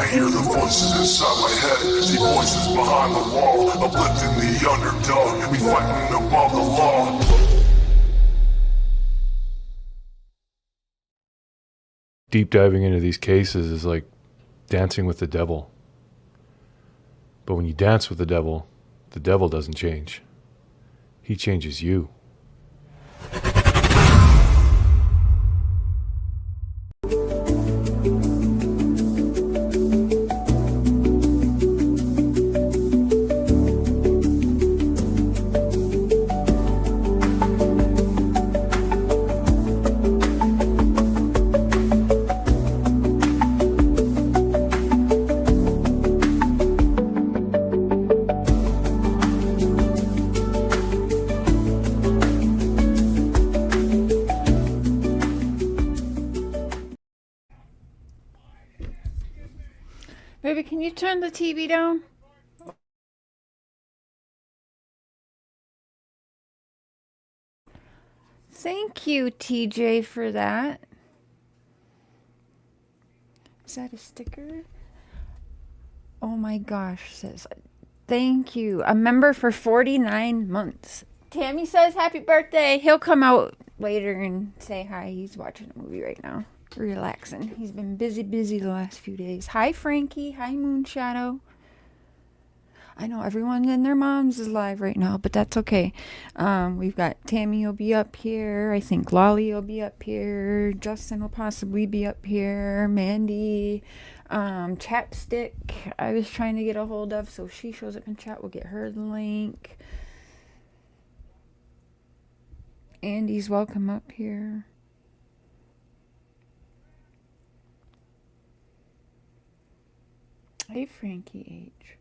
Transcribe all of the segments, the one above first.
hear the voices inside my head. See voices behind the wall, uplifting the underdog. We fighting above the law. Deep diving into these cases is like dancing with the devil. But when you dance with the devil doesn't change. He changes you. Baby, can you turn the TV down? Thank you, TJ, for that. Is that a sticker? Oh my gosh, sis. Thank you. A member for 49 months. Tammie says happy birthday. He'll come out later and say hi. He's watching a movie right now. Relaxing. He's been busy the last few days. Hi, Frankie. Hi, Moonshadow. I know everyone and their moms is live right now, but that's okay. We've got Tammie will be up here. I think Loli will be up here. Justin will possibly be up here. Mandy. Chapstick I was trying to get a hold of, so if she shows up in chat, we'll get her the link. Andy's welcome up here. Hey, Frankie H.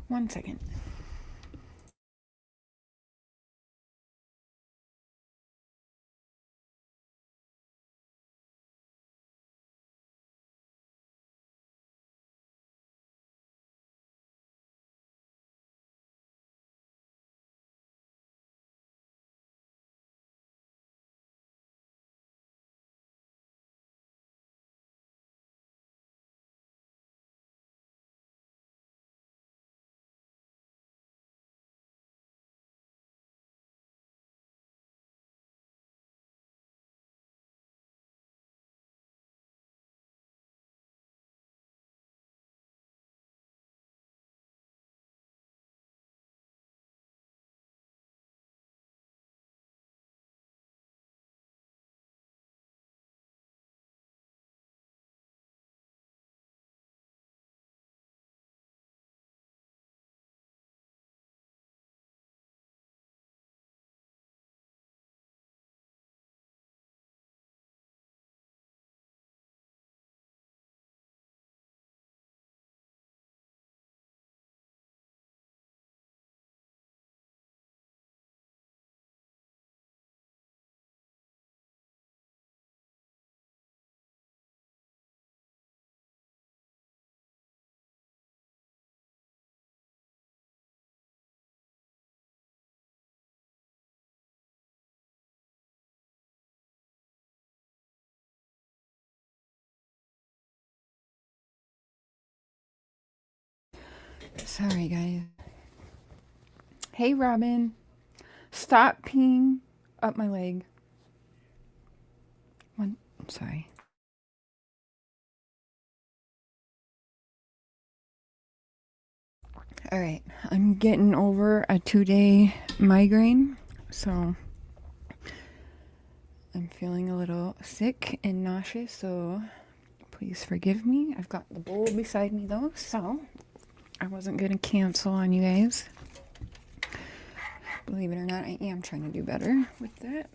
1 second. Sorry, guys. Hey, Robin. Stop peeing up my leg. I'm sorry. All right. I'm getting over a 2-day migraine, so I'm feeling a little sick and nauseous, so please forgive me. I've got the bowl beside me, though, so I wasn't going to cancel on you guys. Believe it or not, I am trying to do better with that.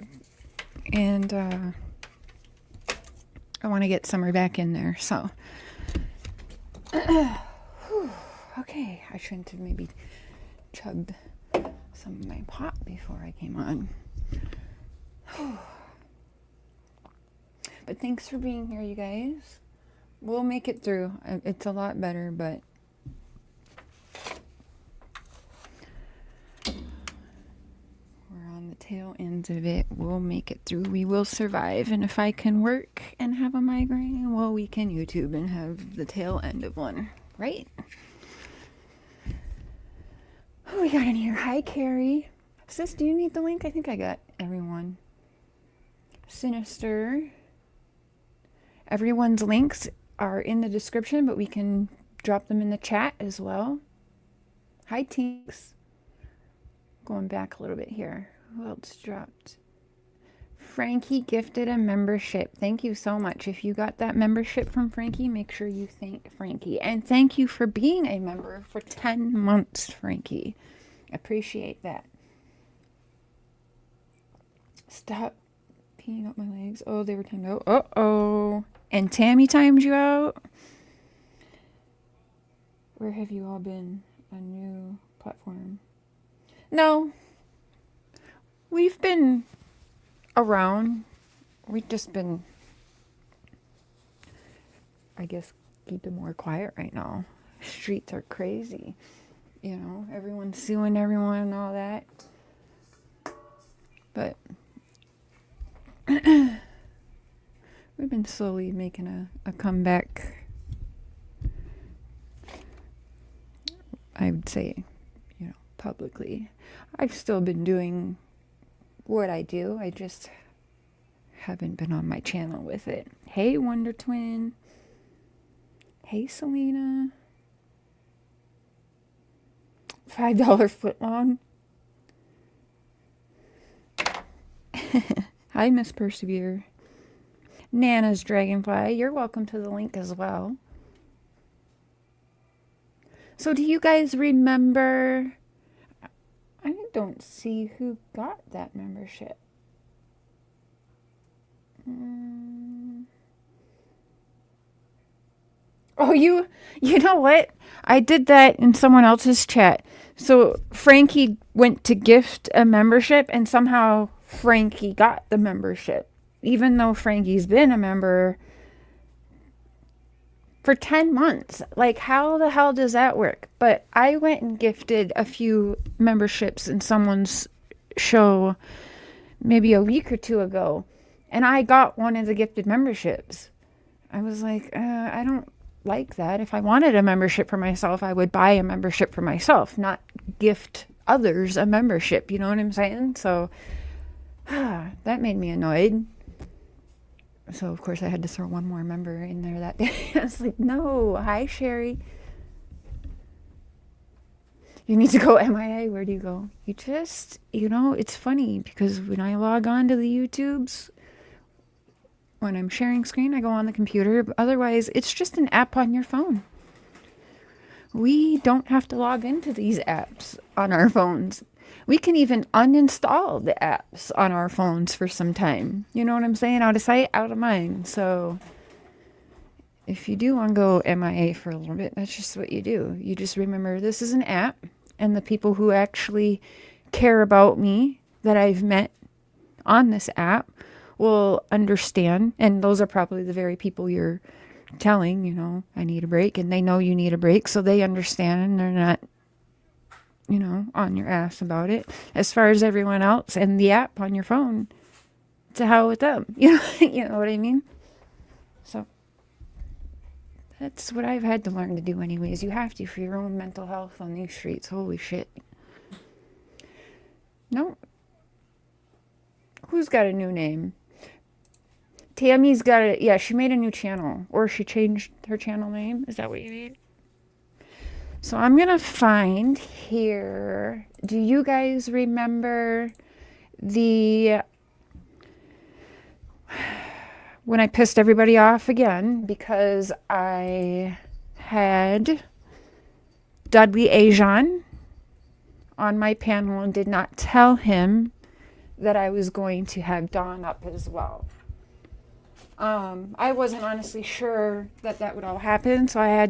And I want to get summer back in there, so. Okay, I shouldn't have maybe chugged some of my pop before I came on. But thanks for being here, you guys. We'll make it through. It's a lot better, but we're on the tail ends end of it. We'll make it through. We will survive. And if I can work and have a migraine, well, we can YouTube and have the tail end of one, right? Who we got in here? Hi, Carrie. Sis, do you need the link? I think I got everyone. Sinister. Everyone's links are in the description, but we can drop them in the chat as well. Hi, Tinks. Going back a little bit here. Who else dropped? Frankie gifted a membership. Thank you so much. If you got that membership from Frankie, make sure you thank Frankie. And thank you for being a member for 10 months, Frankie. Appreciate that. Stop peeing up my legs. Oh, they were timed out. Uh-oh. And Tammie timed you out. Where have you all been? A new platform. No. We've been around. We've just been, I guess, keeping more quiet right now. Streets are crazy. You know, everyone's suing everyone and all that. But we've been slowly making a comeback. I would say, you know, publicly. I've still been doing what I do. I just haven't been on my channel with it. Hey, Wonder Twin. Hey, Selena. $5 footlong. Hi, Miss Persevere. Nana's Dragonfly. You're welcome to the link as well. So do you guys remember? I don't see who got that membership. Oh, you know what? I did that in someone else's chat. So Frankie went to gift a membership and somehow Frankie got the membership. Even though Frankie's been a member for 10 months. Like, how the hell does that work? But I went and gifted a few memberships in someone's show maybe a week or two ago. And I got one of the gifted memberships. I was like, I don't like that. If I wanted a membership for myself, I would buy a membership for myself, not gift others a membership. You know what I'm saying? So that made me annoyed. So, of course, I had to throw one more member in there that day. I was like, no. Hi, Sherry. You need to go MIA. Where do you go? You just, you know, it's funny because when I log on to the YouTubes, when I'm sharing screen, I go on the computer. But otherwise, it's just an app on your phone. We don't have to log into these apps on our phones. We can even uninstall the apps on our phones for some time. You know what I'm saying? Out of sight, out of mind. So if you do want to go MIA for a little bit, that's just what you do. You just remember this is an app, and the people who actually care about me that I've met on this app will understand. And those are probably the very people you're telling, you know, I need a break, and they know you need a break. So they understand, and they're not, you know, on your ass about it. As far as everyone else and the app on your phone, to hell with them. You know what I mean? So that's what I've had to learn to do anyways. You have to for your own mental health on these streets. Holy shit. No. Who's got a new name? Tammie's got it. Yeah, she made a new channel. Or she changed her channel name. Is that what you mean? So I'm going to find here. Do you guys remember when I pissed everybody off again because I had Dudley Ajan on my panel and did not tell him that I was going to have Don up as well. I wasn't honestly sure that would all happen, so I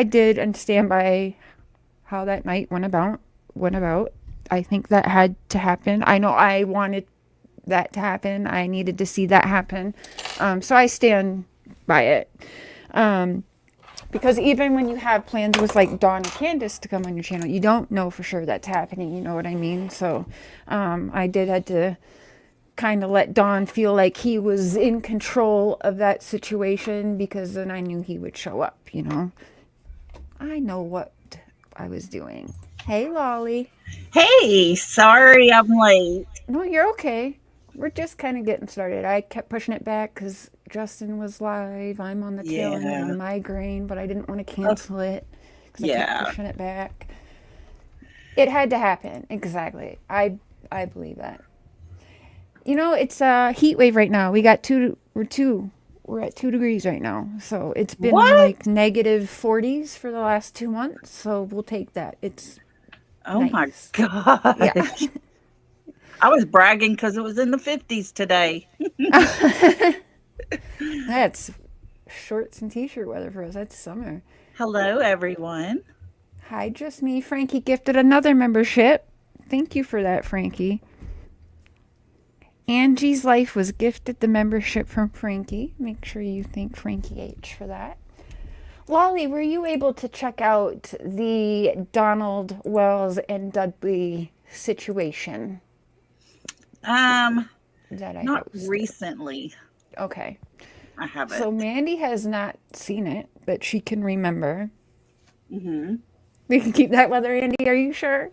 did understand by how that night went about. I think that had to happen. I know I wanted that to happen. I needed to see that happen. So I stand by it. Because even when you have plans with like Don and Candace to come on your channel, you don't know for sure that's happening. You know what I mean? So I did had to kind of let Don feel like he was in control of that situation, because then I knew he would show up, you know. I know what I was doing. Hey, Loli. Hey, sorry I'm late. No, you're okay. We're just kind of getting started. I kept pushing it back because Justin was live. I'm on the tail end of a migraine, but I didn't want to cancel it because I kept pushing it back. It had to happen. Exactly. I believe that. You know, it's a heat wave right now. We're at 2 degrees right now. So it's been like negative 40s for the last 2 months. So we'll take that. It's nice. My gosh. Yeah. I was bragging because it was in the 50s today. That's shorts and t-shirt weather for us. That's summer. Hello, everyone. Hi, just me. Frankie gifted another membership. Thank you for that, Frankie. Angie's Life was gifted the membership from Frankie. Make sure you thank Frankie H for that. Loli, were you able to check out the Donald, Wells, and Dudley situation? Not recently. Okay. I haven't. So Mandy has not seen it, but she can remember. Mm-hmm. We can keep that weather, Andy. Are you sure?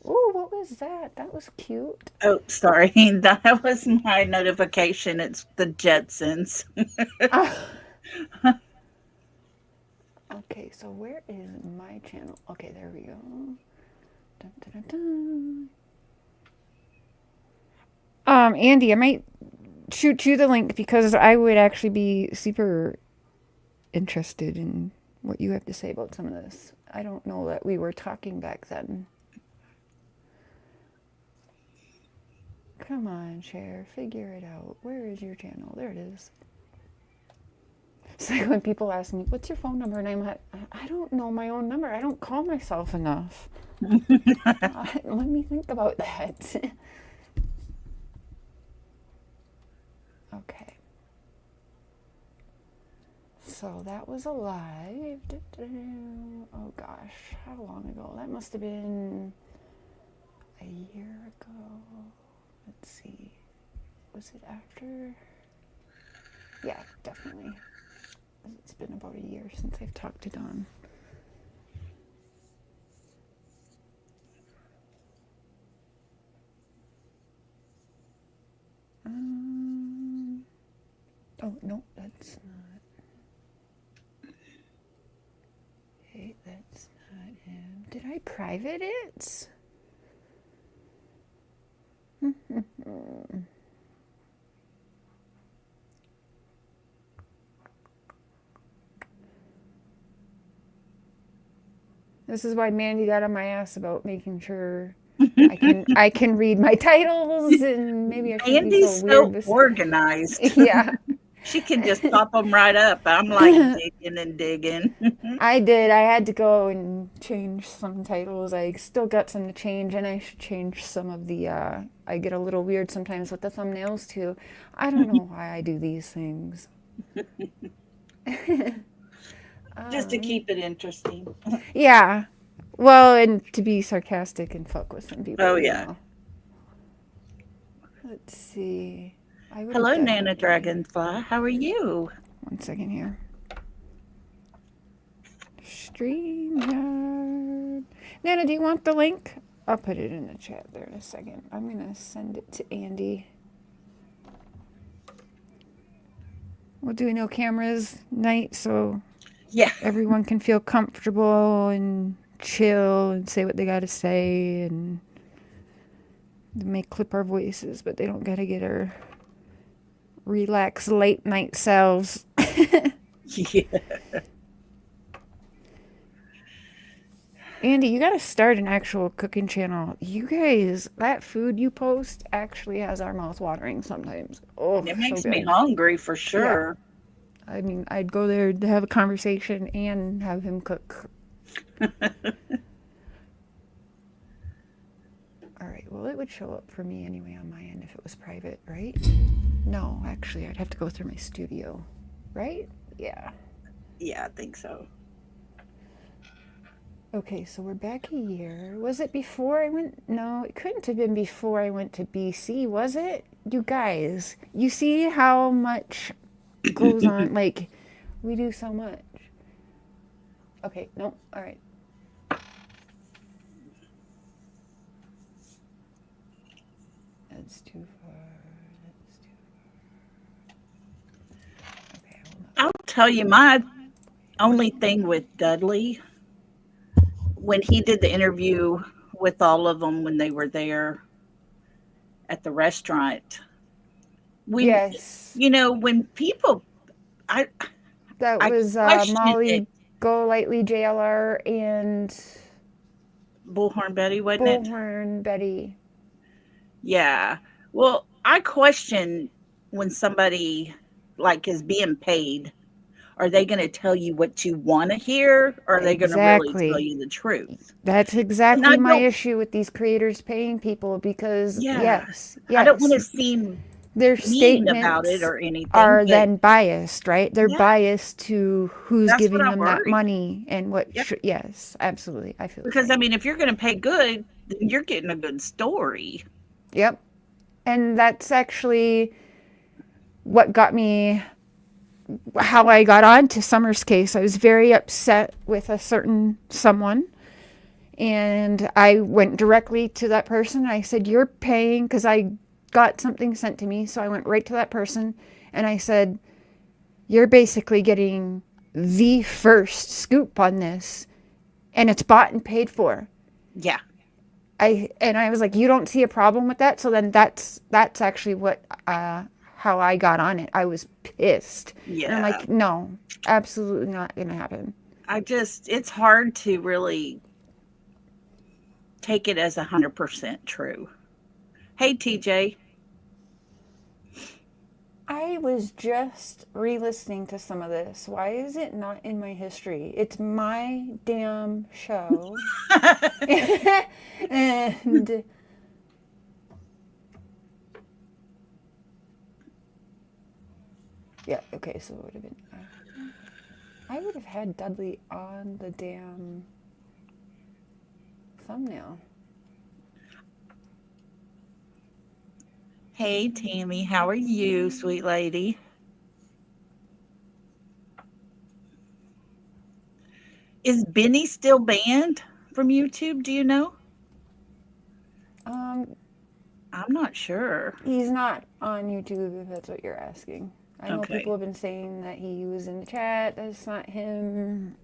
Oh, what was that? That was cute. Oh, sorry. That was my notification. It's the Jetsons. Okay, so where is my channel? Okay, there we go. Dun, dun, dun, dun. Andy, I might shoot you the link because I would actually be super interested in what you have to say about some of this. I don't know that we were talking back then. Come on, Cher, figure it out. Where is your channel? There it is. It's like when people ask me, what's your phone number? And I'm like, I don't know my own number. I don't call myself enough. Let me think about that. Okay. So that was a live. Oh gosh, how long ago? That must have been a year ago. Let's see. Was it after? Yeah, definitely. It's been about a year since I've talked to Don. Oh, no, that's not. Okay, that's not him. Did I private it? This is why Mandy got on my ass about making sure I can read my titles, and maybe I shouldn't be so weird. Mandy's so organized. Yeah. She can just pop them right up. I'm like digging and digging. I did. I had to go and change some titles. I still got some to change, and I should change some of the, I get a little weird sometimes with the thumbnails too. I don't know why I do these things. Just to keep it interesting. Yeah. Well, and to be sarcastic and fuck with some people. Oh, yeah. Know. Let's see. Hello, Nana Dragonfly. How are you? 1 second here. StreamYard. Nana, do you want the link? I'll put it in the chat there in a second. I'm going to send it to Andy. We'll do no cameras night so everyone can feel comfortable and chill and say what they got to say, and they may clip our voices, but they don't got to get our relaxed late night selves. Yeah. Andy, you got to start an actual cooking channel. You guys, that food you post actually has our mouth watering sometimes. Oh, it makes me hungry for sure. Yeah. I mean, I'd go there to have a conversation and have him cook. All right. Well, it would show up for me anyway on my end if it was private, right? No, actually, I'd have to go through my studio, right? Yeah. Yeah, I think so. Okay, so we're back a year. Was it before I went? No, it couldn't have been before I went to BC, was it? You guys, you see how much goes on? Like, we do so much. Okay, no, all right. That's too far. That's too far. Okay, hold on. I'll tell you my only thing with Dudley, when he did the interview with all of them when they were there at the restaurant, Yes, when people, I that I was questioned Molly it. Go Lightly JLR and Bullhorn Betty, wasn't it? Bullhorn Betty. Yeah. Well, I question when somebody like is being paid, are they going to tell you what you want to hear, or are they going to really tell Exactly. you the truth? That's And exactly I my don't, issue with these creators paying people because, yeah, yes, I don't want yes, to seem their mean about it statements or anything, are but then biased, right? They're yeah, biased to who's that's what giving I them that worry. money and what Yep. should, yes, absolutely. I feel the Because I same. mean, if you're going to pay good, then you're getting a good story. Yep. And that's actually what got me, how I got on to Summer's case. I was very upset with a certain someone. And I went directly to that person. I said, "You're paying," because I got something sent to me. So I went right to that person and I said, "You're basically getting the first scoop on this, and it's bought and paid for." Yeah. I was like, "You don't see a problem with that?" So then that's actually what how I got on it. I was pissed. And I'm Yeah. like, "No, absolutely not going to happen." It's hard to really take it as 100% true. Hey, TJ. I was just re-listening to some of this. Why is it not in my history? It's my damn show. And yeah, okay, so it would have been I would have had Dudley on the damn thumbnail. Hey, Tammie. How are you, sweet lady? Is Benny still banned from YouTube? Do you know? Um, I'm not sure. he's not on YouTube if that's what you're asking. I know people Okay. have been saying that he was in the chat. That's not him.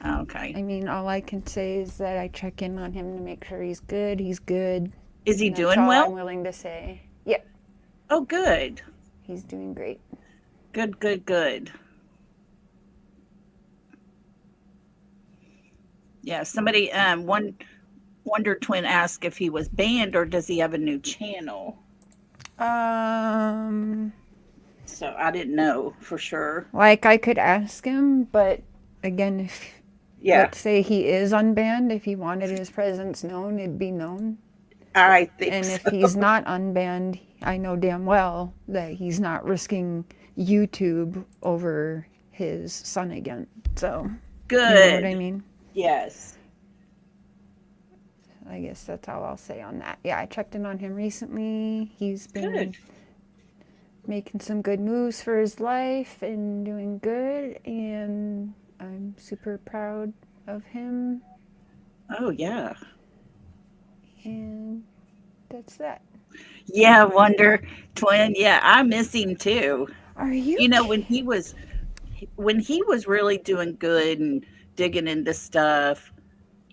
Okay. I mean, all I can say is that I check in on him to make sure he's good. He's good. Is he And that's doing all I'm well? willing to say. Yeah, Oh, good. he's doing great. Good, good, good. Yeah, somebody, Wonder Twin asked if he was banned or does he have a new channel? Um, So I didn't know for sure. like I could ask him, but again, if Yeah, let's say he is unbanned, if he wanted his presence known, it'd be known. I think And if so. he's not unbanned, I know damn well that he's not risking YouTube over his son again. So, you know what I Good. mean? Yes. I guess that's all I'll say on that. Yeah, I checked in on him recently. He's been Good. making some good moves for his life and doing good, and I'm super proud of him. Oh, yeah. And that's that. Yeah, Wonder Twin. Yeah, I miss him too. Are you You know, when he was really doing good and digging into stuff,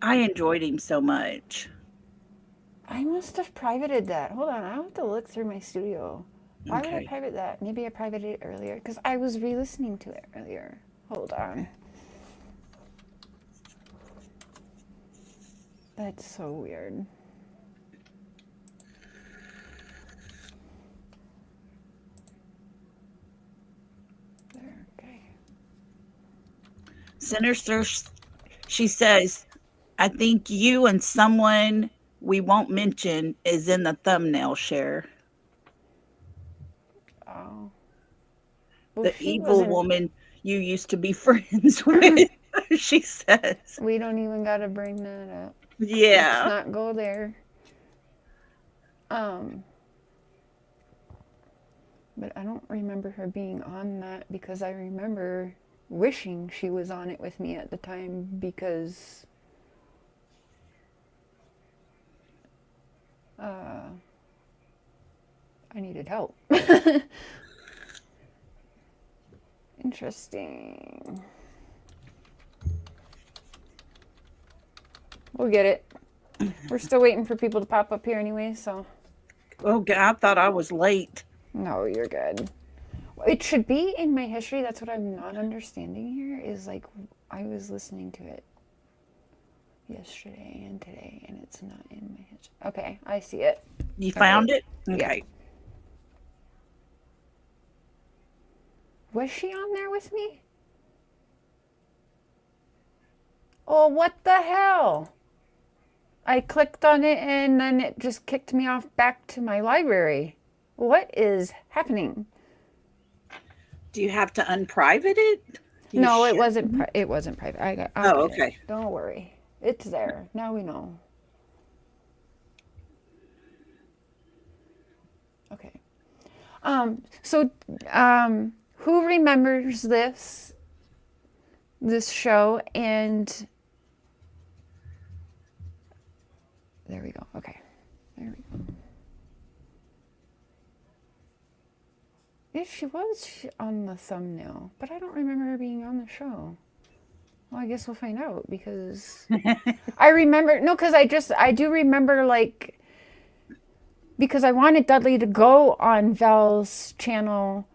I enjoyed him so much. I must have privated that. Hold on, I'll have to look through my studio. Why would I Okay. private that? Maybe I privated it earlier because I was re-listening to it earlier. Hold on. That's so weird. There, okay. Sinister, she says, I think you and someone we won't mention is in the thumbnail share. Oh. Well, The she evil wasn't. woman you used to be friends with, she says. We don't even got to bring that up. Let's Yeah. not go there. But I don't remember her being on that because I remember wishing she was on it with me at the time because I needed help. Interesting. We'll get it. We're still waiting for people to pop up here anyway, so. Oh, God, I thought I was late. No, you're good. It should be in my history. That's what I'm not understanding here is like I was listening to it yesterday and today and it's not in my history. Okay, I see it. You found it? Yeah. Okay. Was she on there with me? Oh, what the hell? I clicked on it and then it just kicked me off back to my library. What is happening? Do you have to unprivate it? No, it wasn't. It wasn't private. Oh, okay. Don't worry, it's there. Now we know. Okay. So, who remembers this show? And there we go. Okay, there we go. Yeah, she was on the thumbnail, but I don't remember her being on the show. Well, I guess we'll find out because I remember, no, because I do remember like, because I wanted Dudley to go on Val's channel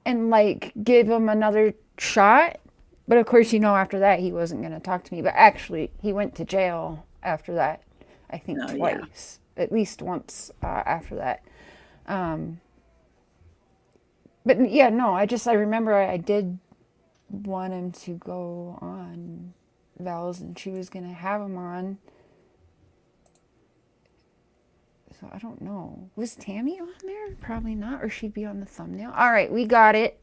and like give him another shot. But of course, after that, he wasn't going to talk to me. But actually, he went to jail after that, I think twice, at least once after that. But yeah, no, I remember I did want him to go on Val's and she was going to have him on. So I don't know. Was Tammie on there? Probably not, or she'd be on the thumbnail. All right, we got it.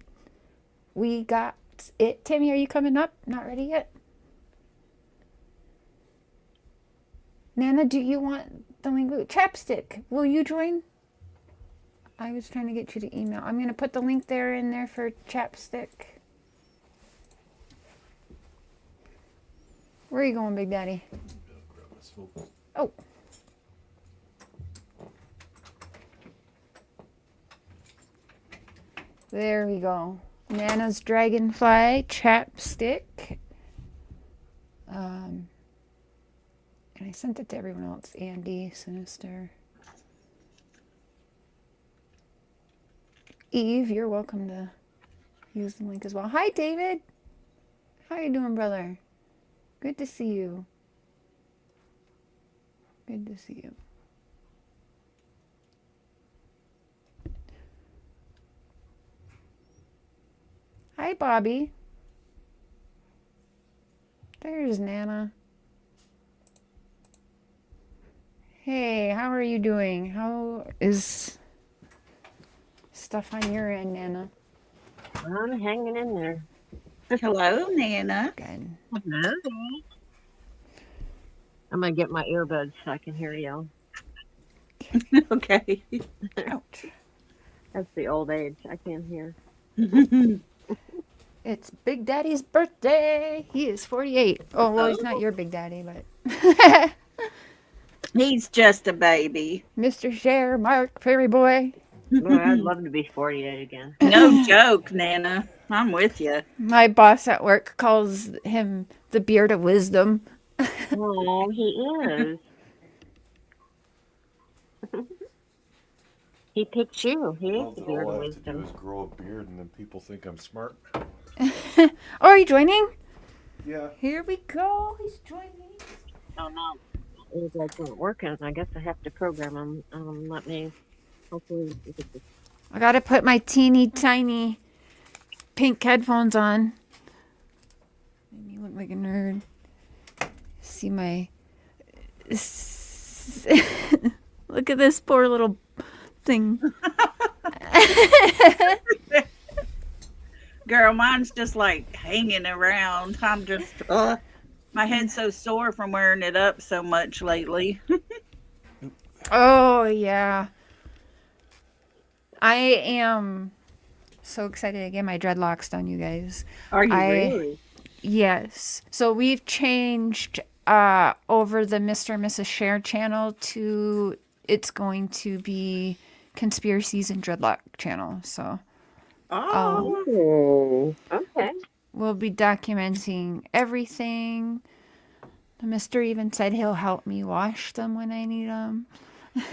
We got it. Tammie, are you coming up? Not ready yet? Nana, do you want the link? Chapstick, will you join? I was trying to get you to email. I'm going to put the link in there for Chapstick. Where are you going, Big Daddy? Oh. There we go. Nana's Dragonfly Chapstick. And I sent it to everyone else. Andy, Sinister. Eve, you're welcome to use the link as well. Hi, David. How you doing, brother? Good to see you. Good to see you. Hi, Bobby. There's Nana. Hey, how are you doing? How is stuff on your end, Nana? I'm hanging in there. Hello, Nana. Good. Hello. I'm going to get my earbuds so I can hear y'all. Okay. Ouch. That's the old age. I can't hear. It's Big Daddy's birthday. He is 48. Oh, well, he's not your Big Daddy, but... He's just a baby. Mr. Share, Mark, Fairy Boy. Well, I'd love to be 48 again. No joke, Nana. I'm with you. My boss at work calls him the beard of wisdom. Oh, he is. He picked you. He is the beard of All I have to do wisdom. is grow a beard and then people think I'm smart. Oh, are you joining? Yeah. Here we go. He's joining. Oh, no. It wasn't working. I guess I have to program them. Let me, hopefully, we get this. I gotta put my teeny tiny pink headphones on. Make me look like a nerd. See my Look at this poor little thing. Girl, mine's just like hanging around. I'm just, my head's so sore from wearing it up so much lately. Oh, yeah. I am so excited to get my dreadlocks done, you guys. Are you really? Yes. So we've changed over the Mr. and Mrs. Share channel to it's going to be Conspiracies and Dreadlock channel. So Oh, okay. we'll be documenting everything. The Mr. even said he'll help me wash them when I need them.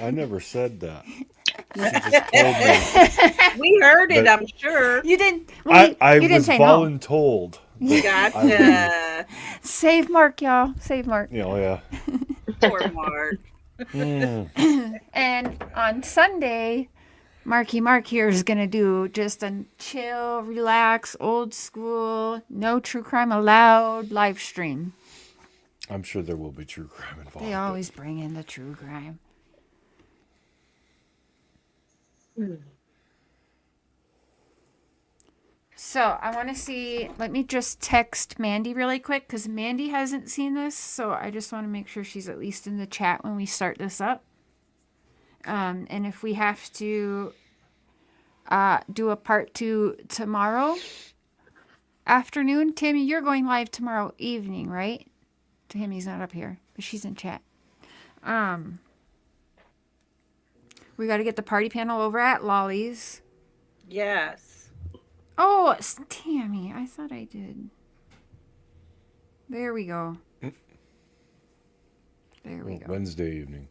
I never said that. She just told me. We heard it, But- I'm sure. You didn't. Well, I you didn't was say no. voluntold. Gotcha. Save Mark, y'all. Save Mark. You know, yeah. Poor Mark. And on Sunday, Marky Mark here is going to do just a chill, relax, old school, no true crime allowed live stream. I'm sure there will be true crime involved. They but always bring in the true crime. So I want to see, let me just text Mandy really quick because Mandy hasn't seen this. So I just want to make sure she's at least in the chat when we start this up. And if we have to do a part 2 tomorrow afternoon, Tammie, you're going live tomorrow evening, right? Tammie's not up here, but she's in chat. We got to get the party panel over at Loli's. Yes. Oh, it's Tammie. I thought I did. There we go. There we go. Wednesday evening.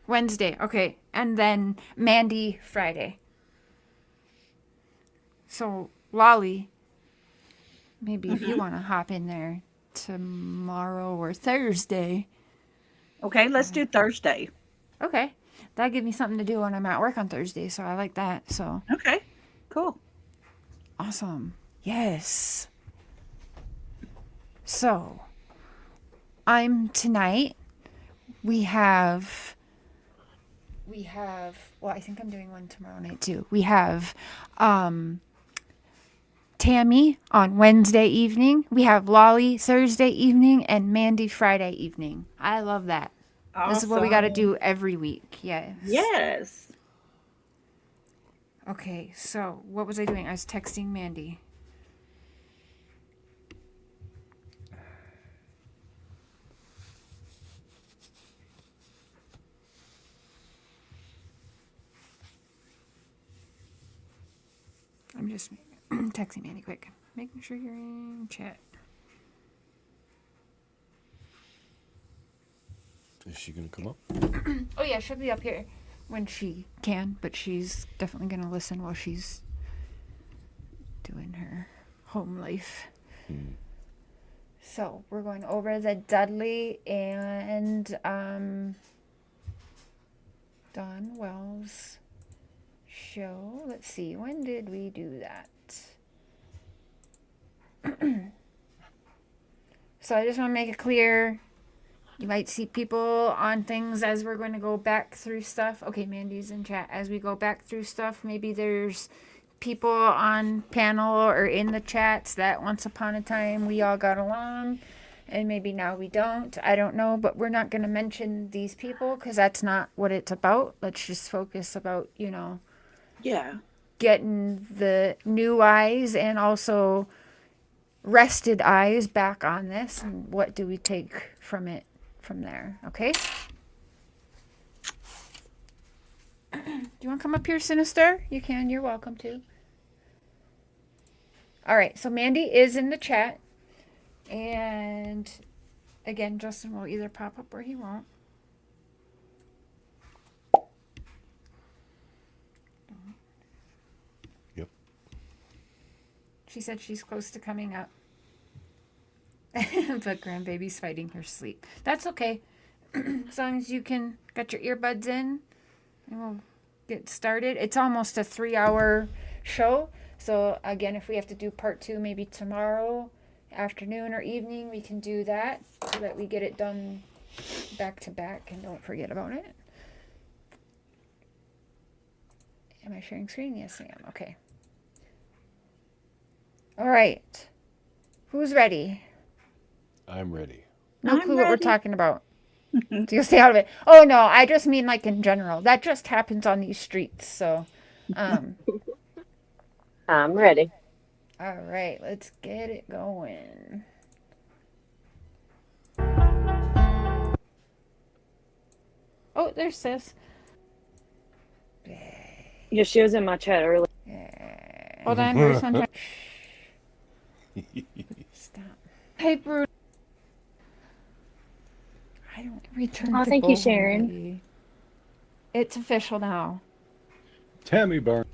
Wednesday. Okay. And then Mandy Friday. So, Loli, maybe if you want to hop in there tomorrow or Thursday. Okay, let's do Thursday. Okay. That'll give me something to do when I'm at work on Thursday. So, I like that. So, Okay, cool. awesome. Yes. So, I'm tonight. We have, well, I think I'm doing one tomorrow night too. We have Tammie on Wednesday evening. We have Loli Thursday evening and Mandy Friday evening. I love that. This is what we got to do every week. Yes. Yes. Okay, so what was I doing? I was texting Mandy. I'm just texting Mandy quick. Making sure you're in chat. Is she going to come up? Oh yeah, she'll be up here when she can, but she's definitely going to listen while she's doing her home life. So we're going over the Dudley and Don Wells show. Let's see, when did we do that? So I just want to make it clear. You might see people on things as we're going to go back through stuff. Okay, Mandy's in chat. As we go back through stuff, maybe there's people on panel or in the chats that once upon a time we all got along and maybe now we don't. I don't know, but we're not going to mention these people because that's not what it's about. Let's just focus about, you know, Yeah. getting the new eyes and also rested eyes back on this and what do we take from it from there. Okay, do you want to come up here, Sinister? You can, you're welcome to. All right, so Mandy is in the chat, and again, Justin will either pop up or he won't. Yep. She said she's close to coming up. But grandbaby's fighting her sleep. That's okay. As long as you can got your earbuds in and we'll get started. It's almost a 3-hour show. So again, if we have to do part 2 maybe tomorrow afternoon or evening, we can do that so that we get it done back to back and don't forget about it. Am I sharing screen? Yes, I am. Okay. All right. Who's ready? I'm ready. No I'm clue what we're ready. talking about. So you'll stay out of it. Oh, no, I just mean like in general. That just happens on these streets. So, I'm ready. all right, let's get it going. Oh, there's Sis. Yeah, she was in my chat earlier. Hold on, where's Sunshine? Stop. Hey, Bruce. I don't return Oh, to thank you, Bo Sharon. already. It's official now. Tammie Barnes.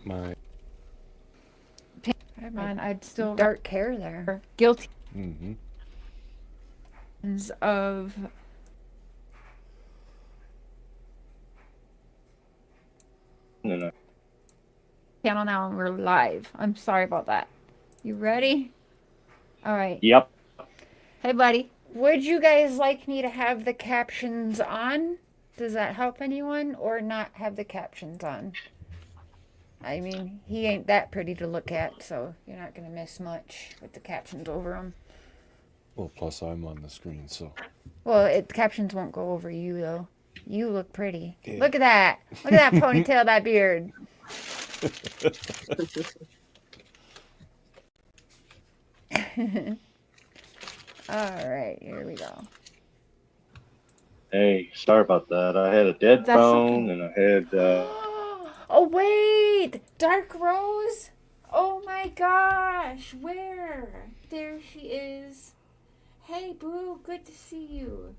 My. Come on, I'd still dark hair there. Guilty Mm-hmm. of No. channel now and we're live. I'm sorry about that. You ready? All right. Yep. Hey, buddy. Would you guys like me to have the captions on? Does that help anyone or not have the captions on? I mean, he ain't that pretty to look at, so you're not going to miss much with the captions over him. Well, plus I'm on the screen, so. Well, captions won't go over you, though. You look pretty. Yeah. Look at that. Look at that ponytail, that beard. All right, here we go. Hey, sorry about that. I had a dead That's phone, okay. and I had. Oh, wait! Dark Rose? Oh my gosh, where? There she is. Hey, Boo, good to see you.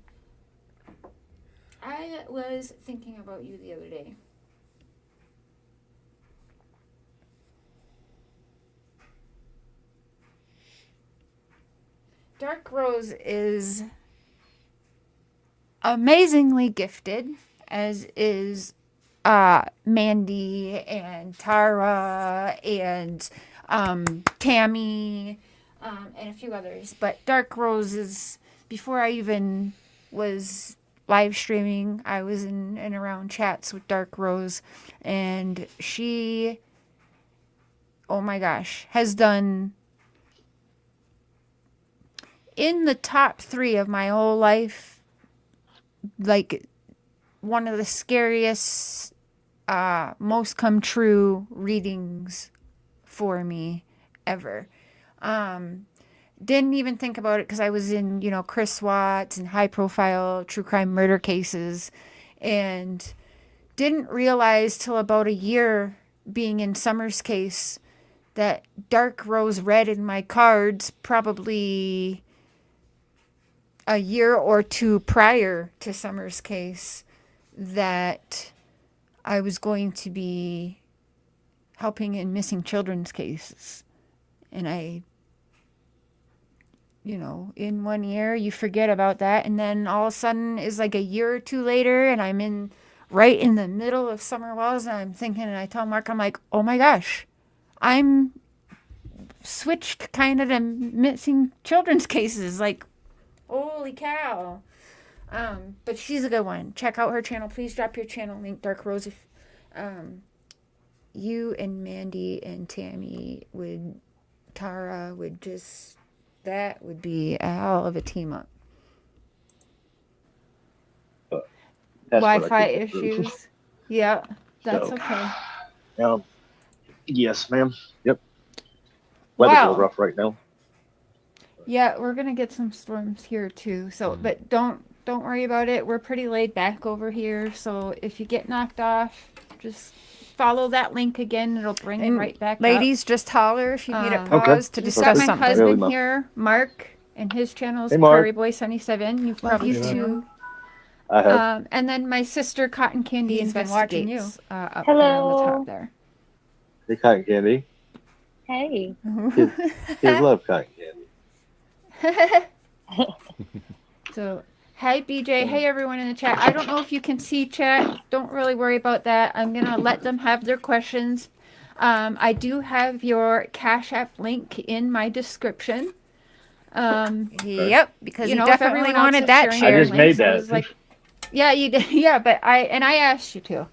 I was thinking about you the other day. Dark Rose is amazingly gifted, as is Mandy and Tara and Tammie and a few others. But Dark Rose is, before I even was live streaming, I was in and around chats with Dark Rose, and she, oh my gosh, has done in the top 3 of my whole life, like one of the scariest, most come true readings for me ever. Didn't even think about it because I was in, Chris Watts and high profile true crime murder cases, and didn't realize till about a year being in Summer's case that Dark Rose read in my cards probably a year or 2 prior to Summer's case that I was going to be helping in missing children's cases. And I, in 1 year you forget about that, and then all of a sudden it's like a year or 2 later and I'm right in the middle of Summer Wells, and I'm thinking, and I tell Mark, I'm like, oh my gosh, I'm switched kind of to missing children's cases, like, holy cow. But she's a good one. Check out her channel. Please drop your channel link, Dark Rose. If you and Mandy and Tammie Tara would just, that would be a hell of a team up. That's what I Wi-Fi could do. issues. Yeah, that's So, okay. Yes, ma'am. Yep. Weather's a Wow. little rough right now. Yeah, we're gonna get some storms here too. So, but don't worry about it. We're pretty laid back over here. So if you get knocked off, just follow that link again. It'll bring you right back Ladies, just holler if you need it Okay. paused to up. We've discuss got my something. husband Really here, Mark, and his channel is Hey, Mark. Prairie Boy 77. You've Love probably you seen too. him. I have. And then my sister Cotton Candy He's been watching investigates up there on the Hello. top there. Hey, cotton candy. Hey. Kids love cotton candy. So, hey BJ, hey everyone in the chat. I don't know if you can see chat. Don't really worry about that. I'm gonna let them have their questions. I do have your Cash App link in my description. Yep, because you if definitely everyone else wanted is that sharing I chair. just made I that. was like, yeah, you did. Yeah, but I asked you to.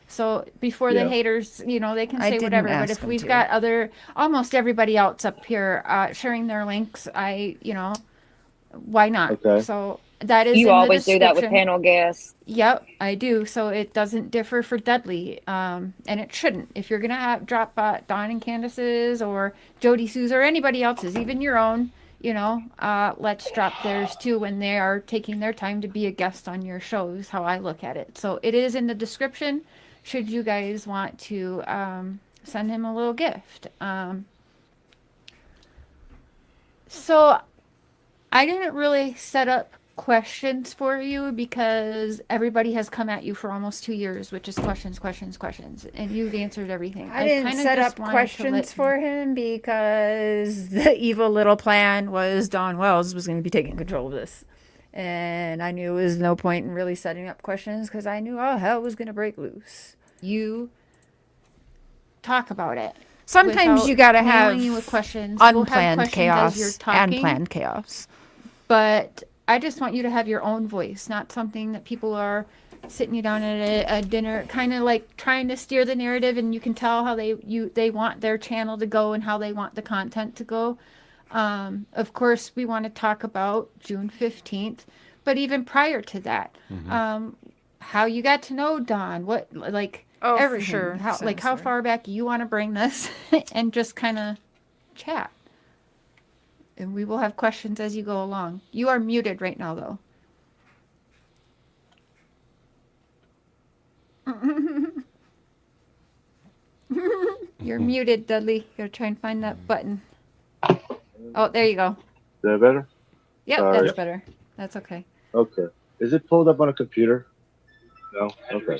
So before the Yeah. haters, they can I say didn't whatever. But ask if them we've to. got almost everybody else up here sharing their links, why not? Okay. So that is You in the always do that with description. panel guests. Yep, I do. So it doesn't differ for Dudley, and it shouldn't. If you're gonna drop Don and Candace's or Jody Sue's or anybody else's, even your own, let's drop theirs too when they are taking their time to be a guest on your show. Is how I look at it. So it is in the description. Should you guys want to send him a little gift? So I didn't really set up questions for you because everybody has come at you for almost 2 years, which is questions, and you've answered everything. I didn't kinda set just up wanted to questions let- for him because the evil little plan was Don Wells was going to be taking control of this. And I knew there was no point in really setting up questions because I knew all hell was going to break loose. you talk about it. Sometimes without you got to nailing have you with questions. We'll have unplanned questions as you're chaos talking, and planned chaos. but I just want you to have your own voice, not something that people are sitting you down at a dinner, kind of like trying to steer the narrative, and you can tell how they want their channel to go and how they want the content to go. Of course, we want to talk about June 15th, but even prior to that, how you got to know Don, what Oh, for everything, sure. how Same how story. far back you want to bring this, and just kind of chat. And we will have questions as you go along. You are muted right now, though. You're muted, Dudley. Gotta try and find that button. Oh, there you go. Is that better? Yep, Sorry. that's better. That's okay. Okay. Is it pulled up on a computer? No? Okay.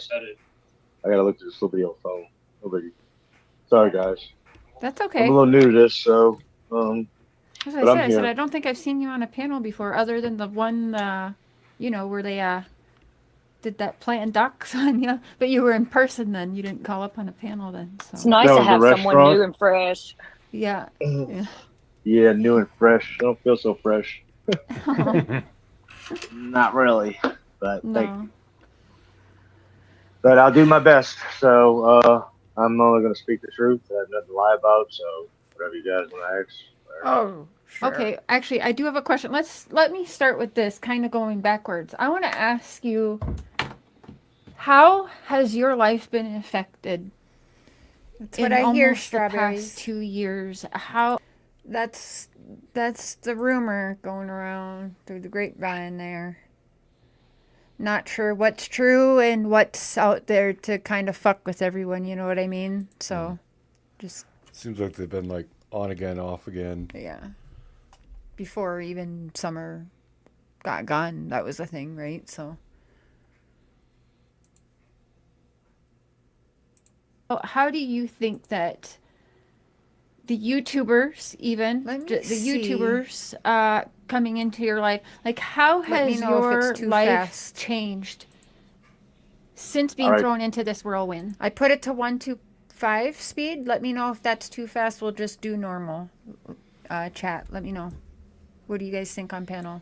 I gotta look at this little video phone. No biggie. Sorry, guys. That's I'm okay. a little new to this, so As I but said, I'm here. I don't think I've seen you on a panel before, other than the one, where they did that plant docs on you. But you were in person then. You didn't call up on a panel then. It's So nice No, to the have someone restaurant? new and fresh. yeah. yeah, new and fresh. I don't feel so fresh. Oh, Not really, but thank you. no. But I'll do my best. So I'm only gonna speak the truth. I have nothing to lie about. So whatever you guys want to ask. Oh, sure. Okay, actually, I do have a question. Let me start with this, kind of going backwards. I want to ask you, how has your life been affected That's what in I hear, almost the past strawberries. 2 years? How? That's the rumor going around through the grapevine there. Not sure what's true and what's out there to kind of fuck with everyone, you know what I mean? So, just, Seems like they've been like on again, off again. yeah. Before even summer got gone, that was a thing, right? So, How do you think that the YouTubers, even Let me the see. YouTubers coming into your life, like how Let me has know if your it's too life fast. changed since being All right. thrown into this whirlwind? I put it to 125 speed. Let me know if that's too fast. We'll just do normal chat. Let me know. What do you guys think on panel?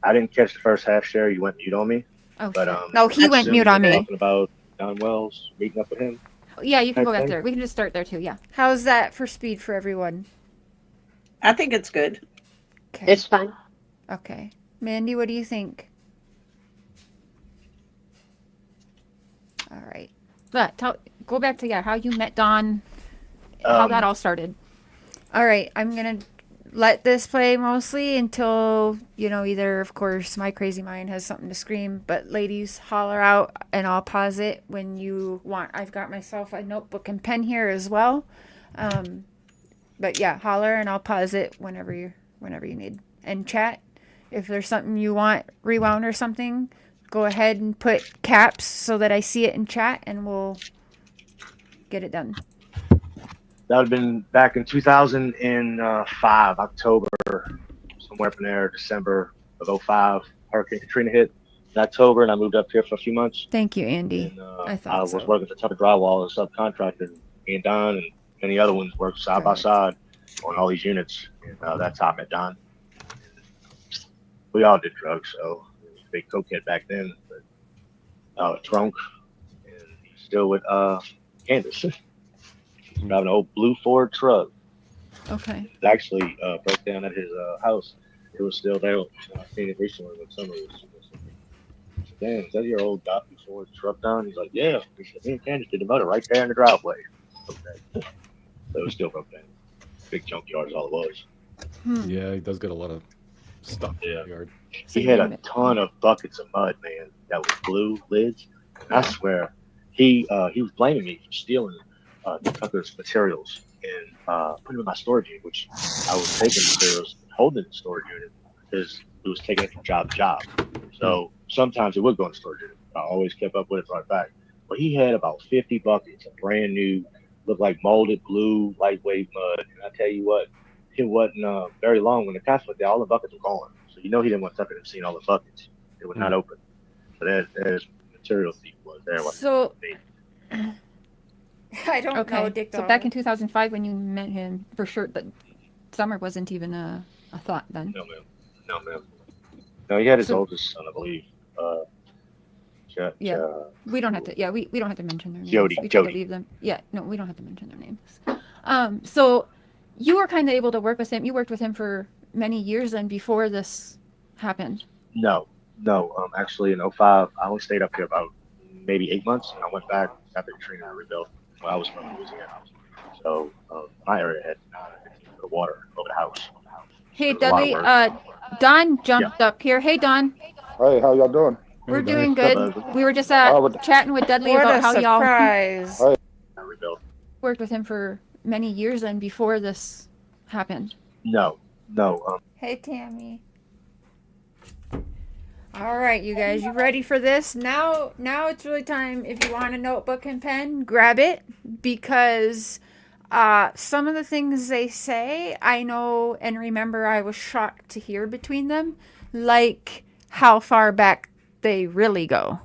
I didn't catch the first half share. You went mute on me, Oh, but shit. No, he I went assume mute you on were me. Talking about Don Wells meeting up with him. Yeah, you can go back Okay. there. We can just start there too. Yeah. How's that for speed for everyone? I think it's good. Okay. It's fine. Okay. Mandy, what do you think? All right. But go back to how you met Don, how that all started. All right. I'm going to let this play mostly until, either, of course, my crazy mind has something to scream. But ladies, holler out and I'll pause it when you want. I've got myself a notebook and pen here as well. But yeah, holler and I'll pause it whenever you need. And chat, if there's something you want rewound or something, go ahead and put caps so that I see it in chat and we'll get it done. That would have been back in 2005, October, somewhere from there, December of 05. Hurricane Katrina hit in October, and I moved up here for a few months. Thank you, Andy. And I thought was so. working for Tucker Drywall as a subcontractor. Me and Don and many other ones worked side by Perfect. side on all these units. And that's how I met Don. we all did drugs, so he was a big cokehead back then. But drunk, and he's still with Candace. He's driving an old blue Ford truck. Okay. It actually broke down at his house. It was still there. I seen it recently when summer was. Damn, is that your old Dodge Ford truck down? He's like, yeah. He said, me and Candace did the motor right there in the driveway. Okay. So it was still broke down. Big junkyard is all it was. Yeah, he does get a lot of stuff in the yard. He had a ton of buckets of mud, man, that was blue lids. And I swear, he was blaming me for stealing Tucker's materials and putting them in my storage unit, which I was taking materials and holding in the storage unit because it was taking it from job to job. So sometimes it would go in the storage unit. I always kept up with it, brought it back. But he had about 50 buckets of brand new, looked like molded blue, lightweight mud. And I tell you what, it wasn't very long when the cops went there, all the buckets were gone. So you know he didn't want Tucker to have seen all the buckets. They were not open. So there's material thief was there. So I don't know, Dick. So back in 2005 when you met him, for sure, that summer wasn't even a thought then. No, ma'am. No, ma'am. No, he had his oldest son, I believe. We don't have to. Yeah, we don't have to mention their names. Jody. We try to leave them. Yeah, no, we don't have to mention their names. So you were kind of able to work with him. You worked with him for many years then before this happened. No. Actually, in 2005, I only stayed up here about maybe 8 months, and I went back after Katrina rebuilt. Well, I was from Louisiana, so my area had the water over the house. Hey, Dudley. Don jumped up here. Hey, Don. Hey, how y'all doing? We're doing good. We were just chatting with Dudley about how y'all worked with him for many years then before this happened. No. Hey, Tammie. All right, you guys, you ready for this? Now it's really time. If you want a notebook and pen, grab it, because some of the things they say, I know and remember I was shocked to hear between them, like how far back they really go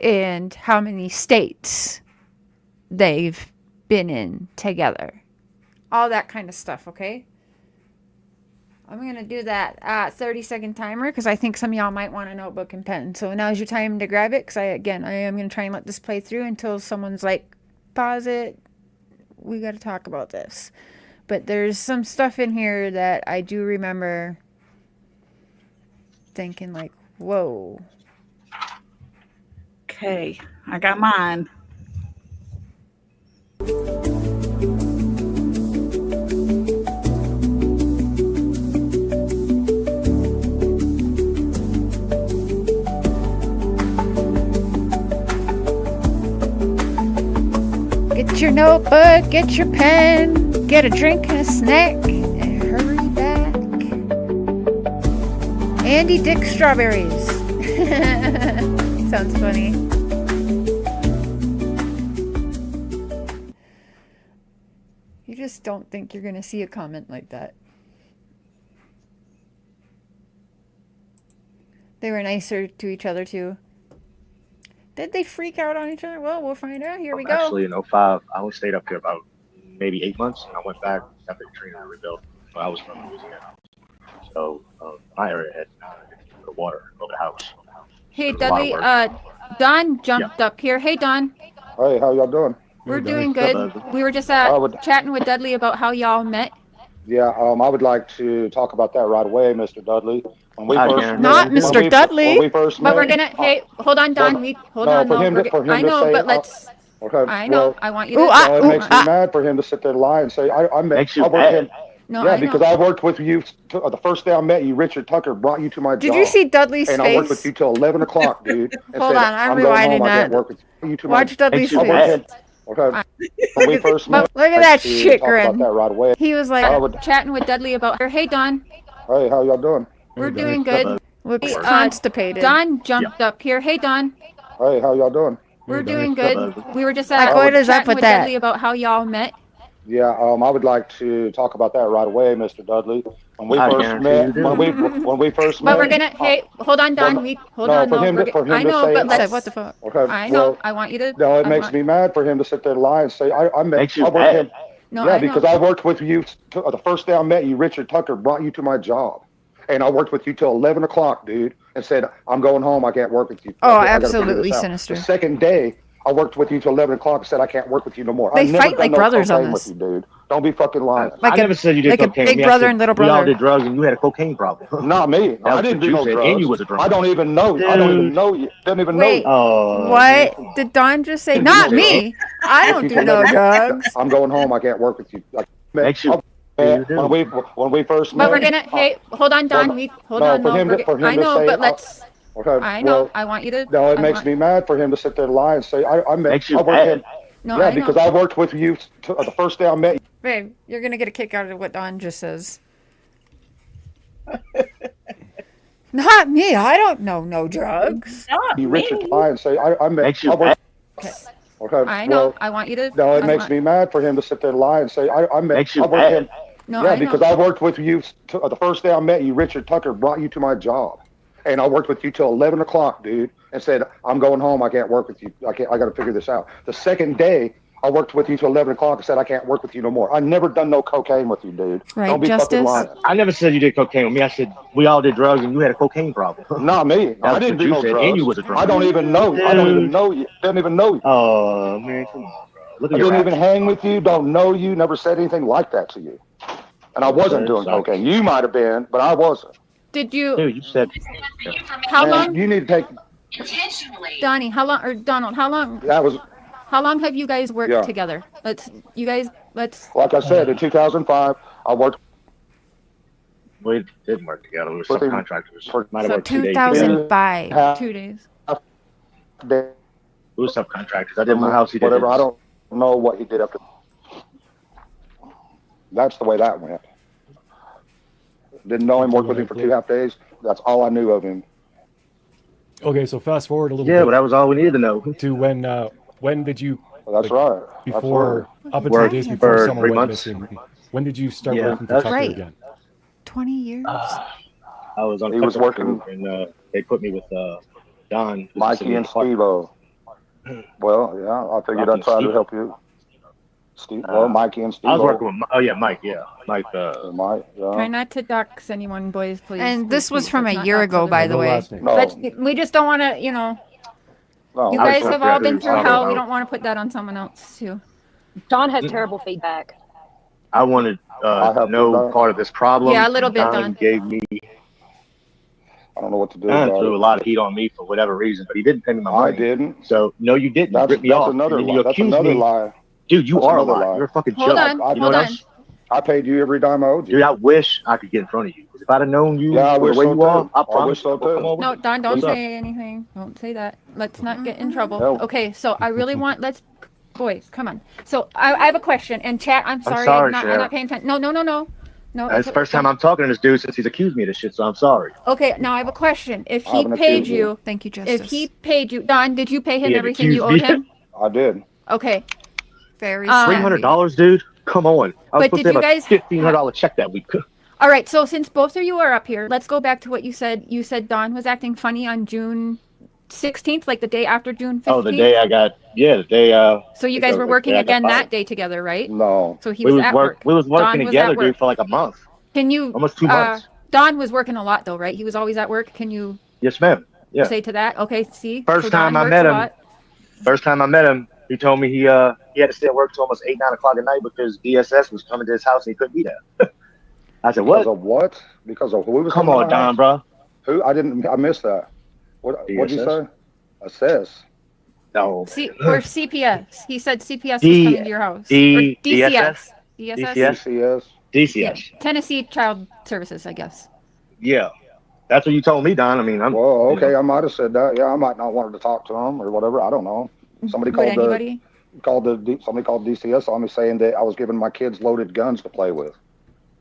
and how many states they've been in together. All that kind of stuff, okay? I'm going to do that 30-second timer because I think some of y'all might want a notebook and pen. So now's your time to grab it because I am going to try and let this play through until someone's like, pause it. We got to talk about this. But there's some stuff in here that I do remember thinking like, whoa. Okay, I got mine. Get your notebook, get your pen, get a drink and a snack, and hurry back. Andy Dick Strawberries. Sounds funny. You just don't think you're going to see a comment like that. They were nicer to each other too. Did they freak out on each other? Well, we'll find out. Here we go. Actually, in 2005, I only stayed up here about maybe 8 months, and I went back after Katrina rebuilt. Well, I was from Louisiana, so my area had the water over the house. Hey, Dudley. Don jumped up here. Hey, Don. Hey, how y'all doing? We're doing good. We were just chatting with Dudley about how y'all met. Yeah, I would like to talk about that right away, Mr. Dudley. When we first Not Mr. Dudley. When we first But met, we're gonna. Hey, hold on, Don. Hold on. for him to I know, say, but let's. okay, I know. well, I want you to. it makes me mad for him to sit there and lie and say I met. Makes you I worked mad? him. No, Yeah, I know. because I worked with you the first day I met you. Richard Tucker brought you to my job. Did you see Dudley's And face? I worked with you till 11 o'clock, dude. And Hold said, on, I'm going rewinding home. I that. can't work with you too Watch much. Dudley's Makes you face. mad? Okay. When we first met, Look at I'd that like to shit talk about grin. that right away. He was like, I would- Chatting with Dudley about her. Hey, Don. Hey, how y'all doing? We're doing good. looks constipated. Don jumped up here. Hey, Don. Hey, how y'all doing? We're doing good. We were just Like, what is up chatting with with that? Dudley about how y'all met. Yeah, I would like to talk about that right away, Mr. Dudley. When we I first guarantee met, you do. when we first But met, we're gonna. Hey, hold on, Don. Hold no, on. for No, him to- for him I to know, say- but I said, let's. what the fuck? okay, I know. well, I want you to. no, it I makes want- me mad for him to sit there and lie and say I met. Makes you I worked mad? him. No, Yeah, I know. because I worked with you the first day I met you. Richard Tucker brought you to my job, and I worked with you till 11 o'clock, dude, and said, I'm going home. I can't work with you. Oh, I gotta figure absolutely this out. sinister. The second day, I worked with you till 11 o'clock and said, I can't work with you no more. They I've never fight done like no brothers on cocaine this. with you, dude. Don't be fucking lying. Like I a- never said you did like a cocaine. big I brother said and little we all brother. did drugs, and you had a cocaine problem. Not me. I That's didn't what do you no said, drugs. and you was a drunk. I don't even know you. I don't even Dude. know you. Didn't even Wait, know you. what did Don just say? Didn't Not do no me. I don't do no drugs. I'm going home. I can't work with you. Like, Makes you. when we first met. But we're gonna. Hey, hold on, Don. Hold on. No, I know, but let's. Okay, I know. well, I want you to. no, it I makes want- me mad for him to sit there and lie and say I met. Makes you I worked mad. him. No, Yeah, I know. because I worked with you the first day I met you. Babe, you're gonna get a kick out of what Don just says. Not me. I don't know no drugs. Not You me. Richard lie and say I met. Makes you I worked. Okay. Okay, I know. well, I want you to. no, it I makes want- me mad for him to sit there and lie and say I met. Makes you I worked mad. him. No, Yeah, I know. because I worked with you the first day I met you. Richard Tucker brought you to my job, and I worked with you till 11 o'clock, dude, and said I'm going home. I can't work with you. I got to figure this out. The second day, I worked with you till 11 o'clock and said I can't work with you no more. I never done no cocaine with you, dude. Right, Don't be Justice? fucking lying. I never said you did cocaine with me. I said we all did drugs, and you had a cocaine problem. Not me. I That's didn't what do you no said, drugs. and you was a drunk. I don't even know you. I don't even know you. Didn't even know you. Oh man, come on, bro. Look I at your didn't even actions. hang with you. Don't know you. Never said anything like that to you. And I wasn't doing Sorry. cocaine. You might have been, but I wasn't. Did you? Dude, you said How Man, long, you need to take. Donnie? How long, or Donald? How long? That was. How long have you guys worked Yeah. together? Let's. Like I said, in 2005, I worked we didn't work together. We were With him subcontractors. for- Might have So worked 2 days. 2005. half 2 days. day, We were subcontractors. I did my house. He did whatever. his. I don't know what he did after. That's the way that went. Didn't know him. Worked with him for 2.5 days. That's all I knew of him. Okay, so fast forward a little Yeah, bit but that was all we needed to know. to when did you That's right. before up until Worked days before for someone 3 went months. missing? When did you start Yeah, working for that's Tucker right. again? 20 years. I was on. He was customer working- crew, and they put me with Don, who's Mikey and the city Steve-O. Well, yeah, I figured I'd try to help you. Steve, well, Mikey and Steve. I was working with. Oh yeah, Mike. Yeah, Mike. Mike, Try yeah. not to dox anyone, boys, please. And Please, this was please, from let's a not year dox ago, other by people. the way. last name. No, Let's. We just don't want to. no. You I guys was have all been through talking hell. about- We don't want to put that on someone else too. Don has terrible feedback. I wanted I have no to- part of this problem. Yeah, a little bit, Don Don. gave me. I don't know what to do Don about threw a it. lot of heat on me for whatever reason, but he didn't pay me my I money. didn't. So no, you didn't. You That's ripped me off. another And then lie. you That's accused another me. lie. Dude, you That's are a another liar. lie. You're a fucking Hold joke. on, You know hold what on. else? I paid you every dime I owed you. Dude, I wish I could get in front of you. 'Cause if I'd have known you Yeah, I for the wish way so you are, too. I I promise wish so you, I'll come too. over. No, Don, don't What's up? say anything. Don't say that. Let's not get in trouble. No. Okay, so I really want. Boys, come on. So I have a question. And chat, I'm sorry, sorry, I'm Cher. not paying attention. No. No. It's the first time I'm talking to this dude since he's accused me of this shit, so I'm sorry. Okay, now I have a question. If I he haven't paid accused you. you, Thank you, Justice. if he paid you, Don, did you pay him He had everything you owed accused me. him? I did. Okay. Very $300, dude. Come on. I was But supposed did to have you a guys $1,500 check that week. All right. So since both of you are up here, let's go back to what you said. You said Don was acting funny on June 16th, like the day after June 15th. Oh, the day I got. Yeah, the day. So you guys were working the day I got again that fired. day together, right? No. So he We was was at work. work. We was Don working was together, at work. dude, for like a month, Can you almost 2 months. Don was working a lot though, right? He was always at work. Can you Yes, ma'am. Yeah. say to that? Okay, see. First So Don time I works met a him, lot. First time I met him, he told me he had to stay at work till almost 8, 9 o'clock at night because DSS was coming to his house and he couldn't be there. I said, Because what? of what? Because of who was Come coming on, to my Don, house? bro. Who? I missed that. What'd you DSS? say? Assess. No. Or CPS. He said CPS D- was coming to your house. D- Or DCS. DSS? DCS. DCS. Yeah. Tennessee Child Services, I guess. Yeah. That's what you told me, Don. I mean, I'm. Well, you know. okay, I might have said that. Yeah, I might not wanted to talk to him or whatever. I don't know. Somebody Would called anybody? somebody called DCS on me saying that I was giving my kids loaded guns to play with,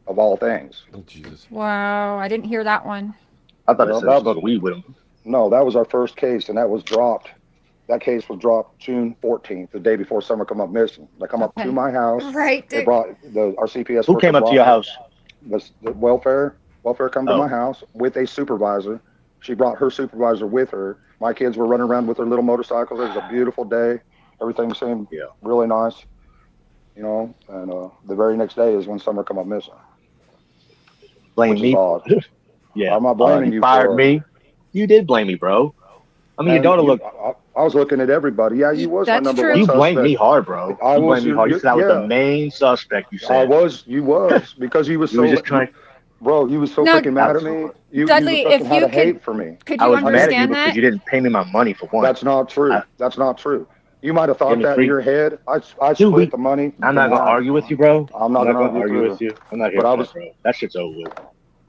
of all things. Oh, Jesus. Wow, I didn't hear that one. I thought it Well, said that- smoke weed with him. No, that was our first case, and that was dropped. That case was dropped June 14th, the day before Summer come up missing. They come up Okay. to my house. Right. They brought our CPS. Who worker came up to brought your house? The welfare come to Oh. my house with a supervisor. She brought her supervisor with her. My kids were running around with their little motorcycles. It was a beautiful day. Everything seemed really nice, you know. And the very next day is when Summer come up missing. Blame Which is me. odd. Yeah. I'm not blaming you you fired for it. me. You did blame me, bro. I mean, your And daughter looked. I was looking at everybody. Yeah, you was my That's number true. one You suspect. blamed me hard, bro. I You was. blamed me hard. You said I was the Yeah, main suspect. You I said was. You was because you was you were so. just trying. Bro, you was so Now, freaking I mad at was, me. You Dudley, fucking if had you a hate for me. could I you was mad at you understand because that? you didn't pay me my money for one. That's not true. I, That's not true. You might have give thought me that in free. your head. I Dude, split the money I'm in not gonna half. argue with you, bro. I'm not I'm not gonna gonna argue argue with with you. you. I'm not here But I for was that, bro. That shit's over with.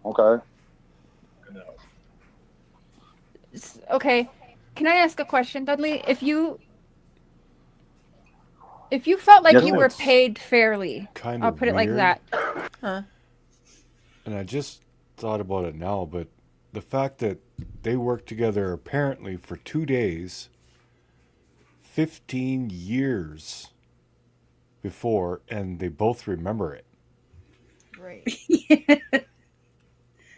okay. Okay. Can I ask a question, Dudley? If you felt like Yes, you ma'am. were paid fairly, Kind I'll of put it like weird. that. And I just thought about it now, but the fact that they worked together apparently for 2 days, 15 years before, and they both remember it. Right.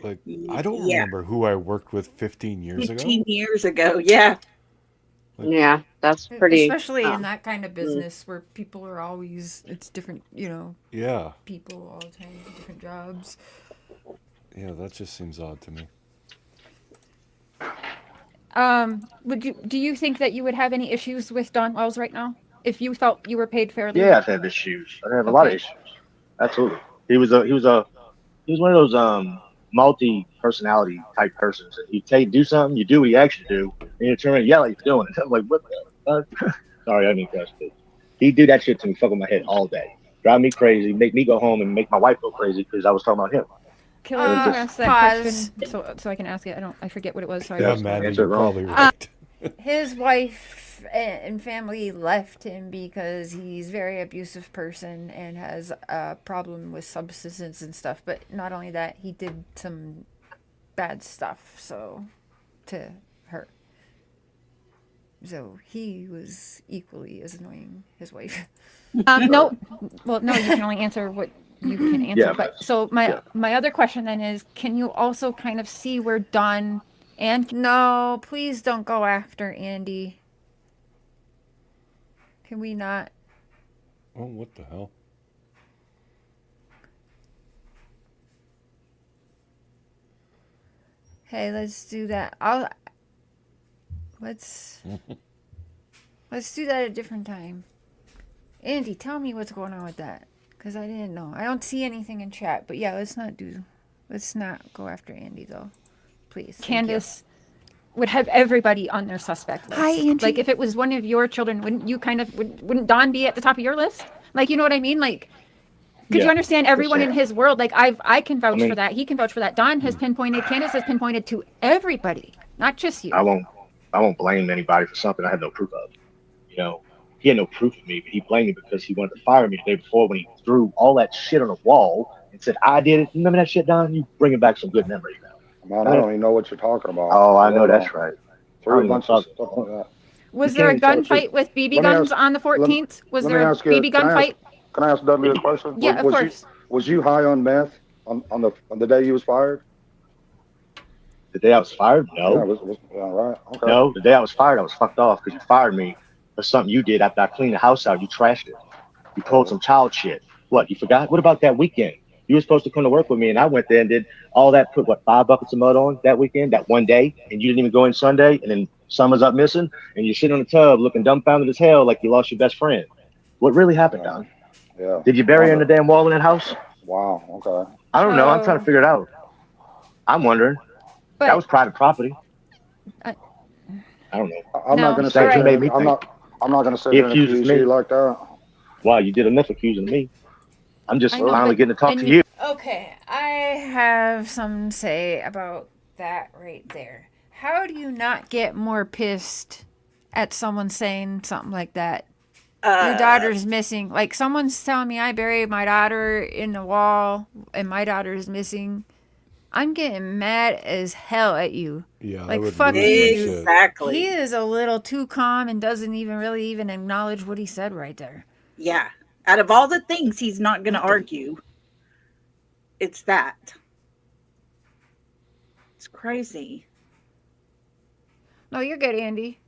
Like, I don't Yeah, remember who I worked with 15 years 15 ago. years ago. Yeah. Yeah, that's pretty. Especially in that kind of business where people are always, it's different, Yeah. people all the time, different jobs. Yeah, that just seems odd to me. Do you think that you would have any issues with Don Wells right now if you felt you were paid fairly? Yeah, I've had issues. I have a lot of Okay. issues. Absolutely. He was one of those multi personality type persons. And you do something, you do what he asks you to do, and you turn around and yell at you for doing it. I'm like, what the fuck? Sorry, I didn't cuss. But he did that shit to me, fuck with my head all day, drive me crazy, make me go home and make my wife go crazy because I was talking about him. Killer, you just- ask that pause. question so I can ask it. I forget what it was. Sorry. Yeah, Yes, Mandy, answer you're it wrong. probably right. His wife and family left him because he's a very abusive person and has a problem with substances and stuff. But not only that, he did some bad stuff to her. So he was equally as annoying, his wife. No. Well, no. You can only answer what you can answer. Yeah, but but- so yeah. my other question then is, can you also kind of see where Don and No, please don't go after Andy. Can we not? Oh, what the hell? Hey, let's do that. Let's do that at a different time. Andy, tell me what's going on with that, because I didn't know. I don't see anything in chat, but yeah, let's not go after Andy though, please. Thank you. Candace would have everybody on their suspect list. Hi, Angie. Like if it was one of your children, wouldn't Don be at the top of your list? Like, you know what I mean? Like, could you Yeah, understand everyone in sure. his world? Like I can vouch mean- for that. He can vouch for that. Don has pinpointed, Candace has pinpointed to everybody, not just you. I won't blame anybody for something I had no proof of. You know, he had no proof of me, but he blamed me because he wanted to fire me the day before when he threw all that shit on the wall and said, I did it. Remember that shit, Don? You bringing back some good memories now. Man, I don't even know what you're talking about. Oh, I know that's right. Threw a bunch of stuff like that. Was You there a can't touch gunfight with BB Let me guns ask- on the 14th? Was let there me a ask you, BB gun fight? Can I ask Dudley a question? Yeah, of course. Was you high on meth on the day you was fired? The day I was fired? No. Yeah, all right. Okay. No, the day I was fired, I was fucked off because you fired me for something you did after I cleaned the house out. You trashed it. You pulled some child shit. What, you forgot? What about that weekend? You were supposed to come to work with me, and I went there and did all that, put, 5 buckets of mud on that weekend, that one day, and you didn't even go in Sunday, and then Summer's up missing, and you're sitting on the tub looking dumbfounded as hell like you lost your best friend. What really happened, Don? Yeah. Did you bury her in the damn wall in that house? Wow. Okay. I don't know. I'm trying to figure it out. I'm wondering. But That was private property. I- I don't know. I'm No, not gonna that's sit what here. made me I'm think. not gonna sit He here and accuses accuse me. you like that. Wow, you did enough accusing me. I'm just I know, finally but- getting to talk and to you- you. Okay, I have some to say about that right there. How do you not get more pissed at someone saying something like that? Your daughter's missing. Like, someone's telling me I buried my daughter in the wall and my daughter's missing. I'm getting mad as hell at you. Yeah, I Like, would fuck lose my you. shit. Exactly. He is a little too calm and doesn't even really even acknowledge what he said right there. Yeah. Out of all the things he's not going to argue, it's that. It's crazy. No, you're good, Andy.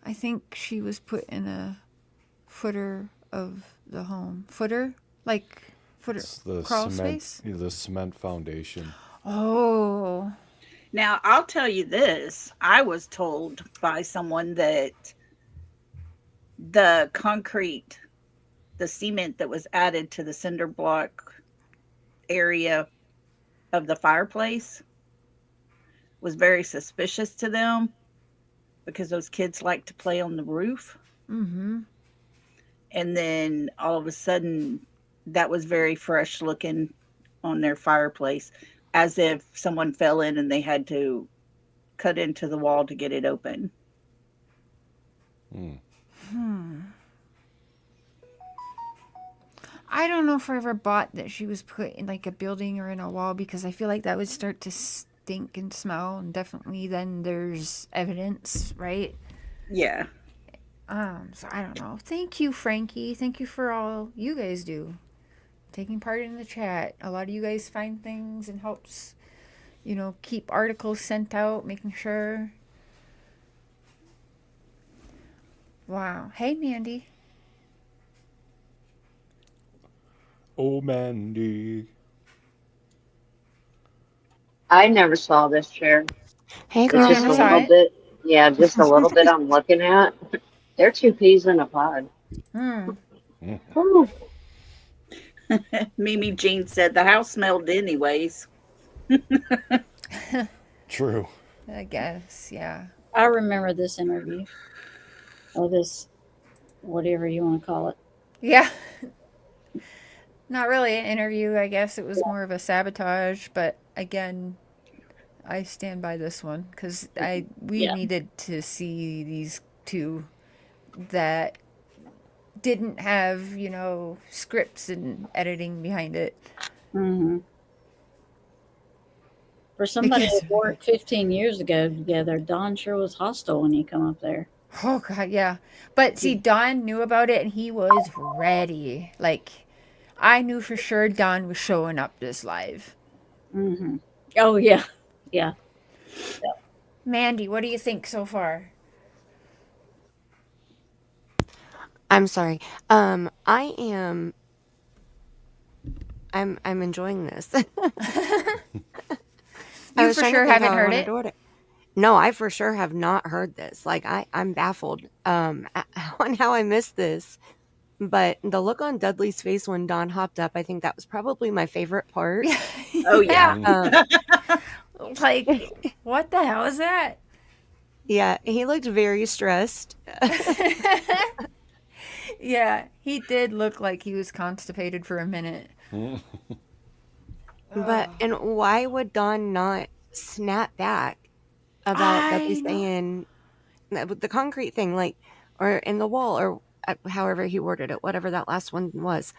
I think she was put in a footer of the home. Footer? Like Foot It's the crawl cement, space? the cement foundation. Oh. Now, I'll tell you this. I was told by someone that the concrete, the cement that was added to the cinder block area of the fireplace was very suspicious to them because those kids like to play on the roof. Mm-hmm. And then all of a sudden, that was very fresh looking on their fireplace, as if someone fell in and they had to cut into the wall to get it open. I don't know if I ever bought that she was put in like a building or in a wall, because I feel like that would start to stink and smell, and definitely then there's evidence, right? Yeah. So I don't know. Thank you, Frankie. Thank you for all you guys do. Taking part in the chat. A lot of you guys find things and helps, keep articles sent out, making sure. Wow. Hey, Mandy. Oh, Mandy. I never saw this chair. Hey, It's girl. just a never saw little it? bit. Yeah, just a little bit I'm looking at. They're two peas in a pod. Ooh. Mimi Jean said the house smelled anyways. True. I guess, yeah. I remember this interview. Or this, whatever you want to call it. Yeah. Not really an interview, I guess. It was more of a sabotage, but again, I stand by this one because we Yeah. needed to see these two that didn't have, scripts and editing behind it. Mm-hmm. For somebody Because- that worked 15 years ago together, Don sure was hostile when he come up there. Oh God, yeah. But see, Don knew about it and he was ready. Like, I knew for sure Don was showing up this live. Mm-hmm. Oh, yeah. Yeah. Mandy, what do you think so far? I'm sorry. I am. I'm enjoying this. I You was for trying to sure think how haven't I heard wanted it? to order. No, I for sure have not heard this. Like I'm baffled on how I missed this. But the look on Dudley's face when Don hopped up, I think that was probably my favorite part. Oh, yeah. Like, what the hell is that? Yeah, he looked very stressed. Yeah, he did look like he was constipated for a minute. But and why would Don not snap back about Dudley I know. saying with the concrete thing, like, or in the wall, or however he worded it, whatever that last one was?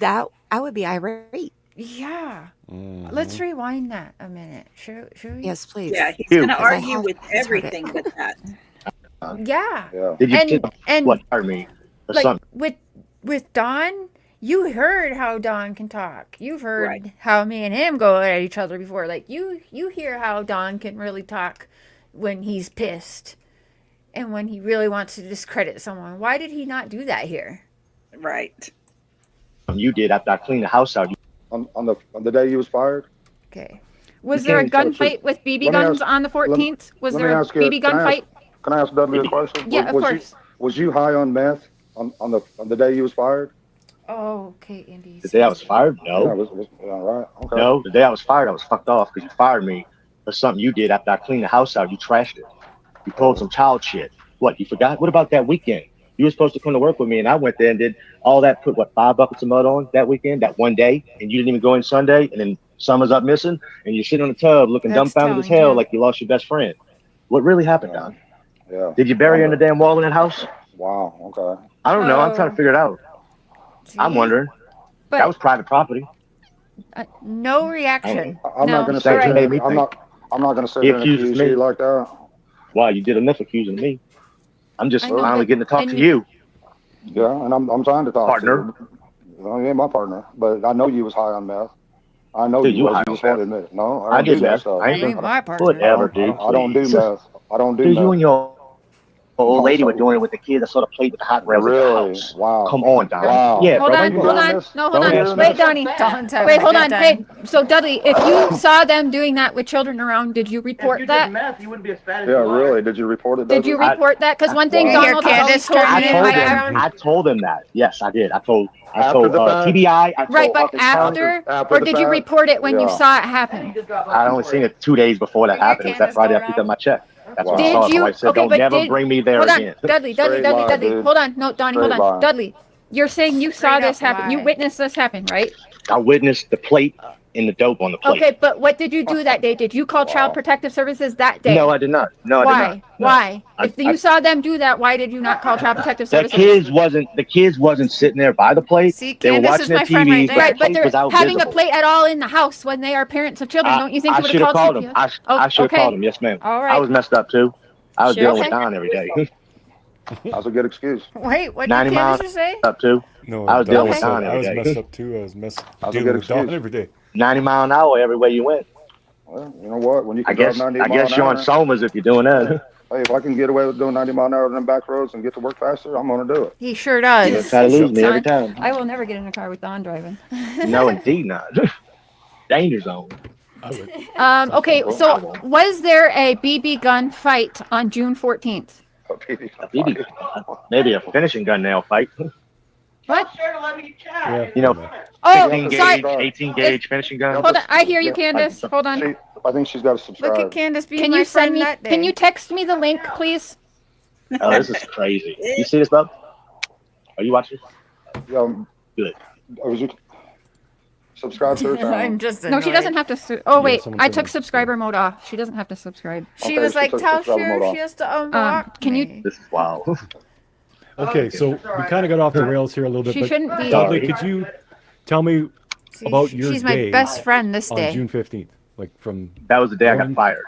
That I would be irate. Yeah. Let's rewind that a minute. Should we? Yes, please. Yeah, he's Ew. going to Because I argue have with heard it. everything with that. Yeah. Yeah. Did you And and what? Pardon me. Or like something. with Don, you heard how Don can talk. You've heard Right. how me and him go at each other before. Like you hear how Don can really talk when he's pissed and when he really wants to discredit someone. Why did he not do that here? Right. You did after I cleaned the house out. On the day you was fired. Okay. Was You there a can't- gunfight with BB let me guns ask- on the 14th? Was let me there a ask you- BB can I ask- gunfight? Can I ask Dudley a question? Yeah, of was course. Was you high on meth on the day you was fired? Oh, okay, Andy. The day I was fired? Yeah, No. all right. Okay. No, the day I was fired, I was fucked off because you fired me for something you did after I cleaned the house out. You trashed it. You pulled some child shit. What, you forgot? What about that weekend? You were supposed to come to work with me, and I went there and did all that, put, 5 buckets of mud on that weekend, that one day, and you didn't even go in Sunday, and then Summer's up missing, and you're sitting on the tub looking That's dumbfounded as telling, hell yeah. like you lost your best friend. What really happened, Don? Yeah. Did you bury her in the damn wall in that house? Wow. Okay. I don't know. I'm trying to figure it out. I'm See? wondering. But That was private property. no reaction. I'm no. not gonna Say sit you here. made me I'm think. not gonna sit He here and accuses accuse me. you like that. Wow, you did enough accusing me. I'm just I know, finally but- getting to talk and to you- you. Yeah, and I'm trying to talk Partner. to you. Well, you ain't my partner, but I know you was high on meth. I know Dude, you you was. high You on just won't meth. admit it. No, I don't did do that meth. stuff. I You ain't my partner. Whatever, I dude. don't do please. meth. I don't do Dude, meth. you and your old lady was doing it with the kids. I saw the plate with the hot rails in the Really? house. Wow. Come on, Don. Wow. Yeah, Hold bro. on, you hold doing on. this? No, hold Don't on. do Wait, this. Donnie. Wait, hold on. Hey, so Dudley, if you saw them doing that with children around, did you report that? Meth, you wouldn't be as fat as Yeah, really? Did you report it? Did you Dudley? report that? Because one thing Wow. Donald has always told me in my I told him that. Yes, I did. I told After the fact? TBI. I told Right, but Hawkins County. after, or the did you fact? report it when you Yeah. saw it happen? I only seen it 2 days before that happened. It was that Friday I picked up my check. That's what I Did saw. you? So I said, Okay, don't but never did, bring me there hold on, again. Dudley, Straight lie, dude. hold on, no, Donnie, hold Straight on, lie. Dudley. You're saying you saw Straight this up happen. You lie. witnessed this happen, right? I witnessed the plate and the dope on the plate. Okay, but what did you do that day? Did you call Child Protective Services that day? No, I did not. No, I did Why? not. No. Why? I- If you saw them do that, why did you not call Child Protective The Services? kids wasn't sitting there by the plate. See, They were Candace watching is their my friend right TVs, there. but Right, the but plate they're was out having visible. a plate at all in the house when they are parents of children. Don't you think I you would should have have called called him. CPS? I should have okay. called him. Yes, ma'am. All right. I was messed up too. I was Sure. dealing with Okay. Don every day. That's a good excuse. Wait, what did 90 miles Candace just say? up too. No, I was Don dealing with said Don I every was day. messed up too. I was That's a dealing good with Don excuse. every day. 90 mile an hour everywhere you went. Well, you know what? When you I can drive guess 90 I mile guess an you're hour, on Somas if you're doing that. hey, if I can get away with doing 90 mile an hour on them back roads and get to work faster, I'm going to do it. He sure does. You try to lose me every Son, time. I will never get in a car with Don driving. No, indeed not. Danger zone. I would. Okay, so was there a BB gun fight on June 14th? Maybe, maybe a finishing gun nail fight. What? Yeah. You know, Oh, 16 sorry. gauge, 18 gauge finishing gun. Hold on. I hear you, Candace. Hold on. I think she's got to Look subscribe. at Candace being Can my you send friend me? that day. Can you text me the link, please? Oh, this is crazy. You see this, bub? Are you watching? Good. Was you subscribe to her channel? I'm just No, she annoyed. doesn't have to. Oh wait, someone I said took that. subscriber mode off. She doesn't have to subscribe. She Okay, was she like, took tell subscriber mode Cher off. she has to unblock can you- me. This is wild. Okay, so we kind of got off the rails here a little bit. She but shouldn't be. Dudley, could you tell me See, about your she's my day best friend this on day. June 15th? Like from That was the day I got fired.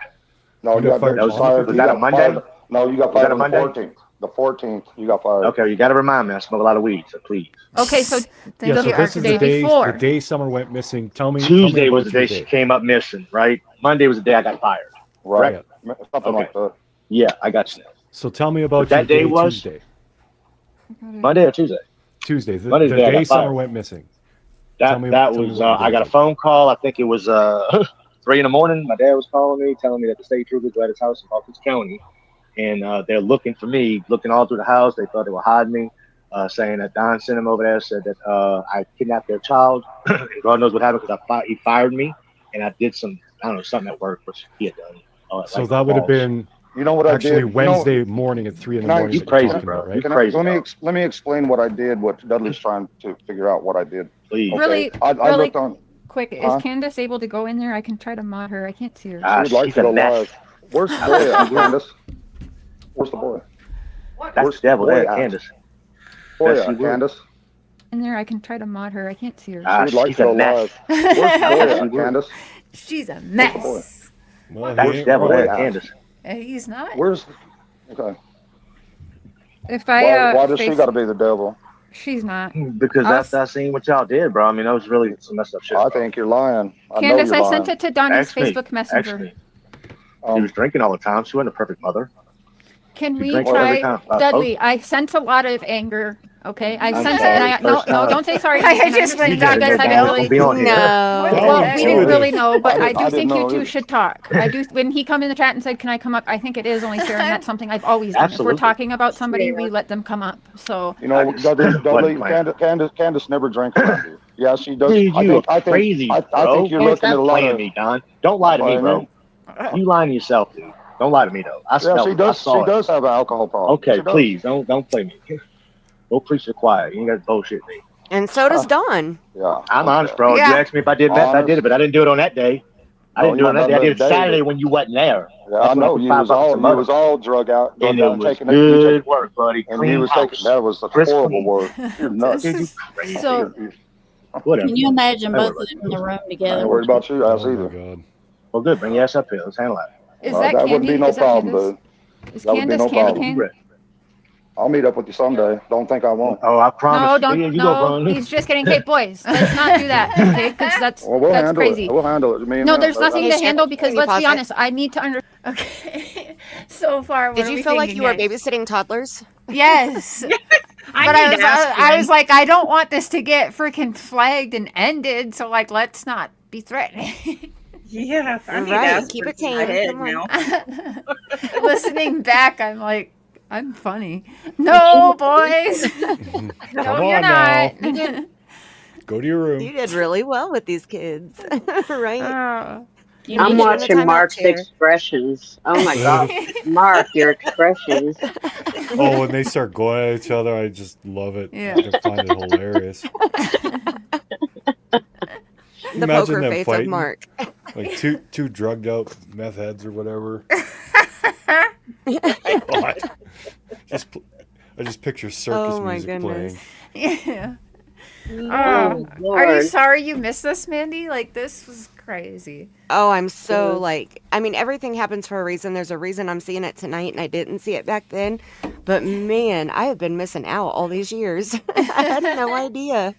No, You got fired. you Was fired. that you a got Monday? fired. No, you got Was that fired a on the Monday? 14th. The 14th, you got fired. Okay, you got to remind me. I smoke a lot of weed, so please. Okay, so Thank yeah, you, so this is the day day before. the day Summer went missing. Tell me. Tuesday tell me was the about day your she came up missing, right? Monday was the day I got fired. Right. Yeah. Something like that. Yeah, I got you. So tell me about That your day day was- Tuesday. Monday or Tuesday? Tuesday, the Monday's the day I day got Summer fired. went missing. Tell me That what was, your I day got a was. phone call. I think it was 3 in the morning. My dad was calling me, telling me that the state troopers were at his house in Hawkins County. And they're looking for me, looking all through the house. They thought they were hiding me, saying that Don sent him over there, said that I kidnapped their child. And God knows what happened because he fired me. And I did some, I don't know, something at work, which he had done. So that would have been You know what I actually did? Wednesday morning at 3 in the Can I- morning. You that you're crazy, talking bro. about, right? Can I, Crazy, let me explain what I did. What Dudley's trying to figure out what I did. Please. Really, I really looked on. quick. Huh? Is Candace able to go in there? I can try to mod her. I can't see her. Ah, We'd like she's to a go mess. live. Where's the boy at, Candace? Where's the boy? That's the devil there, Boy, Candace. Boy Yes, at, you would. Candace. In there, I can try to mod her. I can't see her. Ah, We'd like she's to a go mess. live. Where's the boy Yes, at, you would. Candace? She's a boy? mess. Well, That's he the ain't devil there, wrong. Candace. He's not. Where's? Okay. If I Why does she face- got to be the devil? she's not. Because I'll after I seen what y'all did, bro, I mean, that was really some messed up shit. I think you're lying. I Candace, know I you're sent lying. it to Donnie's Ask me. Facebook Messenger. Ask me. She was drinking all the time. She wasn't a perfect mother. Can She we drinks every try, time. Dudley? I sense a lot of anger. Okay, I I'm sense it, sorry, and I no, first no, time. don't say sorry. I And just went understand down you guys to haven't Bill. really. Be on here. No. Oh, We didn't really know, but I do I didn't think know you two either. should talk. I do. When he come in the chat and said, "Can I come up?" I think it is only fair, and that's something I've always done. If Absolutely. we're talking about somebody, we let them come up. So You know, Dudley, Wasn't Candace never drank around you. Yeah, she does. Dude, I you think, are I think, crazy, I bro. think you're Man, looking stop at a lot playing of. me, Don. Don't lie to me, bro. Well, You lying to yourself, dude. Don't lie to me, though. I Yeah, smell she it. does. I saw She it. does have an alcohol problem. Okay, She does. please don't play me. Go preach to the choir. You ain't got to bullshit me. And so does Dawn. Yeah. I'm honest, bro. Yeah. You asked me if I did meth, I Honest. did it, but I didn't do it on that day. I No, didn't do it on you that day. I might did it not have Saturday done when you wasn't there. Yeah, That's I when know put you 5 was bucks all a month. drug out, And it down, was taking good work, buddy. and Clean you was house. taking that was the Crisp horrible clean. work. You're nuts. Dude, you crazy. So- Whatever. Can you imagine Whatever. both of them in the room I together? ain't worried about you ass Oh my either. God. Well, good. Bring your ass up here. Let's handle that. is Well, that that Candy? wouldn't be no Is that problem, Candace? dude. Is That would be Candace no Candy problem. Cane? I'll meet up with you someday. Don't think I won't. Oh, I promise. No, you. don't. Yeah, you go, No, bro. he's just kidding. Hey, boys, let's not do that, okay? Because that's Well, we'll that's handle crazy. it. We'll handle it. Me and No, him, there's but- nothing Hey, to Chef, handle because can you let's be pause it? honest. I need to under. Okay. so far. What Did are you we feel like thinking you were next? babysitting toddlers? Yes. I But need to ask I one. was like, I don't want this to get freaking flagged and ended. So like, let's not be threatening. Yeah, I need Right, to ask keep for it my tame, head come on. now. Listening back, I'm like, I'm funny. No, boys. Come No, you're on now. not. Go to your You room. did really well with these kids, right? Oh. You I'm need to go to watching timeout Mark's chair. expressions. Oh my God. Mark, your expressions. Oh, when they start going at each other, I just love it. Yeah. I find it hilarious. The Imagine poker them face fighting. of Mark. Like two drugged out meth heads or whatever. God. I just picture circus Oh my music goodness. playing. Yeah. Oh, Are you Lord. sorry you missed this, Mandy? Like, this was crazy. Oh, I'm so like, I mean, everything happens for a reason. There's a reason I'm seeing it tonight and I didn't see it back then. But man, I have been missing out all these years. I had no idea.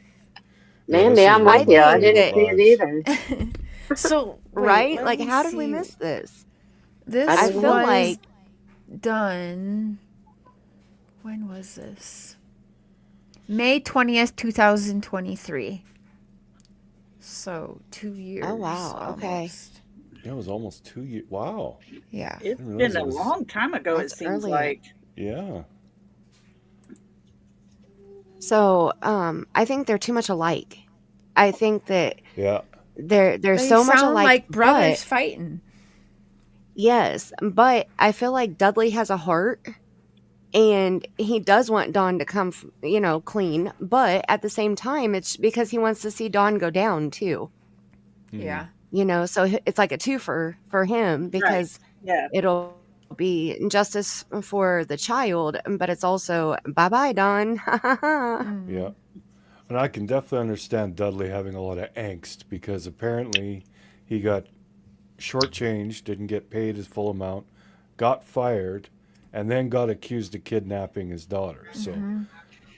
Yeah, Mandy, this is I'm one with of my you. I favorite didn't see it lives. either. So, wait, Right? let Like, me how did we see. miss this? This I I don't feel was like, done. When was this? May 20th, 2023. So 2 years. oh wow, okay. almost. Yeah, it was almost 2 years. Wow. Yeah. It's didn't been realize a it was- long time ago, it That's seems early. like. Yeah. So, I think they're too much alike. I think that Yeah. they're They so much sound alike, like brothers but fighting. yes, but I feel like Dudley has a heart and he does want Dawn to come, clean, but at the same time, it's because he wants to see Dawn go down too. Yeah. So it's like a twofer for him because Yeah. it'll be justice for the child, but it's also bye-bye, Dawn. Mm. Yeah. And I can definitely understand Dudley having a lot of angst because apparently he got shortchanged, didn't get paid his full amount, got fired, and then got accused of kidnapping his daughter. So,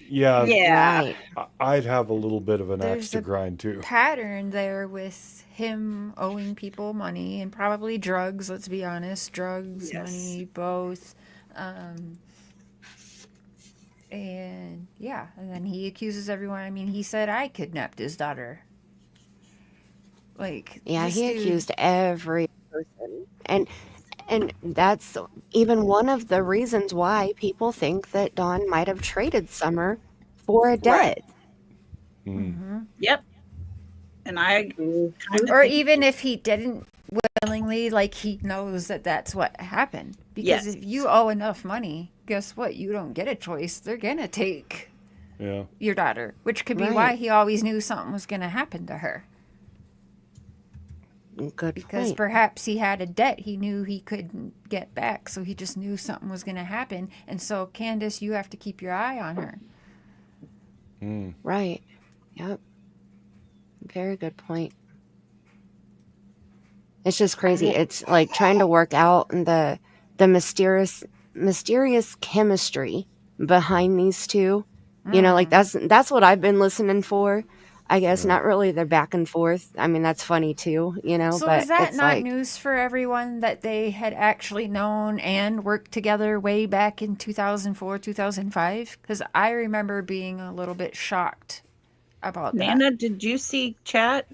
yeah, Yeah. Right. I'd have a little bit of an There's axe to a grind too. Pattern there with him owing people money and probably drugs, let's be honest. Drugs, Yes. money, both. And yeah, and then he accuses everyone. I mean, he said I kidnapped his daughter. Like, Yeah, this he dude- accused every person. And that's even one of the reasons why people think that Dawn might have traded Summer for a debt. Mm. Yep. And I kind of Or even if he didn't willingly, like he knows that that's what happened. Because Yes. if you owe enough money, guess what? You don't get a choice. They're gonna take Yeah. your daughter, which could be Right. why he always knew something was gonna happen to her. Good Because point. perhaps he had a debt he knew he couldn't get back, so he just knew something was gonna happen. And so, Candace, you have to keep your eye on her. Mm. Right. Yep. Very good point. It's just crazy. It's like trying to work out the mysterious chemistry behind these two. Like that's what I've been listening for. I guess not really the back and forth. I mean, that's funny too, So but is that it's not like, news for everyone that they had actually known and worked together way back in 2004, 2005? Because I remember being a little bit shocked about that. Nana, did you see chat?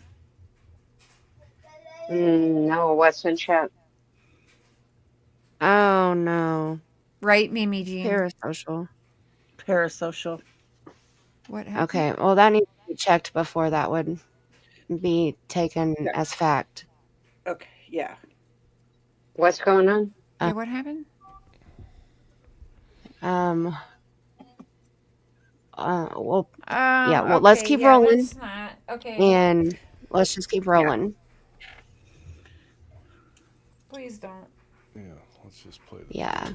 No, what's in chat? oh no, Right, Mimi Jean? parasocial. Parasocial. What happened? Okay, well that needs to be checked before that would be taken as fact. Okay, yeah. What's going on? Yeah, what happened? Well, yeah, well, let's okay, keep yeah, rolling. let's not. Okay. And let's just keep rolling. Please don't. Yeah. Let's just play this. Yeah.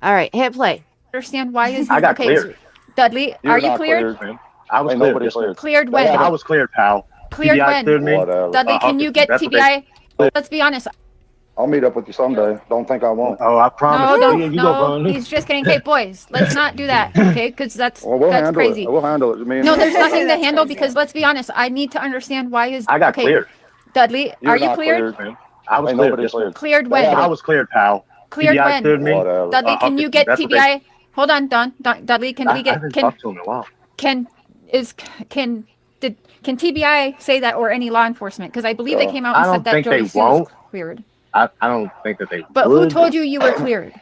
All right, hit play. Understand why is I got okay, cleared. Dudley, You're are you not cleared? Man. I was Ain't cleared. nobody Yes, sir. cleared. Cleared when? I was cleared, pal. Cleared TBI when? cleared me. Whatever. Dudley, can okay, you get that's what TBI? Let's be honest. I'll meet up with you someday. Don't think I won't. Oh, I promise. No, Me and don't. you go, No, bro. he's just kidding. Okay, boys, let's not do that. Okay, because that's Well, we'll handle crazy. it. We'll handle it. Me and No, you. there's nothing to That's handle crazy. because let's be honest. I need to understand why is. I got okay, cleared. Dudley, You're are you not cleared? Man. I was Ain't cleared. nobody Yes, sir. cleared. Cleared when? Yeah, I was cleared, pal. Cleared TBI when? cleared me. Whatever. Dudley, can Okay, you get that's what they. TBI? Hold on, Dudley, can I we get haven't talked to him in a while. can TBI say that, or any law enforcement? Because I believe they came out I and said don't that think they Jody Sue was won't. cleared. I don't think that they But who would. told you you were cleared?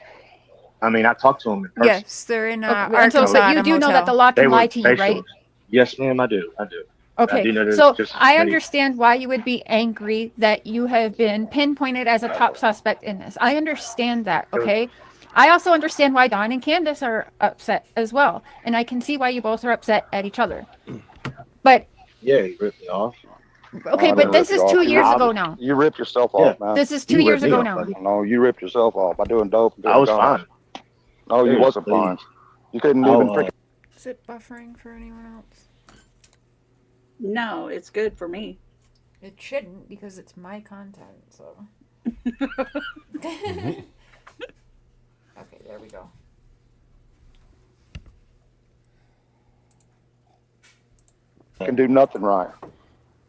I mean, I talked to him in person. Yes, they're in Okay, and so, Arkansas but at you a do know that the motel. law They can were lie to you, right? facials. Yes, ma'am, I do. I do. I Okay, do know there's so just I many. understand why you would be angry that you have been pinpointed as a top suspect in this. I understand that, okay? I also understand why Don and Candace are upset as well. And I can see why you both are upset at each other. But, Yeah, he ripped me off. okay, I but didn't this rip is you 2 off. years ago now. You ripped yourself Yeah. off, man. This is You 2 years ripped me ago off, now. buddy. No, you ripped yourself off by doing dope and doing I was guns. fine. No, you Dude, wasn't please. fine. You couldn't Oh, even freaking. Is it buffering for anyone else? No, it's good for me. It shouldn't because it's my content, so. Mhm. Okay, there we go. Can do nothing right.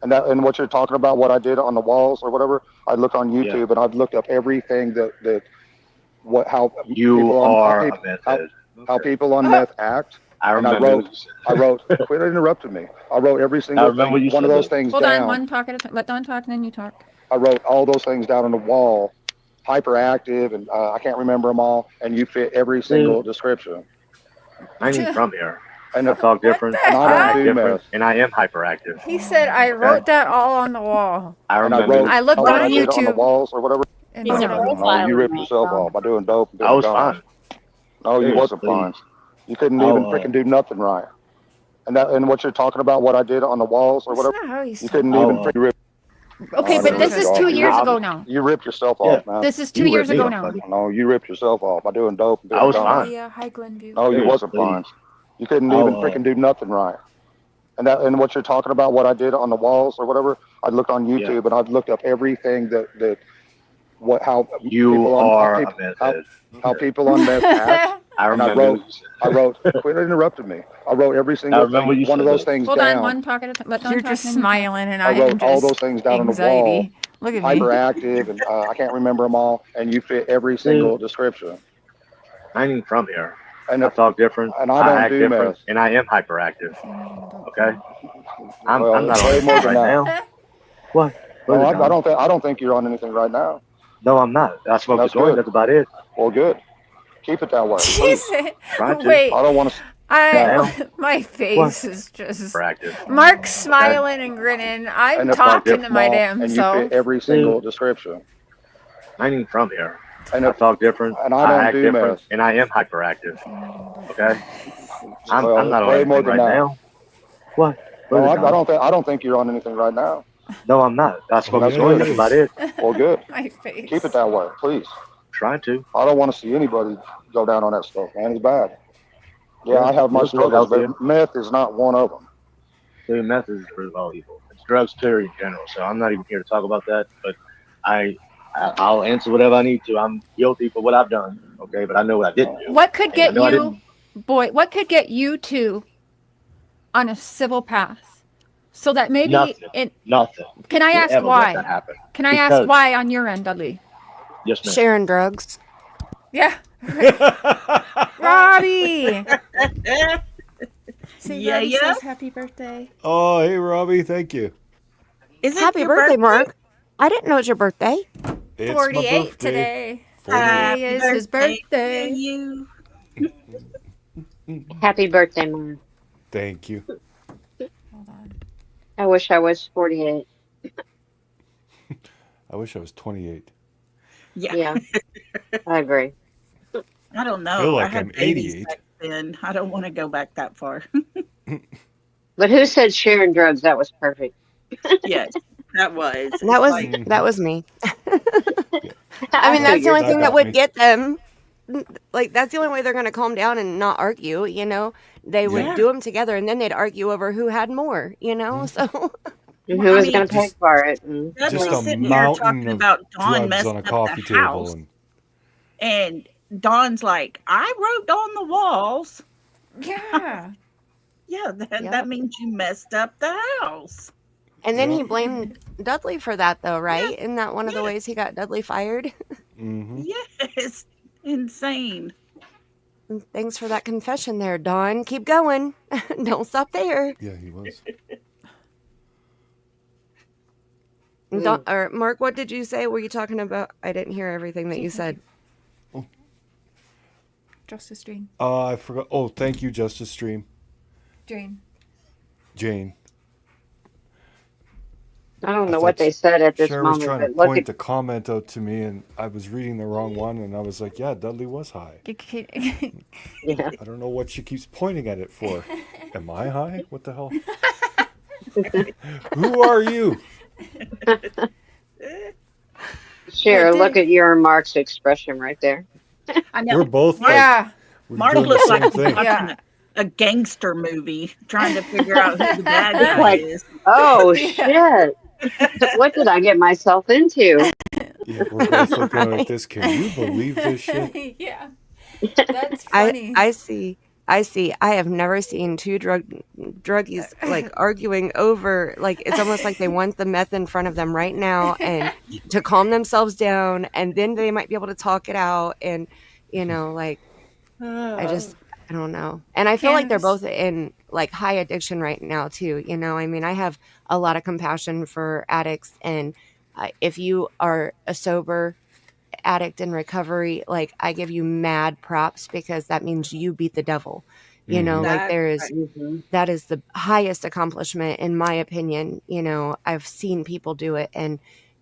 And what you're talking about, what I did on the walls or whatever, I looked on YouTube and I've looked up everything how You people are on a meth head. how people on meth act. I And I remember what wrote, you said. I wrote, quit interrupting me. I wrote every single remember thing, you one of said those that. things Hold down. on, one talk at a time. Let Don talk and then you talk. I wrote all those things down on the wall, hyperactive, and I can't remember them all. And you fit every single description. I ain't even from here. And I talk different. the And I I don't act do different. meth. And I am hyperactive. He said, I wrote that all on the wall. I And I remember. wrote I looked what on I did on the YouTube. walls or whatever. And He's a wrote them. No, you ripped profiler, yourself man. off by doing dope and I doing was guns. fine. No, you Dude, wasn't please. fine. You couldn't Oh, even freaking do nothing right. And what you're talking about, what I did on the walls or That's whatever, not how he's you couldn't Oh, even freaking rip. Okay, I but didn't this rip is you 2 off. years I- ago now. You ripped yourself Yeah. off, man. This is You 2 years ripped me ago off, now. buddy. No, you ripped yourself off by doing dope and doing I was guns. fine. Yeah, High Glenview. No, you Dude, wasn't please. fine. You couldn't Oh, even freaking do nothing right. And what you're talking about, what I did on the walls or whatever, I looked on YouTube and I've looked up everything how You people on are how a people, meth how, head. how people on meth act. I And I remember what wrote, you said. I wrote, quit interrupting me. I wrote every single remember thing, you one of said those that. things Hold on, down. one talk at a time. Let Don You're talk just and then you talk. smiling, and I I am wrote all just those things down on the wall, anxiety. Look at me. hyperactive, and I can't remember them all. And you fit every single description. I ain't even from here. And I talk different. And I don't act do different. meth. And I am hyperactive. Okay? I'm Well, not it's on way anything more right than that. now. What? No, What is it, Don? I don't think you're on anything right now. No, I'm not. I smoke That's a joint. good. That's about it. Well, good. Keep it that way. She Please. said, Try to. wait, I don't want to. my face is just. Hyperactive. Mark's smiling and grinning. I'm And if talking to I my small, damn and you self. fit every single description. I ain't even from here. And I talk different. and I don't act do different. meth. And I am hyperactive. Okay? I'm Well, not on way more anything than right that. now. What? No, What is it, Don? I don't think you're on anything right now. No, I'm not. I smoke a yeah, joint. he That's is. about it. Well, good. My face. Keep it that way, please. Trying to. I don't want to see anybody go down on that stuff, man. It's bad. Yeah, I have my Let's get struggles, healthier. but meth is not one of them. Dude, meth is for all evil. It's drugs, period, in general. So I'm not even here to talk about that. But I'll answer whatever I need to. I'm guilty for what I've done. Okay, but I know what I didn't do. What could get know I you, boy, what could get you two on a civil path? So that maybe Nothing. Nothing. Can I Could ask ever let why? that happen. Can I Because- ask why on your end, Dudley? Yes, ma'am. Sharing drugs. Yeah. Robbie. Say Yeah, Robbie yeah. says happy birthday. Oh, hey, Robbie, thank you. Is it Happy your birthday, Mark. I didn't know it's your birthday. It's my 48 birthday. today. 48. Happy Today is his birthday. to you. Happy birthday, Mom. Thank you. Hold on. I wish I was 48. I wish I was 28. Yeah. Yeah, I agree. I don't know. I feel like had I'm babies 88. back then. I don't want to go back that far. But who said sharing drugs? That was perfect. Yes, that was. That was Like, that was me. I I mean, that's the only That thing that got would me. get them. Like, that's the only way they're going to calm down and not argue. You know, they would Yeah. do them together, and then they'd argue over who had more. You know, so And Well, who I was mean, going to pay just- for it? And, Dudley's Just a sitting here mountain talking of about Don drugs messing on a up coffee the table. house, And and Don's like, I wrote on the walls. Yeah. Yeah, that Yep. that means you messed up the house. and then Yeah. he blamed Dudley for that, though, right? Isn't that one of the ways he got Dudley fired? Mm-hmm. Yes, insane. Thanks for that confession there, Don. Keep going. Don't stop there. Yeah, he was. Don, or Mark, what did you say? Were you talking about? I didn't hear everything that you said. Justice Jane. I forgot. Oh, thank you, Justice Stream. Jane. Jane. I don't know thought what they said at this Cher was moment, trying but to look point at the comment out to me, and I was reading the wrong one, and I was like, yeah, Dudley was high. yeah. I don't know what she keeps pointing at it for. Am I high? What the hell? Who are you? Cher, look at your and Mark's expression right there. I know. We're both like, Yeah. we're Mark doing looks the same like thing. watching a gangster movie, trying to figure out who the bad It's guy like, is. oh Yeah. shit, what did I get myself into? Yeah, we're both looking like this. Can you believe this shit? Yeah. That's funny. I see. I have never seen two druggies like arguing over, like, it's almost like they want the meth in front of them right now and to calm themselves down, and then they might be able to talk it out. And like, I don't know. And I feel like they're both in like high addiction right now too. I mean, I have a lot of compassion for addicts, and if you are a sober addict in recovery, like, I give you mad props, because that means you beat the devil. Like, that is the highest accomplishment in my opinion. I've seen people do it, and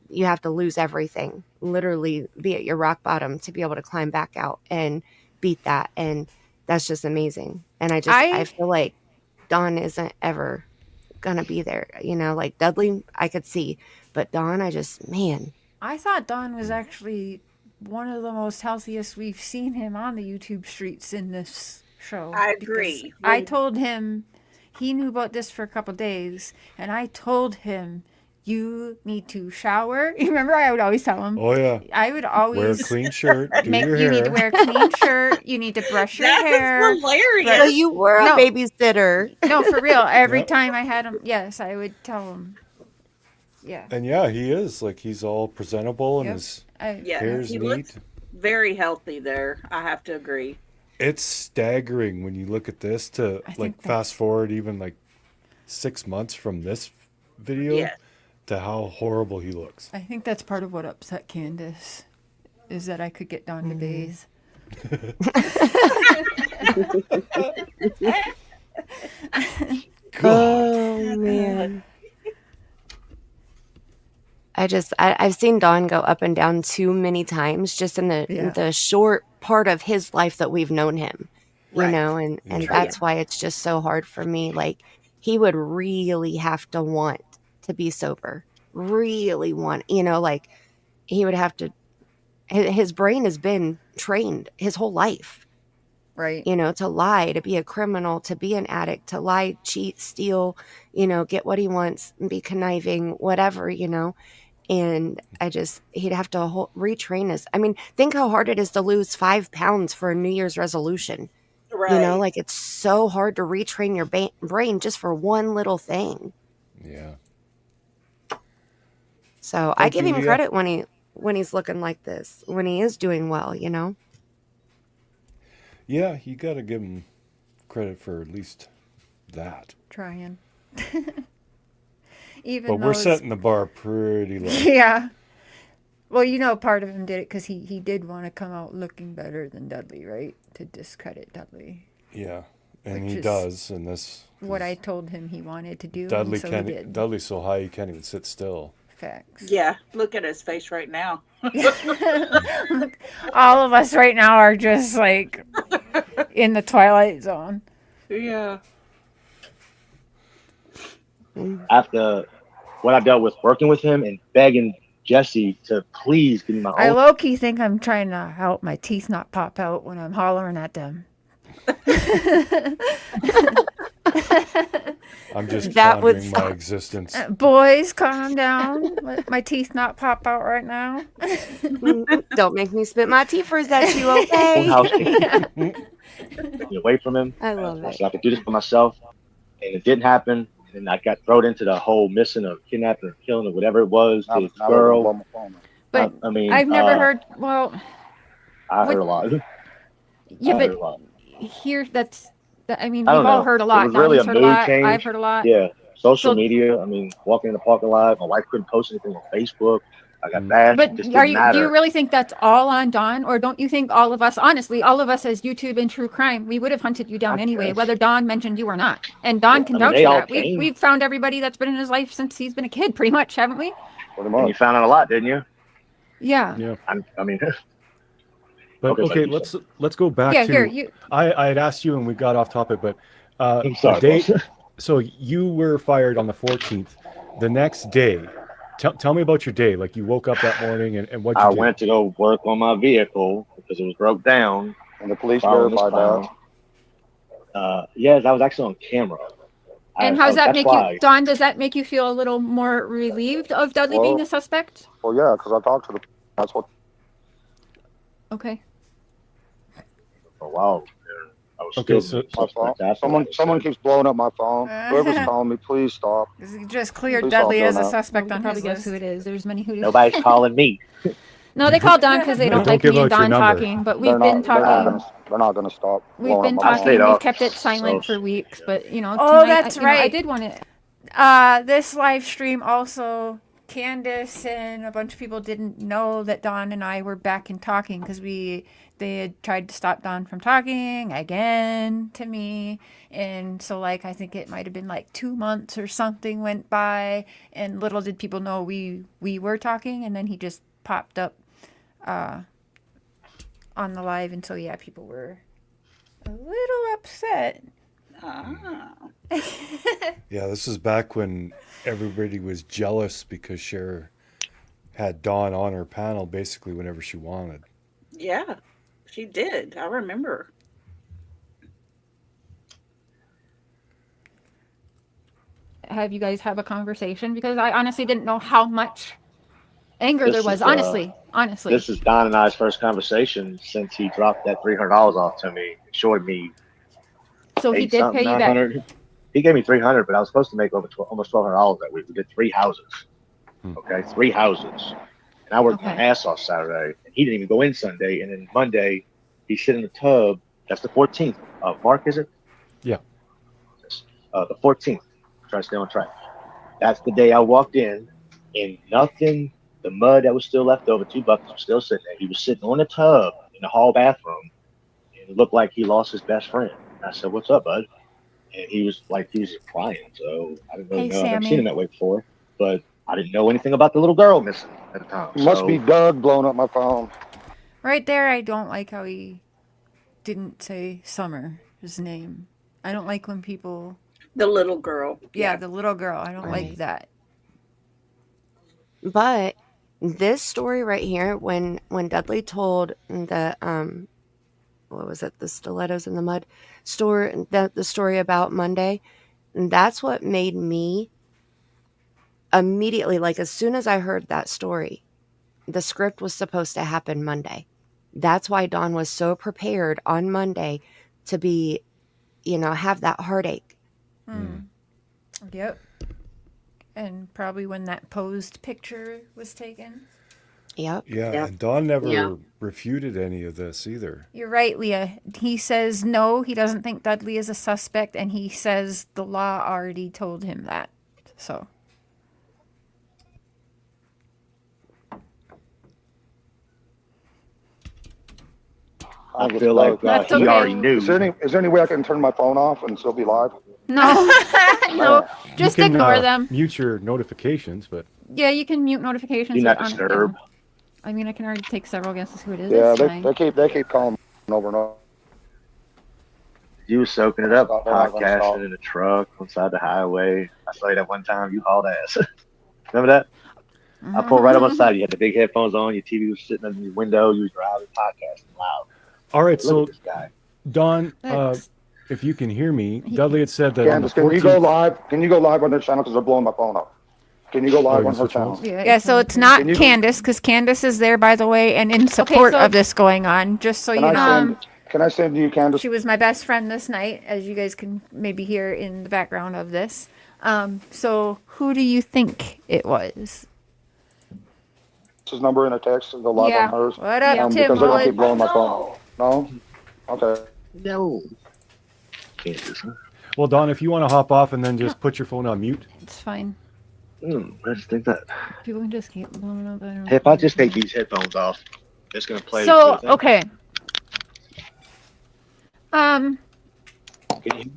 you have to lose everything, literally be at your rock bottom to be able to climb back out and beat that. And that's just amazing. And I feel like Don isn't ever gonna be there. Like Dudley I could see, but Don, man. I thought Don was actually one of the most healthiest we've seen him on the YouTube streets in this show. I agree. I told him, he knew about this for a couple days, and I told him, you need to shower. You remember, I would always tell him. Oh yeah. I would always wear a clean shirt. Do your you hair. need to wear a clean shirt. You need to brush your hair. That is hilarious. So you were a babysitter. No, for real. Every time I had him, yes, I would tell him. Yeah. And yeah, he is like, he's all presentable and his hair's he neat. looks very healthy there. I have to agree. It's staggering when you look at this to like fast forward even like 6 months from this video to how horrible he looks. I think that's part of what upset Candace, is that I could get Don to bathe. Oh man. I've seen Don go up and down too many times just in the short part of his life that we've known him, and that's why it's just so hard for me. Like, he would really have to want to be sober, really want, like, he would have to, his brain has been trained his whole life, right? To lie, to be a criminal, to be an addict, to lie, cheat, steal, get what he wants, be conniving, whatever, and he'd have to retrain us. I mean, think how hard it is to lose 5 pounds for a New Year's resolution. Right. Like, it's so hard to retrain your brain just for one little thing. Yeah. So I give him credit when he's looking like this, when he is doing well, Yeah, you got to give him credit for at least that. Trying. But we're setting the bar pretty low. Yeah. Well, part of him did it because he did want to come out looking better than Dudley, right? To discredit Dudley. Yeah, and he does in this. What I told him he wanted to do. Dudley so can't. he did. Dudley's so high he can't even sit still. Facts. Yeah, look at his face right now. Look, all of us right now are just like in the twilight zone. Yeah. After what I dealt with working with him and begging Jesse to please give me my I own. low-key think I'm trying to help my teeth not pop out when I'm hollering at them. I'm just pondering my existence. Boys, calm down. Let my teeth not pop out right now. Don't make me spit my teethers at you, okay? Get away from him. I love it. So I could do this for myself, and it didn't happen. And I got thrown into the whole missing or kidnapping or killing or whatever it was. This girl. But I mean, I've never heard. Well, I heard what- a lot. yeah, I heard but a lot. here I mean, I we've don't all know. heard a It lot. was really a Donnie's heard a mood lot. change. I've heard a lot. Yeah, social So- media. I mean, walking in the parking lot, my wife couldn't post anything on Facebook. I got bashed. But Just do didn't matter. you really think that's all on Don, or don't you think all of us, honestly, all of us as YouTube and true crime, we would have hunted you down I anyway, guess. whether Don mentioned you or not? And Don can I mean, vouch they for all that. came. We've found everybody that's been in his life since he's been a kid, pretty much, haven't we? Pretty And much. you found out a lot, didn't you? Yeah. Yeah. I mean, But Okay, okay, but you let's go back Yeah, to. here you. I had asked you and we got off topic, but I'm the sorry, date. boss. So you were fired on the 14th. The next day, tell me about your day. Like you woke up that morning and what you I did. went to go work on my vehicle because it was broke down. And the police Following this verified that. clown. Yeah, that was actually on camera. And how's that that's make why. you, Don, does that make you feel a little more relieved of Dudley being Well- a suspect? Well, yeah, because I talked to the. That's what. Okay. For a while, I was Okay, still so- My phone. Someone keeps blowing up my phone. Whoever's calling me, please stop. Just clear Please Dudley stop as a doing that. suspect on Probably his guess list. who it is. There's many who do. Nobody's calling me. No, they call Don because they don't Don't like give me and out your Don number. talking, but They're we've been not- they're not talking. gonna- They're not going to stop. We've blowing been up my talking. stayed We've up, kept it silent so- for weeks, but you know. Oh, tonight, that's you know, I right. did want to. This live stream also, Candace and a bunch of people didn't know that Don and I were back and talking because they had tried to stop Don from talking again to me. And so like I think it might have been like 2 months or something went by, and little did people know we were talking, and then he just popped up on the live, and so yeah, people were a little upset. Yeah, this is back when everybody was jealous because Cher had Dawn on her panel basically whenever she wanted. Yeah, she did. I remember. Have you guys have a conversation? Because I honestly didn't know how much anger there This was. is, Honestly. This is Don and I's first conversation since he dropped that $300 off to me, showed me. So he did pay you back. 900. He gave me $300, but I was supposed to make over almost $1,200 that week. We did 3 houses. Okay, 3 houses, and I worked my Okay. ass off Saturday. And he didn't even go in Sunday, and then Monday he's sitting in the tub. That's the 14th. Mark, is it? Yeah. The 14th. Try to stay on track. That's the day I walked in, and nothing. The mud that was still left over, 2 buckets were still sitting there. He was sitting on the tub in the hall bathroom, and it looked like he lost his best friend. And I said, "What's up, bud?" And he was just crying. So I didn't really Hey, know. I've never Sammy. seen him that way before, but I didn't know anything about the little girl missing at the time. Must So, be Doug blowing up my phone. Right there, I don't like how he didn't say Summer, his name. I don't like when people, The little girl. yeah, the little girl. I don't like Right. that. But this story right here, when Dudley told the what was it, the stilettos in the mud story, the story about Monday, that's what made me immediately, like as soon as I heard that story, the script was supposed to happen Monday. That's why Dawn was so prepared on Monday to be, have that heartache. Yep. And probably when that posed picture was taken. Yep. Yeah, Yeah. and Dawn never Yeah. refuted any of this either. You're right, Leah. He says no, he doesn't think Dudley is a suspect, and he says the law already told him that. So, I feel like That's he okay. already knew. Is there any way I can turn my phone off and still be live? No, no, just You can, ignore them. Mute your notifications, but Yeah, you can mute notifications. Do not on- disturb. I mean, I can already take several guesses who it is. Yeah, It's fine. they keep calling over and over. You was soaking it up, They're not gonna stop. podcasting in the truck on the side of the highway. I saw you that one time. You hauled ass. Remember that? I pulled right up on the side. You had the big headphones on. Your TV was sitting in your window. You were driving, podcasting loud. all right. Look So at this guy. Dawn, That's- if you can hear me, Dudley had said that on the Candace, can you go 14th. live? Can you go live on their channel because they're blowing my phone up? Can you go live you on her switch channel? phones? yeah, so it's not Can you- Candace, because Candace is there, by the way, and in support so- of this going on, just so Can you I know. send? Can I send you, Candace? She was my best friend this night, as you guys can maybe hear in the background of this. So who do you think it was? number in a text to go live Yeah. on hers? What up, Tim Because they're gonna keep Mullet? blowing my phone up. No? Okay. No. Can't do that. Well, Don, if you want to hop off and then just put your phone on mute. It's fine. I just think that. People can just keep blowing up. I don't Hey, if I just take these headphones off, it's gonna play. So, the okay. Can you-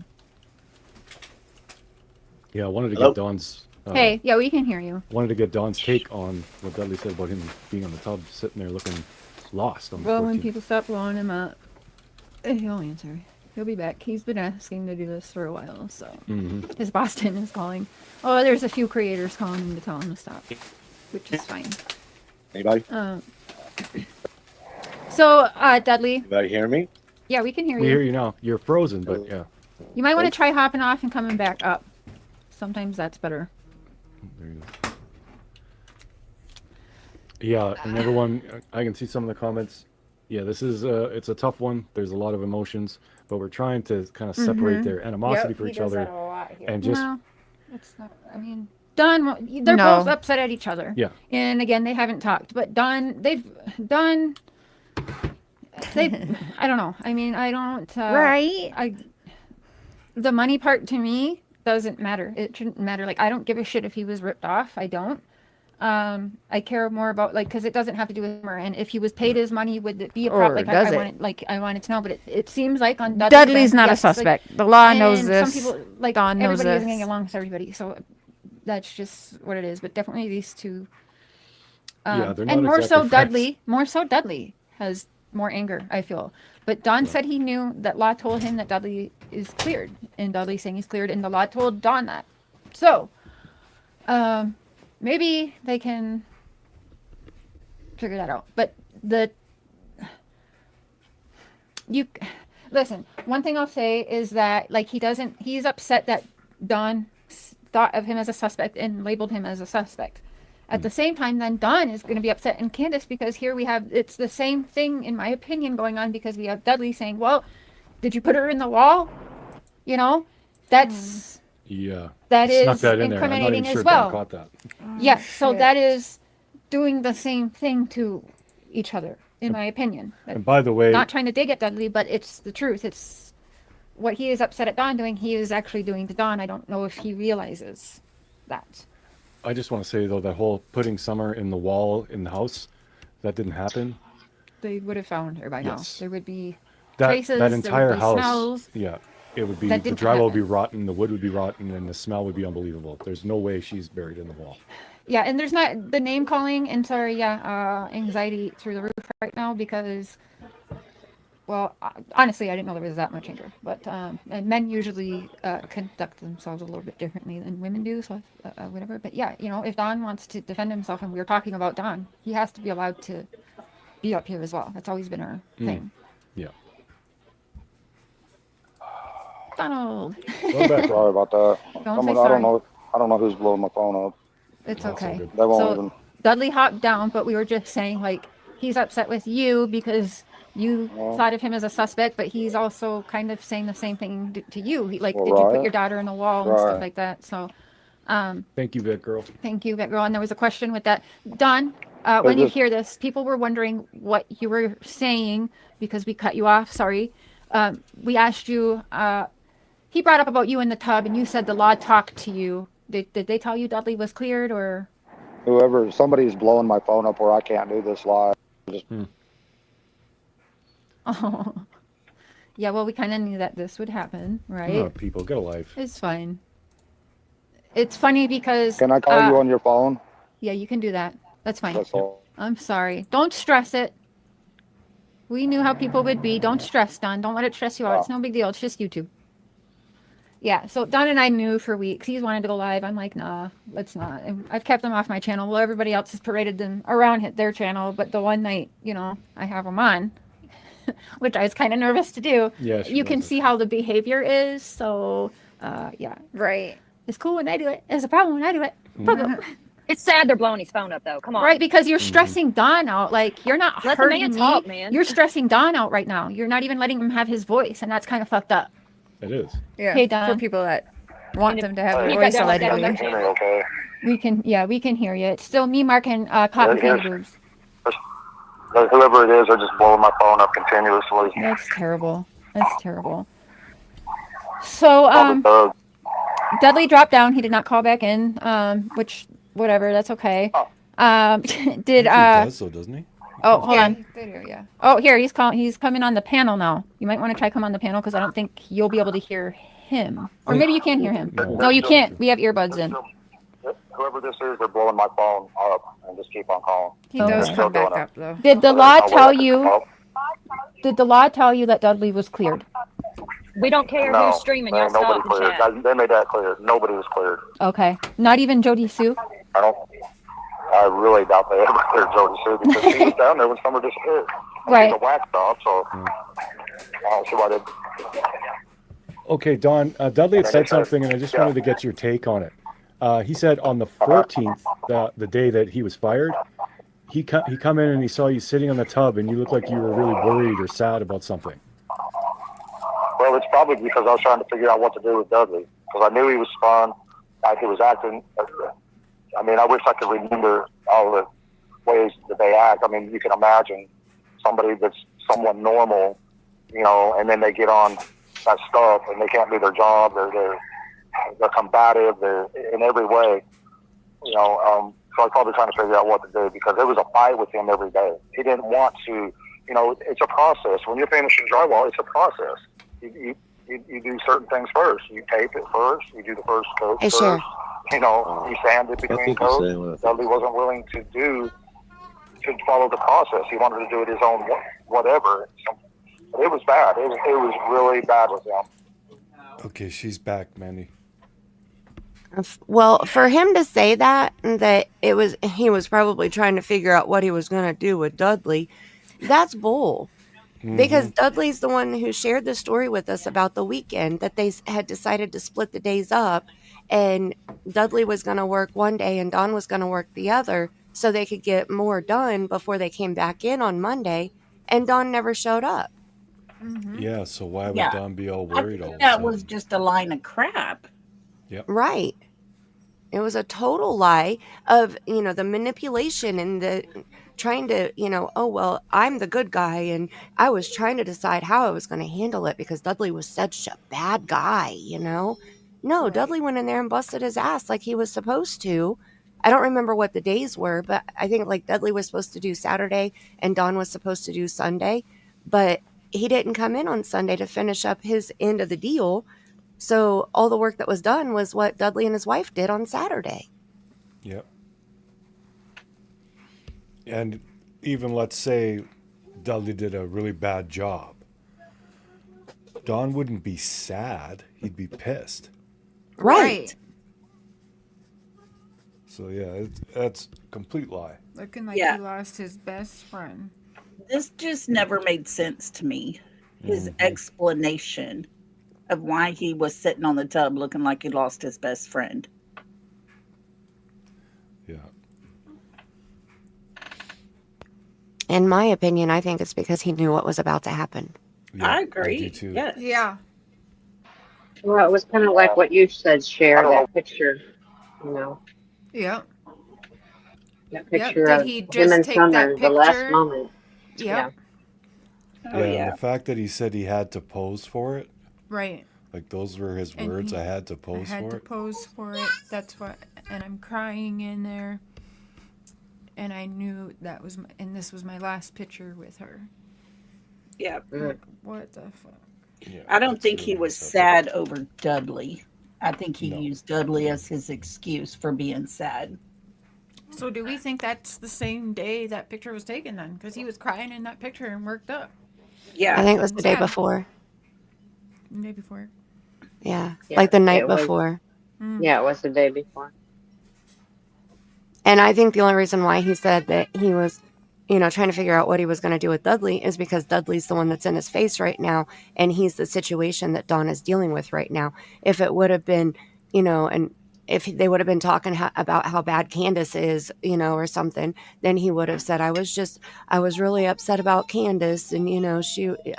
Yeah, I wanted to Hello? get Don's. Hey, yeah, we can hear you. Wanted to get Don's take on what Dudley said about him being on the tub, sitting there looking lost on the Well, when 14th. people stop blowing him up, he'll answer. He'll be back. He's been asking to do this for a while, so Mhm. his Boston is calling. Oh, there's a few creators calling him to tell him to stop, which is fine. Anybody? So, Dudley, Anybody hear me? yeah, we can hear We you. hear you now. You're frozen, but yeah. You might want to try hopping off and coming back up. Sometimes that's better. There you go. Yeah, and everyone, I can see some of the comments. Yeah, this is it's a tough one. There's a lot of emotions, but we're trying to kind of separate their animosity for each other and just No, it's not. I mean, Don, they're No. both upset at each other. Yeah. And again, they haven't talked, but I don't know. I mean, I don't. Right. The money part to me doesn't matter. It shouldn't matter. Like, I don't give a shit if he was ripped off. I don't. I care more about, like, because it doesn't have to do with him. And if he was paid his money, would it be a problem? Or Like, does it? I wanted to know, but it seems like on Dudley's Dudley's end, not a yes, like, suspect. The law knows and this. Some people, like, Don knows everybody isn't this. getting along with everybody. So that's just what it is. But definitely these two. Yeah, they're and not more so exactly Dudley has more anger, I feel. But Don said he knew that law told him that Dudley is cleared, and Dudley's saying he's cleared, and the law told Don that. So, maybe they can figure that out. But listen, one thing I'll say is that, like, he's upset that Don thought of him as a suspect and labeled him as a suspect. At the same time, then Don is going to be upset and Candace, because here it's the same thing, in my opinion, going on, because we have Dudley saying, well, did you put her in the wall? You know, that's, yeah. that Snuck is that in there. I'm not incriminating even sure as well. Don caught that. Yeah, so shit. that is doing the same thing to each other, in my opinion. And by the way, Not trying to dig at Dudley, but it's the truth. It's what he is upset at Don doing, he is actually doing to Don. I don't know if he realizes that. I just want to say though, that whole putting Summer in the wall in the house, that didn't happen. They would have found her by Yes. now. There would be That traces, that there would entire be house, smells. yeah, it would be That the didn't drywall would be happen. rotten, the wood would be rotten, and the smell would be unbelievable. There's no way she's buried in the wall. Yeah, and there's not the name calling and anxiety through the roof right now, because, well, honestly, I didn't know there was that much anger. But and men usually conduct themselves a little bit differently than women do, so whatever. But yeah, you know, if Don wants to defend himself, and we were talking about Don, he has to be allowed to be up here as well. That's always been our thing. Yeah. Donald, Go back. Sorry about that. Don't say I sorry. don't know who's blowing my phone up. it's That's all okay. good. They won't So even. Dudley hopped down, but we were just saying, like, he's upset with you because you thought of him as a suspect, but he's also kind of saying the same thing to you. He, like, Well, did you put right. your daughter in the wall and stuff Right. like that? So, Thank you, Vet Girl. thank you, Vet Girl. And there was a question with that. Don, when you just- hear this, people were wondering what you were saying because we cut you off. Sorry. We asked you, he brought up about you in the tub, and you said the law talked to you. Did they tell you Dudley was cleared, or? Somebody's blowing my phone up where I can't do this live. Oh, yeah. Well, we kind of knew that this would happen, right? Oh, people, get a life. It's fine. It's funny because. Can I call you on your phone? Yeah, you can do that. That's fine. That's all. I'm sorry. Don't stress it. We knew how people would be. Don't stress, Don. Don't let it stress you out. It's no big deal. It's just YouTube. Yeah, so Don and I knew for weeks. He's wanted to go live. I'm like, nah, let's not. And I've kept them off my channel. Well, everybody else has paraded them around their channel. But the one night, you know, I have them on, which I was kind of nervous to do. Yeah, she you can wasn't. see how the behavior is. So, yeah. Right. It's cool when I do it. It's a problem when I do it. Problem. It's sad they're blowing his phone up, though. Come on. Right, because you're stressing Don out. Like, you're not Let the hurting man me. talk, man. You're stressing Don out right now. You're not even letting him have his voice, and that's kind of fucked up. It is. Yeah. Hey, Don. For people that want them to have You a got voice that already. on their Hear me okay? We can hear you. It's still me, Mark, and Cotton Yeah, Candy yeah. Boobs. Whoever it is, they're just blowing my phone up continuously. That's terrible. That's terrible. So, Dudley dropped down. He did not call back in, which, whatever, that's okay. Did, He does, though, doesn't he? Oh, hold on. Yeah. Oh, here, he's coming on the panel now. You might want to try come on the panel because I don't think you'll be able to hear him. Or maybe you can hear him. No, you can't. We have earbuds in. Whoever this is, they're blowing my phone up and just keep on calling. He does come back up, though. Did the law tell you? Did the law tell you that Dudley was cleared? We don't care No, who's streaming. there Y'all ain't nobody stop and cleared. chat. They made that clear. Nobody was cleared. Okay. Not even Jody Sue? I really doubt they ever cleared Jody Sue because she was down there when Summer disappeared. Right. She's a whack job, so I don't see why they. Okay, Don, Dudley had said something, and I just wanted to get your take on it. He said on the 14th, the day that he was fired, he come in and he saw you sitting on the tub, and you looked like you were really worried or sad about something. Well, it's probably because I was trying to figure out what to do with Dudley because I knew he was fun. He was acting. I mean, I wish I could remember all the ways that they act. I mean, you can imagine somebody that's somewhat normal, you know, and then they get on that stuff and they can't do their job. They're combative. They're in every way, you know. So I was probably trying to figure out what to do because there was a fight with him every day. He didn't want to, you know. It's a process. When you're finishing drywall, it's a process. You do certain things first. You tape it first. You do the first coat first. Sure. You know, you sand it between coats. Dudley wasn't willing to follow the process. He wanted to do it his own whatever. So, but it was bad. It was really bad with him. Okay, she's back, Mandy. Well, for him to say that he was probably trying to figure out what he was going to do with Dudley, that's bull. Because Dudley's the one who shared the story with us about the weekend that they had decided to split the days up, and Dudley was going to work one day and Don was going to work the other so they could get more done before they came back in on Monday, and Don never showed up. Yeah, so why would Don be all worried all of a That sudden? was just a line of crap. Yep. Right. It was a total lie of, you know, the manipulation and the trying to, you know, oh, well, I'm the good guy. And I was trying to decide how I was going to handle it because Dudley was such a bad guy, you know. No, right. Dudley went in there and busted his ass like he was supposed to. I don't remember what the days were, but I think like Dudley was supposed to do Saturday and Don was supposed to do Sunday. But he didn't come in on Sunday to finish up his end of the deal. So all the work that was done was what Dudley and his wife did on Saturday. Yep. And even let's say Dudley did a really bad job. Don wouldn't be sad. He'd be pissed. Right. So, yeah, that's a complete lie. Looking like he lost his best friend. This just never made sense to me. His explanation of why he was sitting on the tub looking like he lost his best friend. Yeah. In my opinion, I think it's because he knew what was about to happen. Yeah, I agree. I do too. Yes. Yeah. Well, it was kind of like what you said, Cher, that picture, you know. Yeah. That picture Did of he him just and take Summer, that the last picture? moment. Yeah. Oh, And the fact that he said he had to pose for it, Right. like those were his And words, I had to pose I had for to it. pose for it. That's what, and I'm crying in there. And I knew that was, and this was my last picture with her. Yeah. Like, what the fuck? Yeah, I don't that's think really he was messed up. sad over Dudley. I think he No. used Dudley as his excuse for being sad. So do we think that's the same day that picture was taken then? Because he was crying in that picture and worked up. Yeah. I think it was the day Yeah. before. The day before. Yeah. Yeah, Like the night it was. before. Yeah, it was the day before. And I think the only reason why he said that he was, you know, trying to figure out what he was going to do with Dudley is because Dudley's the one that's in his face right now. And he's the situation that Dawn is dealing with right now. If it would have been, you know, and if they would have been talking about how bad Candace is, you know, or something, then he would have said, I was really upset about Candace. And, you know,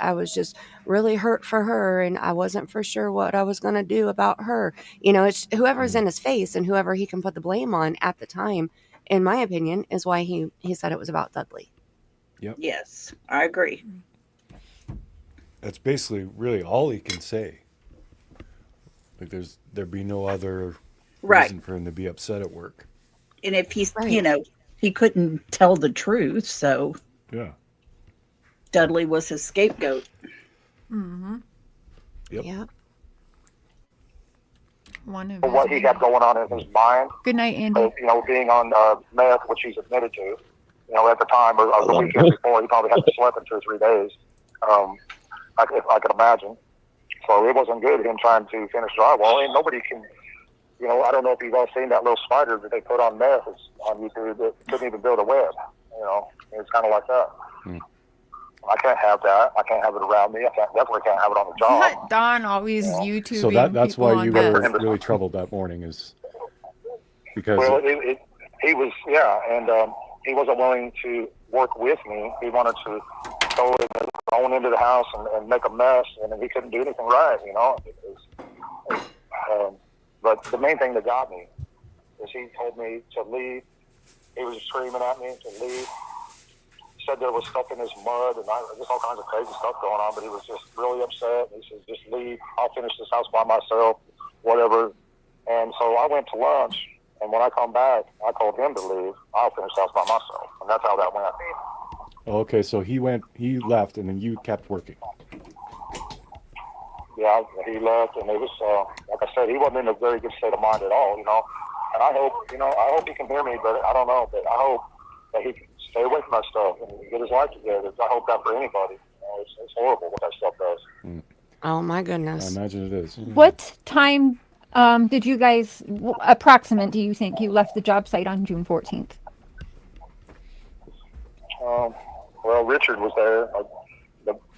I was just really hurt for her. And I wasn't for sure what I was going to do about her. You know, it's whoever's in his face and whoever he can put the blame on at the time, in my opinion, is why he said it was about Dudley. Yep. Yes, I agree. That's basically really all he can say. Like there'd be no other Right. reason for him to be upset at work. And if he's, Right. he couldn't tell the truth, so Yeah. Dudley was his scapegoat. Mm-hmm. Yep. Yeah. One of what he his. got going on in his mind. Good night, Andy. Being on meth, which he's admitted to, at the time or the weekend before, he probably hadn't slept in 2 or 3 days. I could imagine. So it wasn't good, him trying to finish drywall. And nobody can, I don't know if you've all seen that little spider that they put on meth on YouTube that couldn't even build a web. It's kind of like that. I can't have that. I can't have it around me. Definitely can't have it on the job. Not Don always YouTubing. So that's people why on you meth. were really troubled that morning, is because Well, he was, and he wasn't willing to work with me. He wanted to go on into the house and make a mess, and he couldn't do anything right, But the main thing that got me is he told me to leave. He was screaming at me to leave. Said there was stuff in his mud and just all kinds of crazy stuff going on, but he was just really upset. He said, just leave. I'll finish this house by myself, whatever. And so I went to lunch, and when I come back, I told him to leave. I'll finish the house by myself. And that's how that went. okay, so he left, and then you kept working. Yeah, he left, and it was, like I said, he wasn't in a very good state of mind at all, And I hope he can hear me, but I don't know. But I hope that he can stay away from that stuff and get his life together. I hope that for anybody. It's horrible what that stuff does. Oh my goodness. I imagine it is. What time did you guys, approximate, do you think you left the job site on June 14th? Well, Richard was there.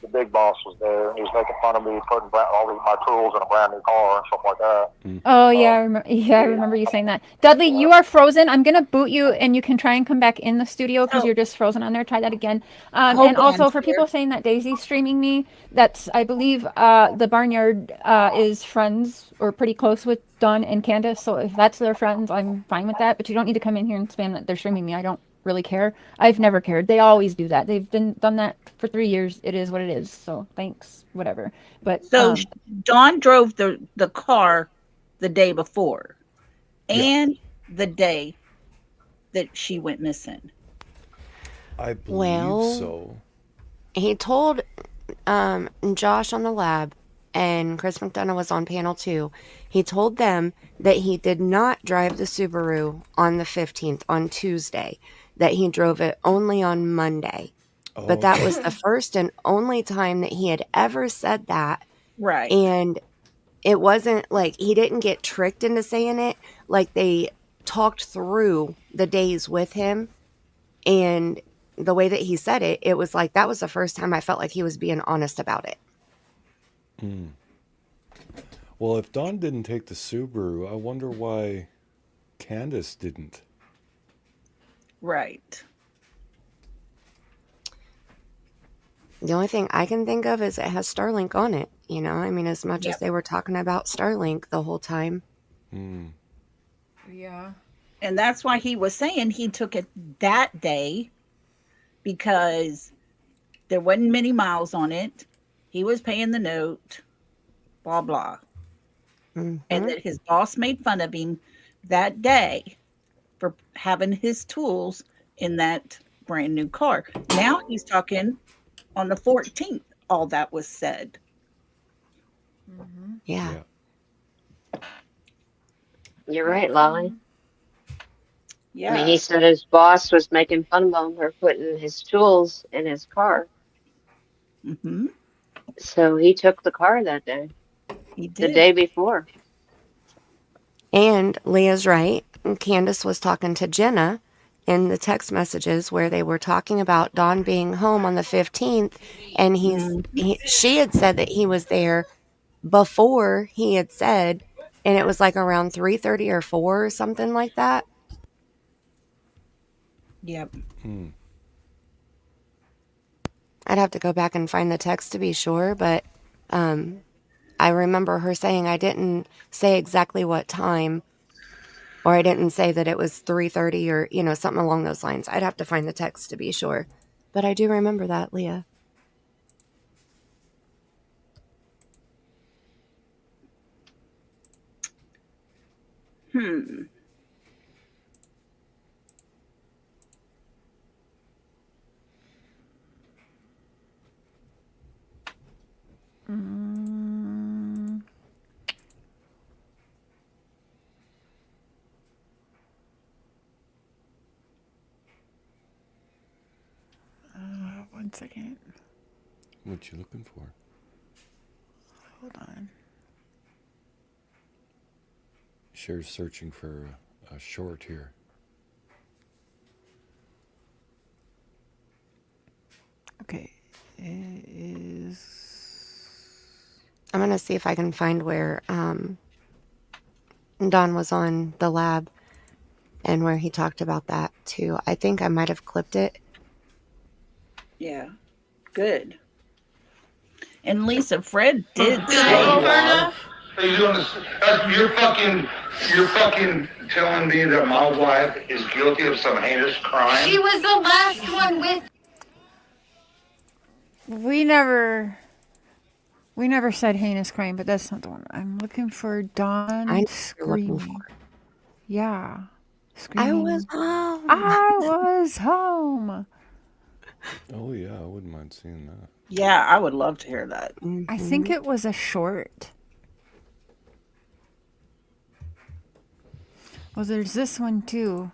The big boss was there. He was making fun of me putting all my tools in a brand new car and stuff like that. Oh, yeah, I remember you saying that. Dudley, you are frozen. I'm going to boot you, and you can try and come back in the studio because you're just frozen on there. Try that again. And also, for people saying that Daisy's streaming me, that's, I believe, the Barnyard is friends or pretty close with Don and Candace. So if that's their friends, I'm fine with that. But you don't need to come in here and spam that they're streaming me. I don't really care. I've never cared. They always do that. They've done that for 3 years. It is what it is. So thanks, whatever. But so Dawn drove the car the day before and the day that she went missing. I believe so. He told Josh on the lab, and Chris McDonough was on panel 2. He told them that he did not drive the Subaru on the 15th, on Tuesday, that he drove it only on Monday. Oh, but that was the first and only time that he had ever said that. Right. And it wasn't like he didn't get tricked into saying it. Like, they talked through the days with him, and the way that he said it, it was like that was the first time I felt like he was being honest about it. Well, if Don didn't take the Subaru, I wonder why Candace didn't. Right. The only thing I can think of is it has Starlink on it. I mean, as much as they were talking about Starlink the whole time. yeah. And that's why he was saying he took it that day, because there wasn't many miles on it. He was paying the note, blah, blah. And that his boss made fun of him that day for having his tools in that brand new car. Now he's talking on the 14th. All that was said. Yeah. You're right, Lolly. Yeah. I mean, he said his boss was making fun of him for putting his tools in his car. Mm-hmm. So he took the car that day. He did. The day before. And Leah's right. Candace was talking to Jenna in the text messages where they were talking about Don being home on the 15th. And she had said that he was there before he had said, and it was like around 3:30 or 4 or something like that. Yep. I'd have to go back and find the text to be sure, but I remember her saying I didn't say exactly what time, or I didn't say that it was 3:30 or something along those lines. I'd have to find the text to be sure. but I do remember that, Leah. One second. What you looking for? Hold on. Cher's searching for a short here. Okay. It is. I'm going to see if I can find where Don was on the lab and where he talked about that too. I think I might have clipped it. Yeah. Good. And Lisa, Fred did say Are you doing this? You're fucking telling me that my wife is guilty of some heinous crime? She was the last one with. We never said heinous crime, but that's not the one. I'm looking for Don I know what you're looking screaming. for. Yeah. I Screaming. was home. I was home. Oh yeah, I wouldn't mind seeing that. Yeah, I would love to hear that. I think it was a short. Well, there's this one too.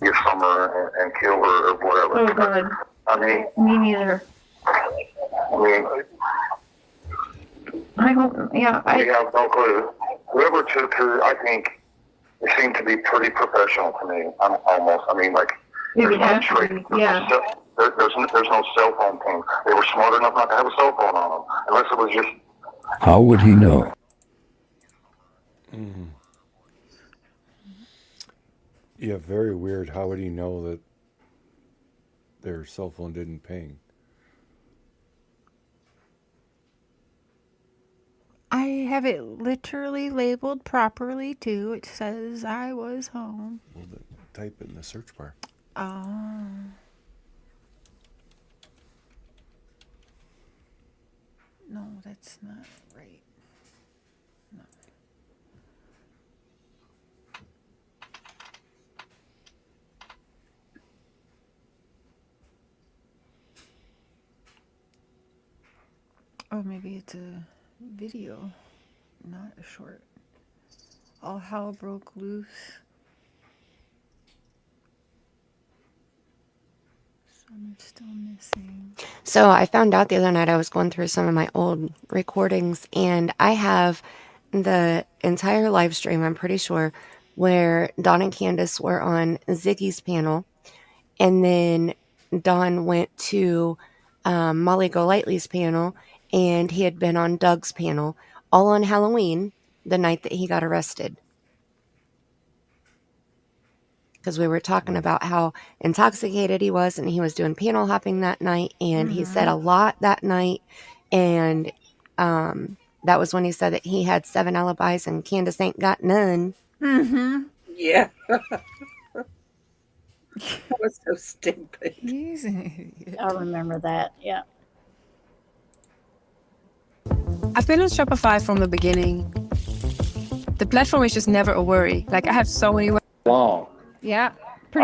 Get from her and kill her or whatever. Oh, God. I mean, Me neither. I mean, I hope. Yeah. we have no clue. Whoever took her, I think, it seemed to be pretty professional to me. I'm almost. I mean, like, Maybe there's no actually, trick. yeah. There's no cell phone thing. They were smart enough not to have a cell phone on them, unless it was just. How would he know? Mm-hmm. Yeah, very weird. How would he know that their cell phone didn't ping? I have it literally labeled properly too. It says I was home. Well, then type it in the search bar. Oh. No, that's not right. No. Oh, maybe it's a video, not a short. All hell broke loose. Some still missing. So I found out the other night I was going through some of my old recordings, and I have the entire live stream, I'm pretty sure, where Don and Candace were on Ziggy's panel, and then Don went to Molly Golightly's panel, and he had been on Doug's panel, all on Halloween, the night that he got arrested. Because we were talking about how intoxicated he was, and he was doing panel hopping that night, and he said a lot that night, and that was when he said that he had 7 alibis and Candace ain't got none. Mm-hmm. Yeah. That was so stupid. He's an idiot. I remember that. Yeah. I've been on Shopify from the beginning. The platform is just never a worry. Like, I have so many. Long. Yeah.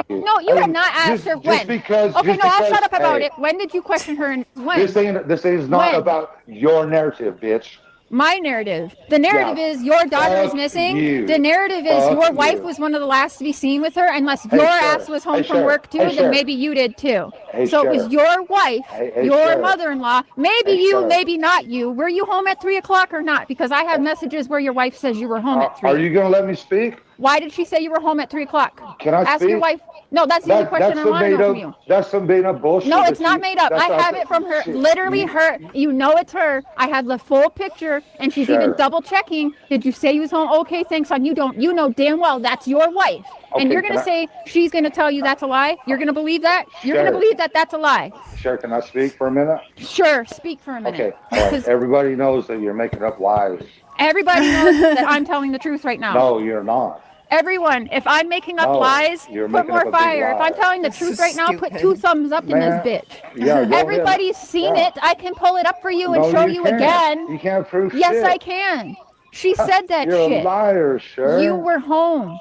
No, you have not asked her when. Okay, no, I'll shut up about it. When did you question her and when? This is not about your narrative, bitch. My narrative. The narrative is your daughter is missing. you. The narrative is Fuck your wife you. was one of the last to be seen with her. Unless Hey, your Cher. ass was home Hey, from Cher. work too, Hey, then Cher. maybe you did too. Hey, So it was Cher. your wife, Hey, your Cher. mother-in-law. Maybe Hey, you, Cher. maybe not you. Were you home at 3 o'clock or not? Because I have messages where your wife says you were home at 3. Are you going to let me speak? Why did she say you were home at 3 o'clock? Can I Ask speak? your wife. No, that's the only question I want to know from you. That's some made up bullshit. No, that it's not you- made up. that's I not- have it from her. shit. Literally her. You know it's her. I have the full picture, and she's even Sure. double checking. Did you say you was home? Okay, thanks. On you don't. You know damn well that's your wife, and Okay, you're can gonna I- say she's gonna tell you that's a lie. You're gonna believe that. You're gonna Sure. believe that that's a lie. Cher, can I speak for a minute? Sure, speak for a minute. Okay. All right. Because Everybody knows that you're making up lies. everybody knows that I'm telling the truth right now. No, you're not. Everyone, if I'm making up No, lies, you're put making up more a big fire. If I'm lie. telling the This truth is right now, put stupid. 2 thumbs up in this Man, bitch. yeah, go Everybody's ahead. seen Yeah. it. I can pull it up for you and No, show you you can't. again. You can't prove Yes, shit. I can. She said that You're shit. a liar, sir. You were home.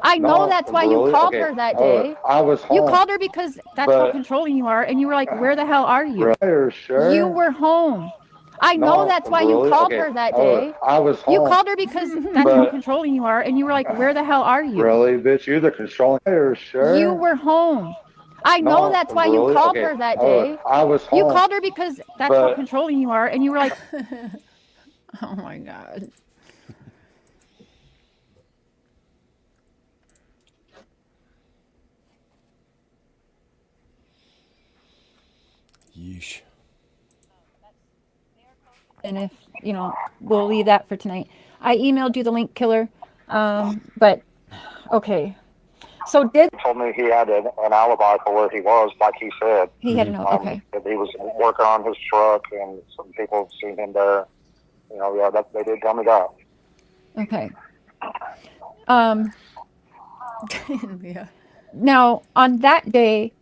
I know No, that's why you really? called Okay. her that day. I was You home. called her because that's how But controlling you are, and you were like, "Where the hell are you?" liar, sir. You were home. I know No, that's why you really? called Okay. her that day. I was You home. called her because that's how But controlling you are, and you were like, "Where the hell are you?" really, bitch, you're the controlling liar, sir. You were home. I know No, that's why you really? called Okay. her that day. I was home. You called her because that's how But controlling you are, and you were like, Oh my god. Yeesh. and if we'll leave that for tonight. I emailed you the link, killer. But okay. So did He told me he had an alibi for where he was, like he said. he had an okay? That he was working on his truck, and some people seen him there. Yeah, they did tell me that. Okay. Yeah. Now on that day,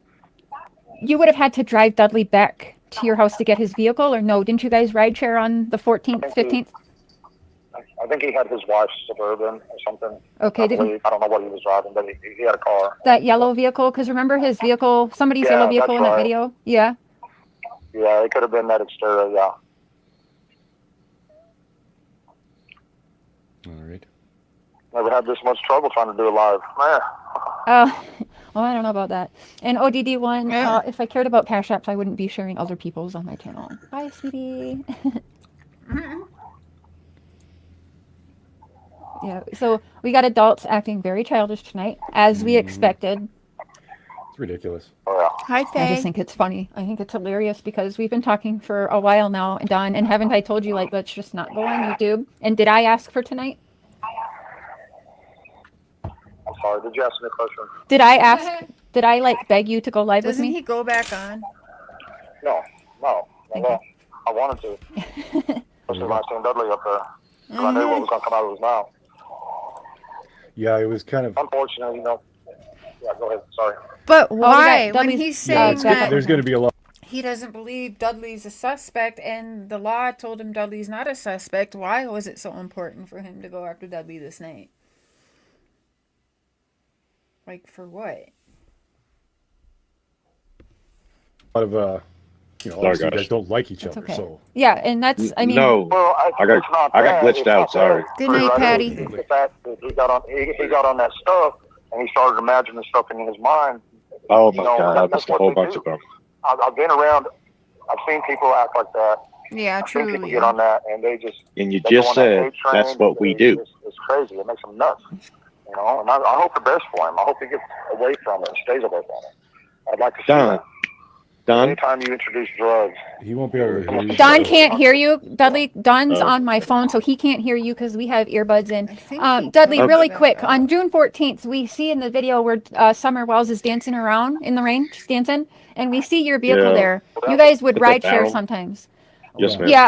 you would have had to drive Dudley back to your house to get his vehicle, or no? Didn't you guys ride share on the 14th, 15th? I think he had his wife's Suburban or something. Okay, I did believe. I don't know what he was driving, but he had a car. that yellow vehicle? Because remember his vehicle, somebody's yellow vehicle that's in that right. video? Yeah. Yeah, it could have been that exterior, yeah. All right. Never had this much trouble trying to do it live. Man. Well, I don't know about that. And ODD1, if I cared about Cash Apps, I wouldn't be sharing other people's on my channel. Bye, sweetie. Yeah, so we got adults acting very childish tonight, as we expected. It's ridiculous. Hi, I Faye. just think it's funny. I think it's hilarious because we've been talking for a while now, Don, and haven't I told you, like, let's just not go on YouTube? And did I ask for tonight? I'm sorry, did you ask me a question? Did I ask, did I, like, beg you to go live Doesn't with me? he go back on? No. I wanted to. Especially when I seen Dudley up there. 'Cause I knew what was going to come out of his mouth. Yeah, it was kind of. Unfortunately, Yeah, go ahead. Sorry. But we why? got When Dudley's- he's saying that There's going to be a lot. he doesn't believe Dudley's a suspect and the law told him Dudley's not a suspect, why was it so important for him to go after Dudley this night? Like, for what? Of obviously you guys don't like each other, okay. so Yeah, and that's, I mean... No, Well, I got glitched out. Sorry. Good night, Patty. The fact that he got on that stuff and he started imagining stuff in his mind. Oh my God, I that's missed a what whole they bunch do. of them. I've been around. I've seen people act like that. Yeah, I've seen people truly. get on that, and they just. And you they go just on that said hate train. that's what we do. It's crazy. It makes them nuts. And I hope the best for him. I hope he gets away from it and stays away from it. I'd like to see that. Don? Anytime you introduce drugs, he won't be able to hear you. Don can't hear you. Dudley, Don's on my phone, so he can't hear you because we have earbuds in. Dudley, really quick, on June 14th, we see in the video where Summer Wells is dancing around in the rain, just dancing, and we see your vehicle there. You guys would With the ride share barrel? sometimes. Yes, ma'am. Yeah,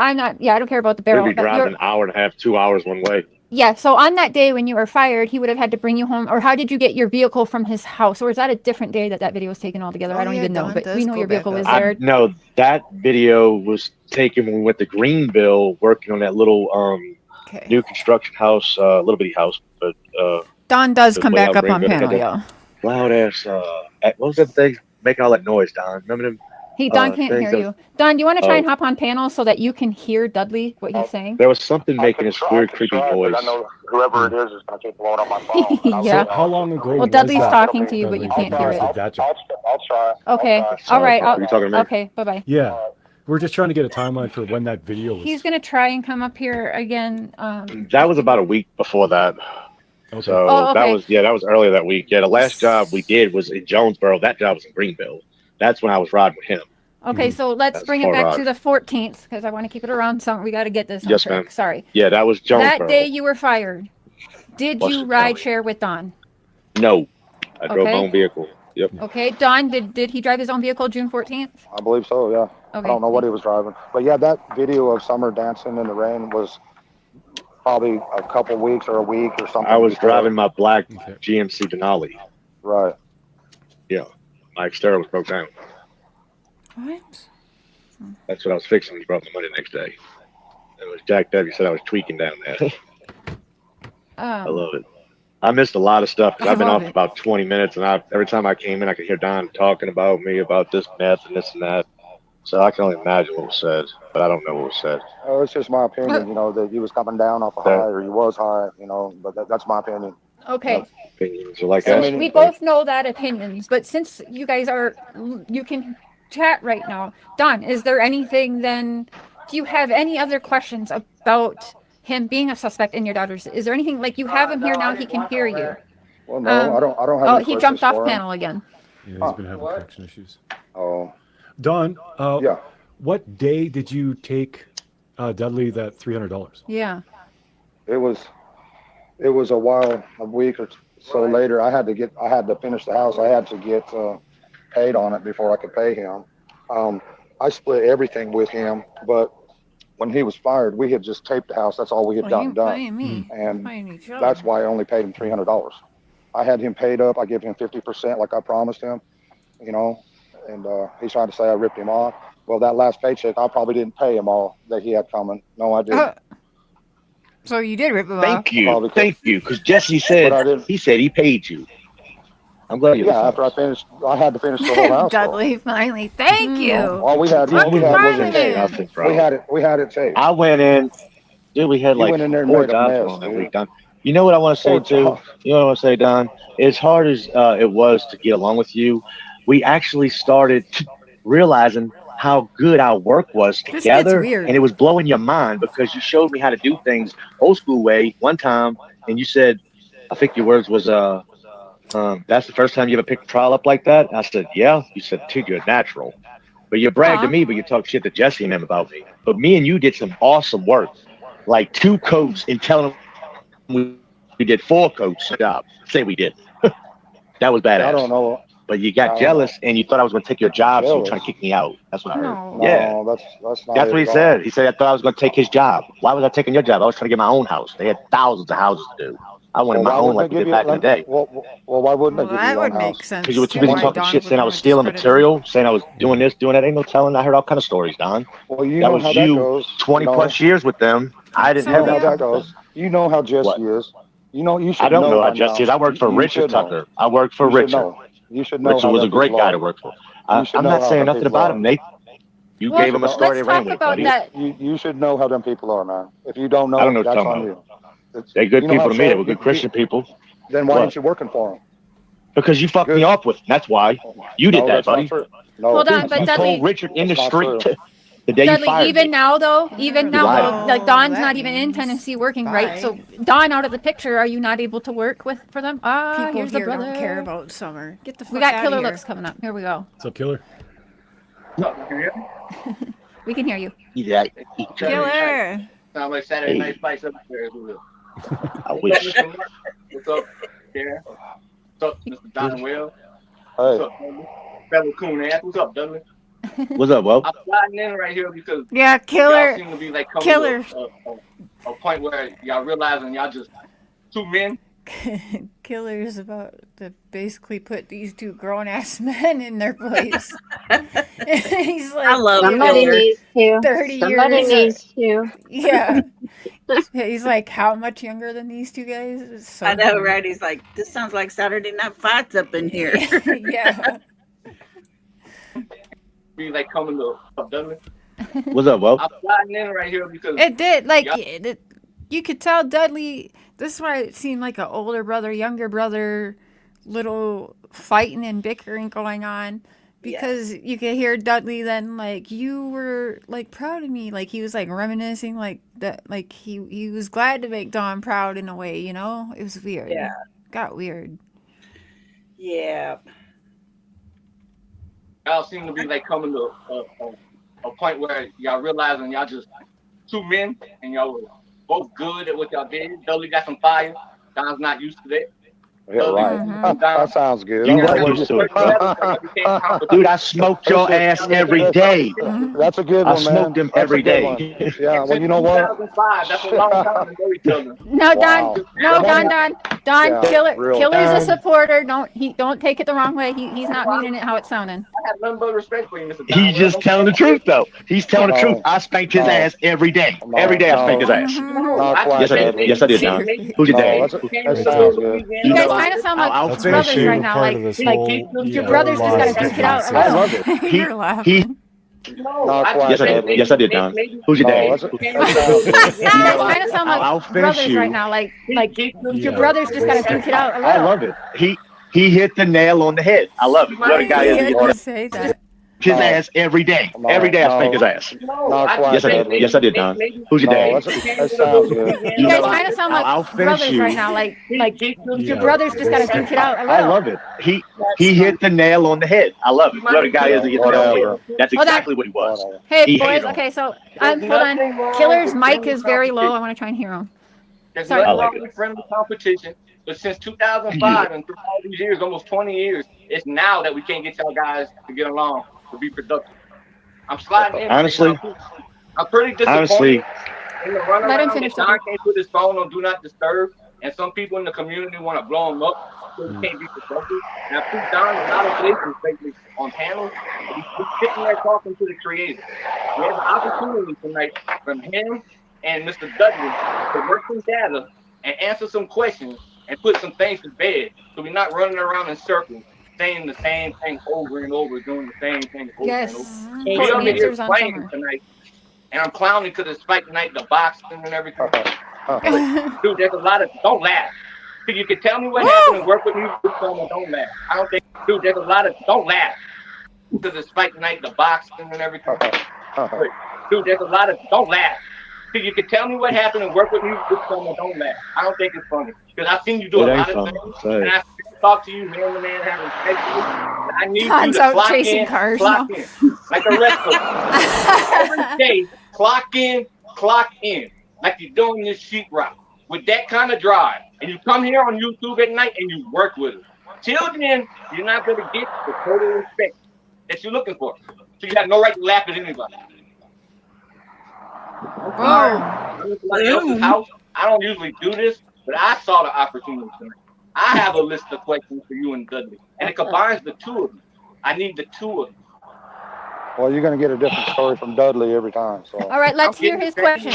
I don't care about the We'd barrel. be but driving you're- an hour and a half, 2 hours one way. Yeah, so on that day when you were fired, he would have had to bring you home, or how did you get your vehicle from his house? Or is that a different day that video was taken altogether? I don't even know, but we know your vehicle was there. No, that video was taken when we went to Greenville working on that little new construction house, little bitty house. But Don does just come way back out up on Greenville. panel, Got yeah. that loud ass. What was that thing making all that noise, Don? Remember them? Don can't things hear that- you. Don, do you want to try Oh. and hop on panel so that you can hear Dudley, what he's saying? There was something making this weird, creepy noise. I know whoever it is going to keep blowing up my phone. And Yeah. How long ago? Well, was Dudley's that? talking to you, but you can't hear it. That job? I'll try. Okay. All right. Okay. Bye-bye. Yeah, we're just trying to get a timeline for when that video was. He's going to try and come up here again. That was about a week before that. So Oh, okay. that was earlier that week. Yeah, the last job we did was in Jonesboro. That job was in Greenville. That's when I was riding with him. Okay, so let's That's bring it far back out. to the 14th because I want to keep it around some. We got to get this on Yes, track. ma'am. Sorry. Yeah, that was Jonesboro. That day you were fired. Did What's you the ride share with Don? No, I drove my Okay. own vehicle. Yep. Okay, Don, did he drive his own vehicle June 14th? I believe so, yeah. Okay. I don't know what he was driving. But yeah, that video of Summer dancing in the rain was probably a couple weeks or a week or something. I was before. driving my black GMC Denali. Right. Yeah, my exterior was broke down. What? That's what I was fixing. He brought me money the next day. It was jacked up. He said I was tweaking down there. I love it. I missed a lot of stuff because I've been off for about 20 minutes, and every time I came in, I could hear Don talking about me, about this meth and this and that. So I can only imagine what was said, but I don't know what was said. Oh, it's just my opinion, that he was coming down off a high, or he was high, but that's my opinion. Okay. Opinions are like So that. we both know that opinions, but since you guys you can chat right now. Don, is there anything then, do you have any other questions about him being a suspect in your daughter's? Is there anything, like you have him here now, he can hear you? Well, no, I don't have any he jumped questions off for him. panel again. Yeah, he's been having connection issues. Oh. Don, yeah. What day did you take Dudley that $300? Yeah. It was a week or so later. I had to finish the house. I had to get paid on it before I could pay him. I split everything with him, but when he was fired, we had just taped the house. That's all we had gotten done. And that's why I only paid him $300. I had him paid up. I gave him 50% like I promised him, and he's trying to say I ripped him off. Well, that last paycheck, I probably didn't pay him all that he had coming. No, I didn't. So you did rip him off. Thank you, because Jesse said he paid you. I'm glad you. Yeah, after I finished, I had to finish the whole house. Dudley, finally, thank you. All we had was nothing, bro. We had it taped. I went in, dude. We had like went in there and 4 made a jobs mess, on that dude. week, Don. You know what I want to say too? You know what I want to say, Don? As hard as it was to get along with you, we actually started realizing how good our work was together, and it was blowing your mind because you showed me how to do things old school way one time, and you said, I think your words was, that's the first time you ever picked a trial up like that? And I said, yeah. You said, dude, you're a natural. But you bragged to me, but you talked shit to Jesse and them about me. But me and you did some awesome work, like 2 coats, and telling them we did 4 coats job. Say we did. That was badass. I don't know. But you got jealous and you thought I was going to take your job, so you're trying to kick me out. That's what I heard. Yeah. That's not That's it what he at all. said. He said, I thought I was going to take his job. Why was I taking your job? I was trying to get my own house. They had thousands of houses to do. I wanted my own like we did back in the day. Well, why wouldn't they give you that your would own make house? sense. Because you were too busy why talking Don shit, would saying I wanna was stealing discredit material, saying I was doing this, doing that. Ain't no telling. I heard all kind of stories, Don. Well, you That know was how that you goes. 20 plus years with them. I didn't have how that. that goes. You know how Jesse is. You should I don't know how by Jesse now. is. I worked for You Richard should know. Tucker. I worked for You should Richard. know. You should know Richard how was a them great people guy are. to work for. You should I'm know not how saying them nothing people about are. him, Nate. You Well, gave him a story let's they ran talk with, about buddy. that. You should know how them people are, man. If you don't know, I don't know what that's you're on talking you. They're good You know people how to me. They Trump- were good Christian people. Then why What? ain't you working for them? Because you fucked me off with them. That's why. You did No, that, that's buddy. not true. No, Hold on, that's but You not true. Dudley, told Richard in the That's not street the day you Dudley, fired even me. now though, lied. Don's that not even in means. Tennessee working, Bye. right? So Don out of the picture, are you not able to work for them? People Here's the here brother. don't care about Summer. Get the fuck We got out killer of here. looks coming up. Here we go. What's up, Killer? We can hear you. Yeah, Killer. Sound like Saturday Night Fights up there. I wish. What's up, Karen? What's up, Mr. Don Will? Hey. What's up, Dudley? Fellow Coon ass. What's up, Dudley? What's up, Will? I'm sliding in right here because Yeah, Killer. y'all seem to be like coming Killer. to a point where y'all realizing y'all just 2 men. Killer is about to basically put these 2 grown ass men in their place. He's like, I love Somebody Killer. needs to. 30 Somebody years. needs to. Yeah. He's like, how much younger than these 2 guys? It's so I know, funny. right? He's like, this sounds like Saturday Night Fights up in here. Yeah. Be like coming to Dudley. What's up, Will? I'm sliding in right here because It did. Like, y'all- you could tell Dudley, this is why it seemed like an older brother, younger brother, little fighting and bickering going on. Because you could hear Dudley then, like, you were, like, proud of me. Like, he was, like, reminiscing, like, that, like, he was glad to make Don proud in a way, you know? It was weird. Yeah. Got weird. Yeah. y'all seem to be like coming to a point where y'all realizing y'all just 2 men and y'all were both good at what y'all did. Dudley got some fire. Don's not used to that. Yeah, right. Mhm. That sounds good. You I got like used it. to it. Dude, I smoked your ass every day. That's a good I one, man. smoked him That's every a good day. one. Yeah, well, you know what? 2005. That's a long time to know each other. No, Wow. Don. No, Don. Yeah, real. Killer's a supporter. Don't take it the wrong way. He's not meaning it how it's sounding. I have nothing but respect for you, Mr. He's just telling the truth, though. He's telling the No. truth. I spanked his No. ass every day. No, Every day I spanked his no. ass. Not quite, Yes, I did. Dudley. Yes, I did, Don. Who's your No, daddy? that sounds good. You guys kind of sound like That's my brothers favorite right now. part Like, of this like whole your brothers just live got to duke it out a business. I little. love it. You're laughing. Not quite, Yes, I did. Dudley. Yes, I did, Don. Who's your No, daddy? that sounds You guys kind of sound I'll like finish brothers you. right now. Like your Yeah. brothers just got to duke it out a little. I love it. He hit the nail on the head. I love it. What a guy You is. had He to hit say that. his No. ass every day. No, Every day I no. spank his ass. Not quite, Yes, I did. Dudley. Yes, I did, Don. Who's your No, daddy? that sounds good. You guys know, kind of sound like I'll finish brothers you. right now. Like your Yeah. brothers just got to duke it out a I little. love it. He hit the nail on the head. I love it. What a guy is. He hit the nail on the head. That's Hold on. exactly what he was. Hey He boys. hated 'em. Okay, so hold on. Killer's mic is very low. I want to try and hear him. There's Sorry. nothing I like wrong with friendly competition, but since 2005 and through all these years, almost 20 years, it's now that we can't get y'all guys to get along, to be productive. I'm sliding in. Honestly, I'm pretty disappointed honestly, in the runaround Let him that finish Don talking. can't put his phone on Do Not Disturb, and some people in the community want to blow him up so he can't be productive. Now, Pete Don is not a places lately on panels, but he's sitting there talking to the creator. We have an opportunity tonight from him and Mr. Dudley to work some data and answer some questions and put some things to bed, so we're not running around in circles saying the same thing over and over, doing the same thing over Yes. and over. Putting We up here answers on playing summer. tonight, and I'm clowning because it's fight night, the boxing and everything. Dude, there's a lot of, don't laugh. You can tell me what happened and work with me with someone, don't laugh. I don't think, dude, there's a lot of, don't laugh. Because it's fight night, the boxing and everything. Dude, there's a lot of, don't laugh. You can tell me what happened and work with me with someone, don't laugh. I don't think it's funny. Because I've seen you do a lot of things, and I talk to you man to man, having respect for you. I need Don's you to out clock chasing in, cars clock now. in. Like the rest of us. Every day, clock in. Like you're doing this sheetrock. With that kind of drive. And you come here on YouTube at night and you work with it. Till then, you're not going to get the total respect that you're looking for. So you have no right to laugh at anybody. I'm in somebody else's house. I don't usually do this, but I saw the opportunity tonight. I have a list of questions for you and Dudley, and it combines the two of them. I need the two of them. Well, you're going to get a different story from Dudley every time. So. All right, let's hear his question.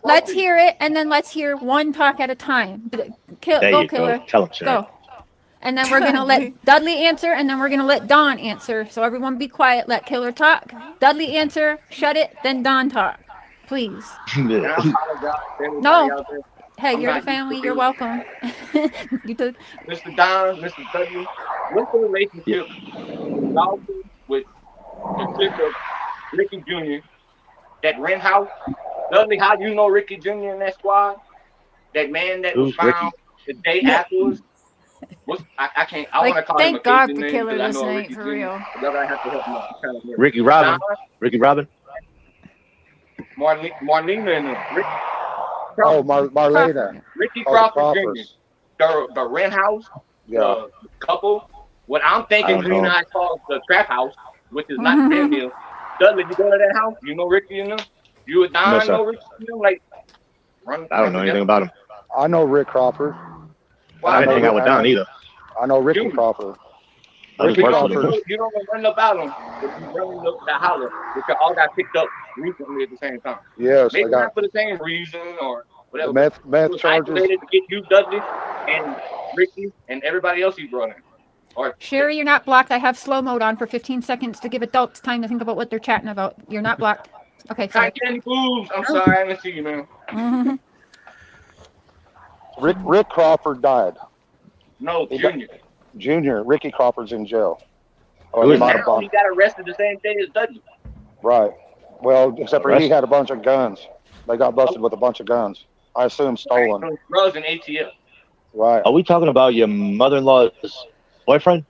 Let's hear it, and then let's hear one talk at a time. there Go, you Killer. go. Tell him, Sharon. Go. And then we're going to let Dudley answer, and then we're going to let Don answer. So everyone be quiet. Let Killer talk. Dudley answer. Shut it. Then Don talk. Please. And I apologize to everybody No. out there. Hey, I'm you're the not family. used to You're this. welcome. You took. Mr. Don, Mr. Dudley, what's the relationship with the sister of Ricky Jr., that rent house? Dudley, how do you know Ricky Jr. in that squad? That man that was Who's Ricky? found the day afterwards? I can't. I want to call him a Thank God Casey the name Killer because I know listening Ricky for Jr., real. but I have to help him out. Kind of Ricky Robin. Don, Ricky Robin. Marlena and Ricky. Oh, Marlena. Ricky Oh, Crawford the Jr. The rent house, Yeah. the couple. What I'm thinking, I don't Green know. Eye calls the trap house, which is not Penn Hill. Dudley, you go to that house? You know Ricky and them? You and Don No, sir. know Ricky and them? Like, run. I don't know anything about him. I know Rick Crawford. I didn't hang out with Don either. I know Ricky Dude. Crawford. I just Ricky worked with him. Crawford. You don't know nothing about them, but you running up the holler, which all got picked up recently at the same time. Yes, Maybe they got not for the same reason or whatever. the meth It was charges. isolated to get you, Dudley, and Ricky, and everybody else he brought in. Or Sherry, you're not blocked. I have slow mode on for 15 seconds to give adults time to think about what they're chatting about. You're not blocked. Okay, sorry. Candy Foods. I'm sorry, I didn't see you, man. Mhm. Rick Crawford died. No, He Junior. Junior, Ricky Crawford's in jail. Or Who he is might that? have Now gone. he got arrested the same day as Dudley. Right. Well, except for he Arrested? had a bunch of guns. They got busted with a bunch of guns. I assume stolen. Drugs and ATF. Right. Are we talking about your mother-in-law's boyfriend?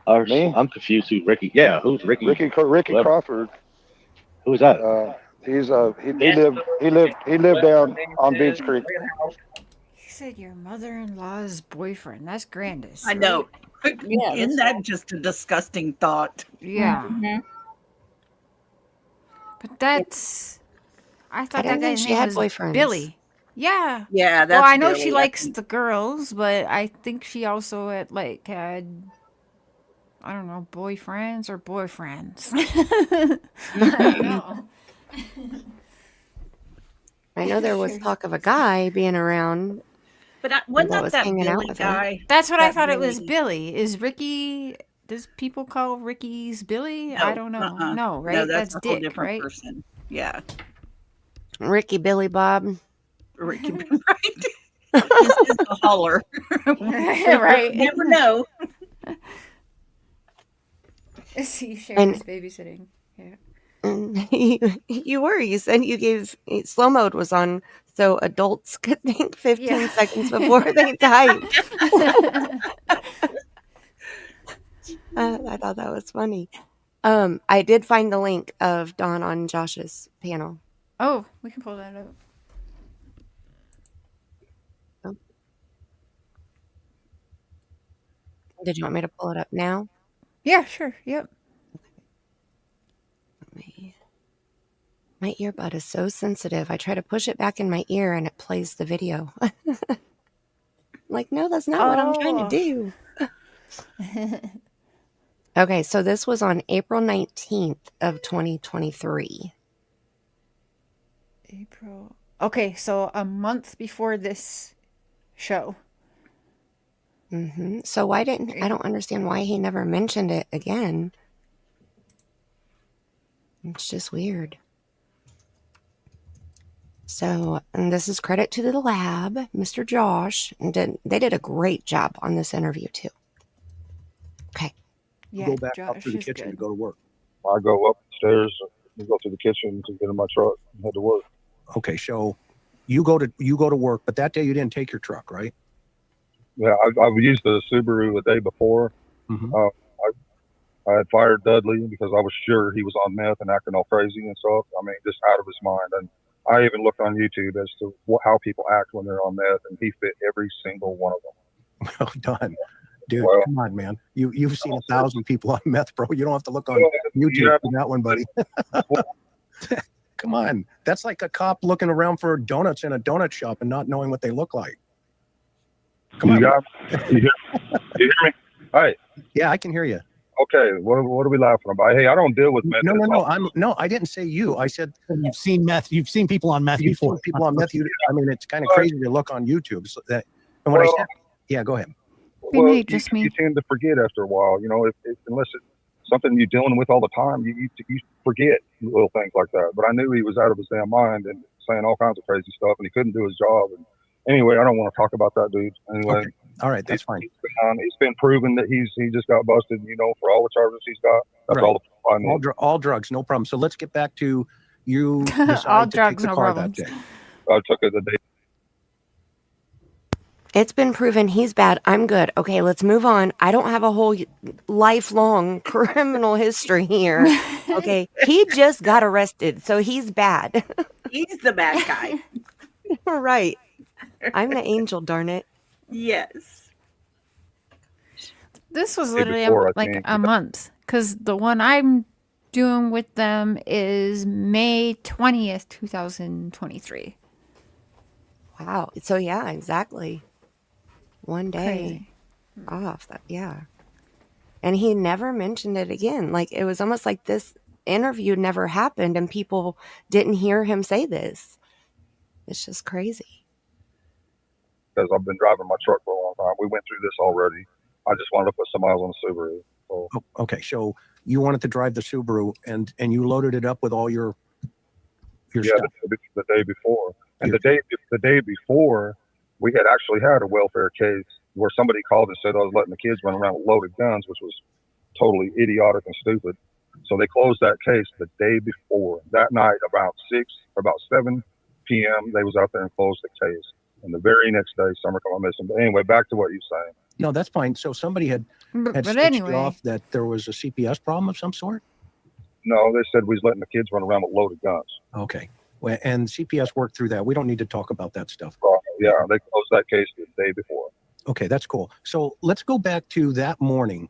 Or Me? I'm confused. Who Ricky? Yeah, who's Ricky? Ricky Whoever. Crawford. Who's that? He lived down on Beach Creek. said your mother-in-law's boyfriend. That's Grandis. I know. Yeah, Isn't that just a disgusting thought? Yeah. Mm-hmm. But that's... I thought didn't that think guy's she name had was boyfriends. Billy. Yeah. Yeah, that's well, I know she Billy, I likes think. the girls, but I think she also had I don't know, boyfriends or boyfriends. I don't know. I know there was talk of a guy being around. But wasn't that that was that hanging out Billy with her. guy? That's what I That thought it was. Billy- Billy. Is Ricky? Does people call Ricky's Billy? I don't know. uh-uh. No, right? No, that's a whole Dick, different right? person. Yeah. Ricky Billy Bob. Ricky, right? This is a holler. Right. Never know. See, Sherry's babysitting. Yeah. And you said you gave slow mode was on so adults could think 15 seconds before they type. I thought that was funny. I did find the link of Don on Josh's panel. Oh, we can pull that up. Did you want me to pull it up now? Yeah, sure. Yep. My earbud is so sensitive. I try to push it back in my ear and it plays the video. Like, no, that's not what I'm trying to do. Okay, so this was on April 19th of 2023. April. Okay, so a month before this show. So I don't understand why he never mentioned it again. It's just weird. So, and this is credit to the lab, Mr. Josh. And they did a great job on this interview too. Okay. Yeah, go back up Josh to the is kitchen to good. go to work. I go upstairs and go to the kitchen to get in my truck and head to work. Okay, so you go to work, but that day you didn't take your truck, right? Yeah, I've used the Subaru the day before. I had fired Dudley because I was sure he was on meth and acting all crazy and stuff. I mean, just out of his mind. And I even looked on YouTube as to how people act when they're on meth, and he fit every single one of them. Well done. Dude, come on, man. You've seen 1,000 people on meth, bro. You don't have to look on YouTube for that one, buddy. Come on. That's like a cop looking around for donuts in a donut shop and not knowing what they look like. Come on. You hear me? Hi. Yeah, I can hear you. Okay, what are we laughing about? Hey, I don't deal with meth. No, I didn't say you. I said you've seen meth. You've seen people on meth before. People on meth. I mean, it's kind of crazy to look on YouTube. So that, and when I said, yeah, go ahead. Well, you tend to forget after a while. You know, unless it's something you're dealing with all the time, you forget little things like that. But I knew he was out of his damn mind and saying all kinds of crazy stuff, and he couldn't do his job. And anyway, I don't want to talk about that dude. Anyway, okay. All right, that's fine. It's been proven that he just got busted. You know, for all the charges he's got. That's Right. all I know. All drugs, no problem. So let's get back to you. All decided to drugs, take the no car problems. that day. I took it the day. It's been proven he's bad. I'm good. Okay, let's move on. I don't have a whole lifelong criminal history here. Okay, he just got arrested, so he's bad. He's the bad guy. Right. I'm the angel, darn it. Yes. This was Day literally before, I like think. a month because the one I'm doing with them is May 20th, 2023. Wow. So yeah, exactly. One day Crazy. off. Yeah. And he never mentioned it again. Like it was almost like this interview never happened and people didn't hear him say this. It's just crazy. Because I've been driving my truck for a long time. We went through this already. I just wanted to put some miles on the Subaru. So. Okay, so you wanted to drive the Subaru and you loaded it up with all your stuff. The day before, and the day before, we had actually had a welfare case where somebody called and said I was letting the kids run around with loaded guns, which was totally idiotic and stupid. So they closed that case the day before. That night, about 7 p.m., they was out there and closed the case. And the very next day, Summer come on missing. But anyway, back to what you're saying. No, that's fine. So somebody had But switched anyway. it off that there was a CPS problem of some sort? No, they said we was letting the kids run around with loaded guns. Okay. Well, and CPS worked through that. We don't need to talk about that stuff. Yeah, they closed that case the day before. Okay, that's cool. So let's go back to that morning.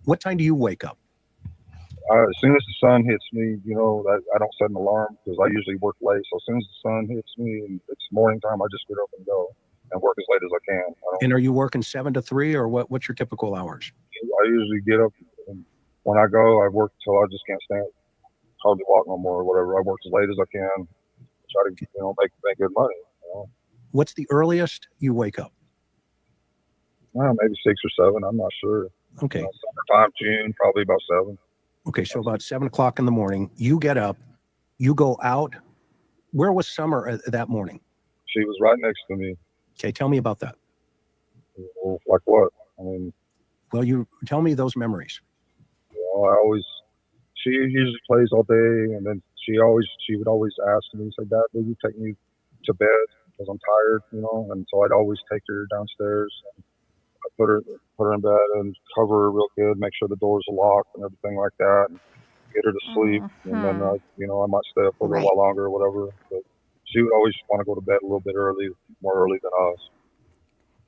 What time do you wake up? As soon as the sun hits me, I don't set an alarm because I usually work late. So as soon as the sun hits me and it's morning time, I just get up and go and work as late as I can. And are you working 7 to 3 or what's your typical hours? I usually get up and when I go, I work till I just can't stand, hardly walk no more or whatever. I work as late as I can, try to make good money. What's the earliest you wake up? Maybe 6 or 7. I'm not sure. Okay. Summertime, June, probably about 7. Okay, so about 7 o'clock in the morning, you get up, you go out. Where was Summer that morning? She was right next to me. Okay, tell me about that. Well, like what? Well, you tell me those memories. She usually plays all day, and then she would always ask me, say, Dad, will you take me to bed because I'm tired, and so I'd always take her downstairs and I put her in bed and cover her real good, make sure the doors are locked and everything like that, and get her to sleep. And then, I might stay up a little while longer or whatever. But she would always want to go to bed a little bit more early than us.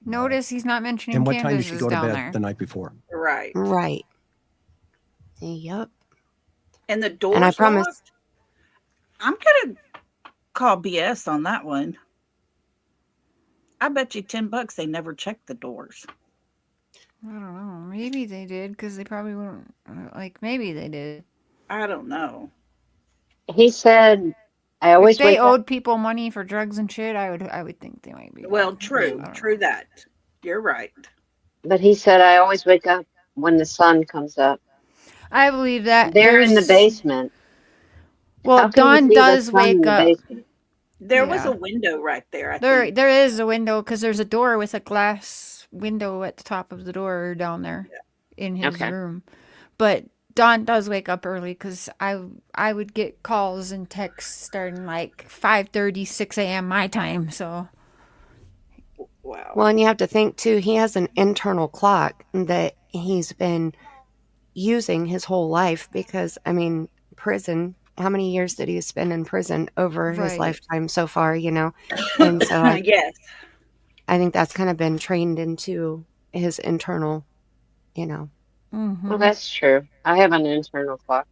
Notice he's not mentioning And what time did Candace she is go to down bed there. the night before? Right. Right. Yep. And the doors And I promise. locked? I'm gonna call BS on that one. I bet you $10 they never checked the doors. I don't know. Maybe they did because they probably wouldn't. Maybe they did. I don't know. He said, "I If always they wake up." owed people money for drugs and shit, I would think they might be. Well, gone. true that. You're right. But he said, "I always wake up when the sun comes up." I believe that. They're in the There's- basement. Well, How can you Dawn see the does sun in wake the up. basement? There was Yeah. a window right there. I There, think. there is a window because there's a door with a glass window at the top of the door down there in his Okay. room. But Dawn does wake up early because I would get calls and texts starting like 5:30, 6 a.m. my time. So Wow. Well, and you have to think too, he has an internal clock that he's been using his whole life because, prison, how many years did he spend in prison over his Right. lifetime so far, And so Yes. I think that's kind of been trained into his internal, Well, that's true. I have an internal clock.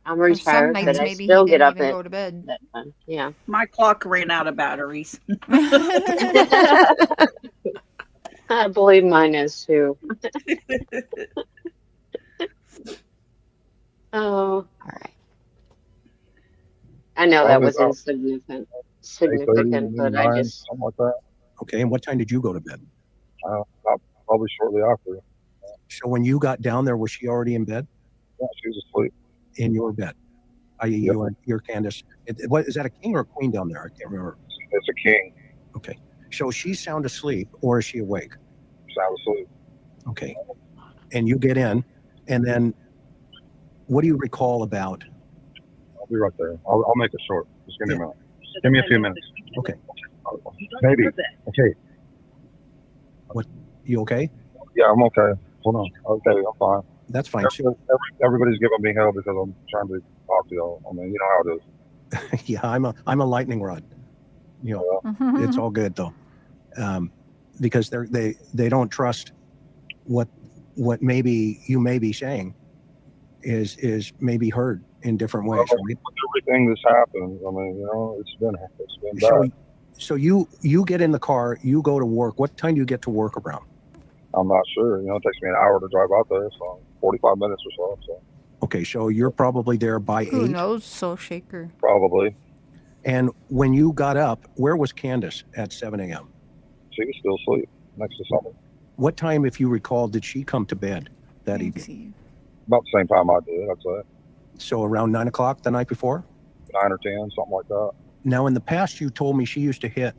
I'm Or some retired, nights but I maybe he still get didn't up even at go to bed. that time. Yeah. My clock ran out of batteries. I believe mine is too. Oh, all right. I know that was Probably about insignificant, 8:30, but I 9, just something like that. Okay, and what time did you go to bed? Probably shortly after. So when you got down there, was she already in bed? Yeah, she was asleep. In your bed? I.e., you're Candace. What is that, a king or a queen down there? I can't remember. It's a king. Okay. So she's sound asleep or is she awake? Sound asleep. Okay. And you get in, and then what do you recall about? I'll be right there. I'll make it short. Just give me a minute. Give me a few minutes. Okay. Maybe. Okay. What? You okay? Yeah, I'm okay. Hold on. Okay, I'm fine. That's fine. Everybody's giving me hell because I'm trying to talk to y'all. You know how it is. Yeah, I'm a lightning rod. It's all good though, because they don't trust what maybe you may be saying is maybe heard in different ways. Right? Everything that's happened. It's been bad. So you get in the car, you go to work. What time do you get to work around? I'm not sure. It takes me an hour to drive out there, so 45 minutes or so. Okay, so you're probably there by Who 8. knows, Soul Shaker? Probably. And when you got up, where was Candace at 7 a.m.? She was still asleep next to Summer. What time, if you recall, did she come to bed that evening? About the same time I did, I'd say. So around 9 o'clock the night before? 9 or 10, something like that. Now, in the past, you told me she used to hit,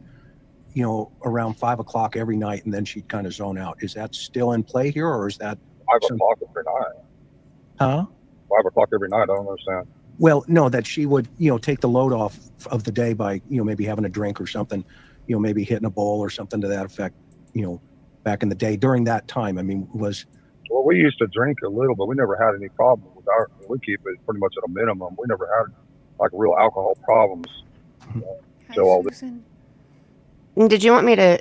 around 5 o'clock every night, and then she'd kind of zone out. Is that still in play here, or is that 5 o'clock every night? Huh? 5 o'clock every night. I don't understand. Well, no, that she would, take the load off of the day by, maybe having a drink or something, maybe hitting a bowl or something to that effect, back in the day during that time. Well, we used to drink a little, but we never had any problem with we keep it pretty much at a minimum. We never had like real alcohol problems. Until all this. Did you want me to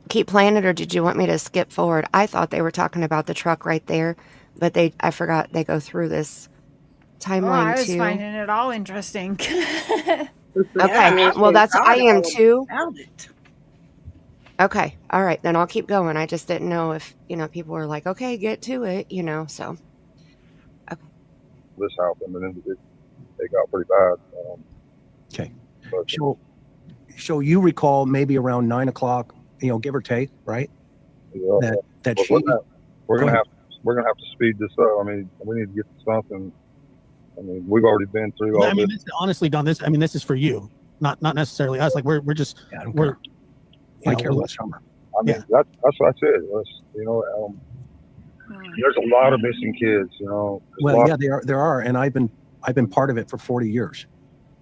keep playing it, or did you want me to skip forward? I thought they were talking about the truck right there, but I forgot they go through this timeline I was too. finding it all interesting. Okay, well I am too. About it. Okay, all right, then I'll keep going. I just didn't know if people were like, okay, get to it, so. This happened, and then it got pretty bad. Okay. So you recall maybe around 9 o'clock, give or take, right? Yeah. That Well, she. we're gonna have to speed this up. I mean, we need to get to something. I mean, we've already been through all I mean, this. honestly, Don, this is for you, not necessarily us. Like we're just we're. I care less, Summer. I mean, that's what I said. There's a lot of missing kids. Well, yeah, there are, and I've been part of it for 40 years.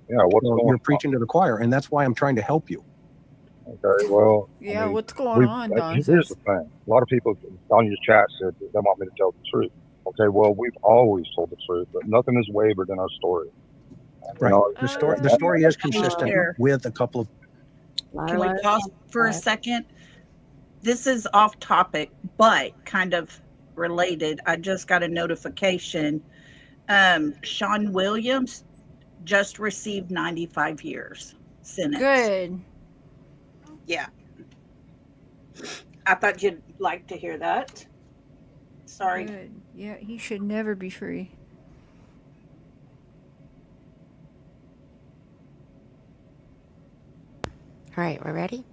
Yeah, what's going on? You're preaching to the choir, and that's why I'm trying to help you. Okay, well. Yeah, what's going on, Don? Here's the thing. A lot of people on your chat said they want me to tell the truth. Okay, well, we've always told the truth, but nothing has wavered in our story. Right. The story is consistent with a couple of. Can we pause for a second? This is off topic, but kind of related. I just got a notification. Sean Williams just received 95 years sentence. Good. Yeah. I thought you'd like to hear that. Sorry. Good. Yeah, he should never be free. All right, we're ready?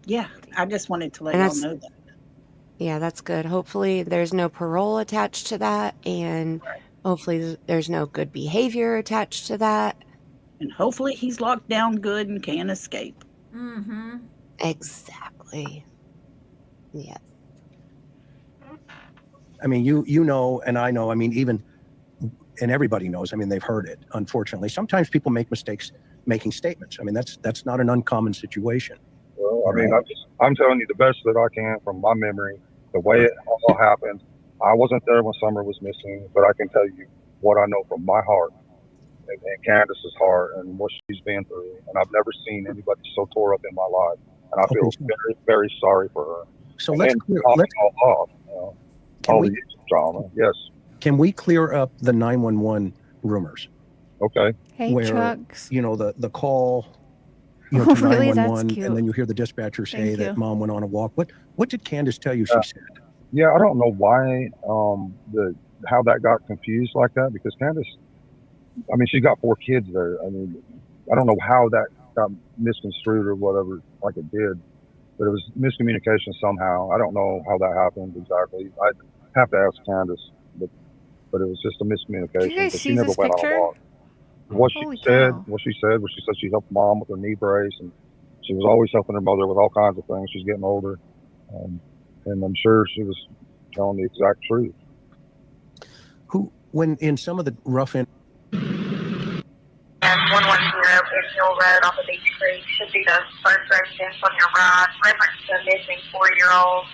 Yeah, I just wanted to let And y'all that's- know that. Yeah, that's good. Hopefully there's no parole attached to that, and hopefully there's no good behavior attached to that. And hopefully he's locked down good and can't escape. Mm-hmm. Exactly. Yeah. I mean, you know, and I know. I mean, even, and everybody knows. I mean, they've heard it. Unfortunately, sometimes people make mistakes making statements. I mean, that's not an uncommon situation. Well, I mean, I'm telling you the best that I can from my memory, the way it all happened. I wasn't there when Summer was missing, but I can tell you what I know from my heart and Candace's heart and what she's been through. And I've never seen anybody so tore up in my life. And I feel very, very sorry for her. So and let's then clear, all off, all the drama. Yes. Can we clear up the 911 rumors? Okay. Hey, where, Chucks. The call, to Really? That's 911, cute. and then you hear the dispatcher say Thank that you. mom went on a walk. What did Candace tell you she said? Yeah, I don't know why how that got confused like that, because Candace, I mean, she got 4 kids there. I mean, I don't know how that got misconstrued or whatever, like it did, but it was miscommunication somehow. I don't know how that happened exactly. I'd have to ask Candace, but it was just a miscommunication. Did you guys but see she never this went picture? on a walk. What Holy she said cow. was she said she helped mom with her knee brace, and she was always helping her mother with all kinds of things. She's getting older, and I'm sure she was telling the exact truth. When in some of the rough in. 110 Hill Road off of Beach Creek should be the first residence on your right. Reference to a missing 4-year-old.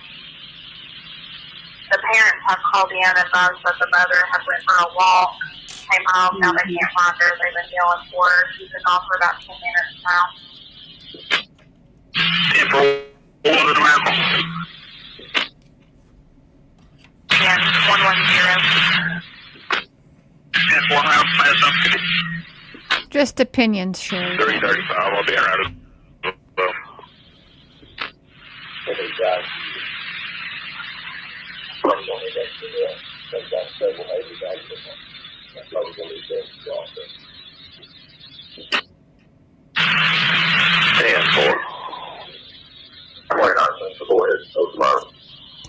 The parents have called in and advised that the mother had went for a walk, came home, now they can't find her. They've been yelling for her. She's been gone for about 10 minutes now. Yes, 110. Just opinions, Sherry. 3035, I'll be around.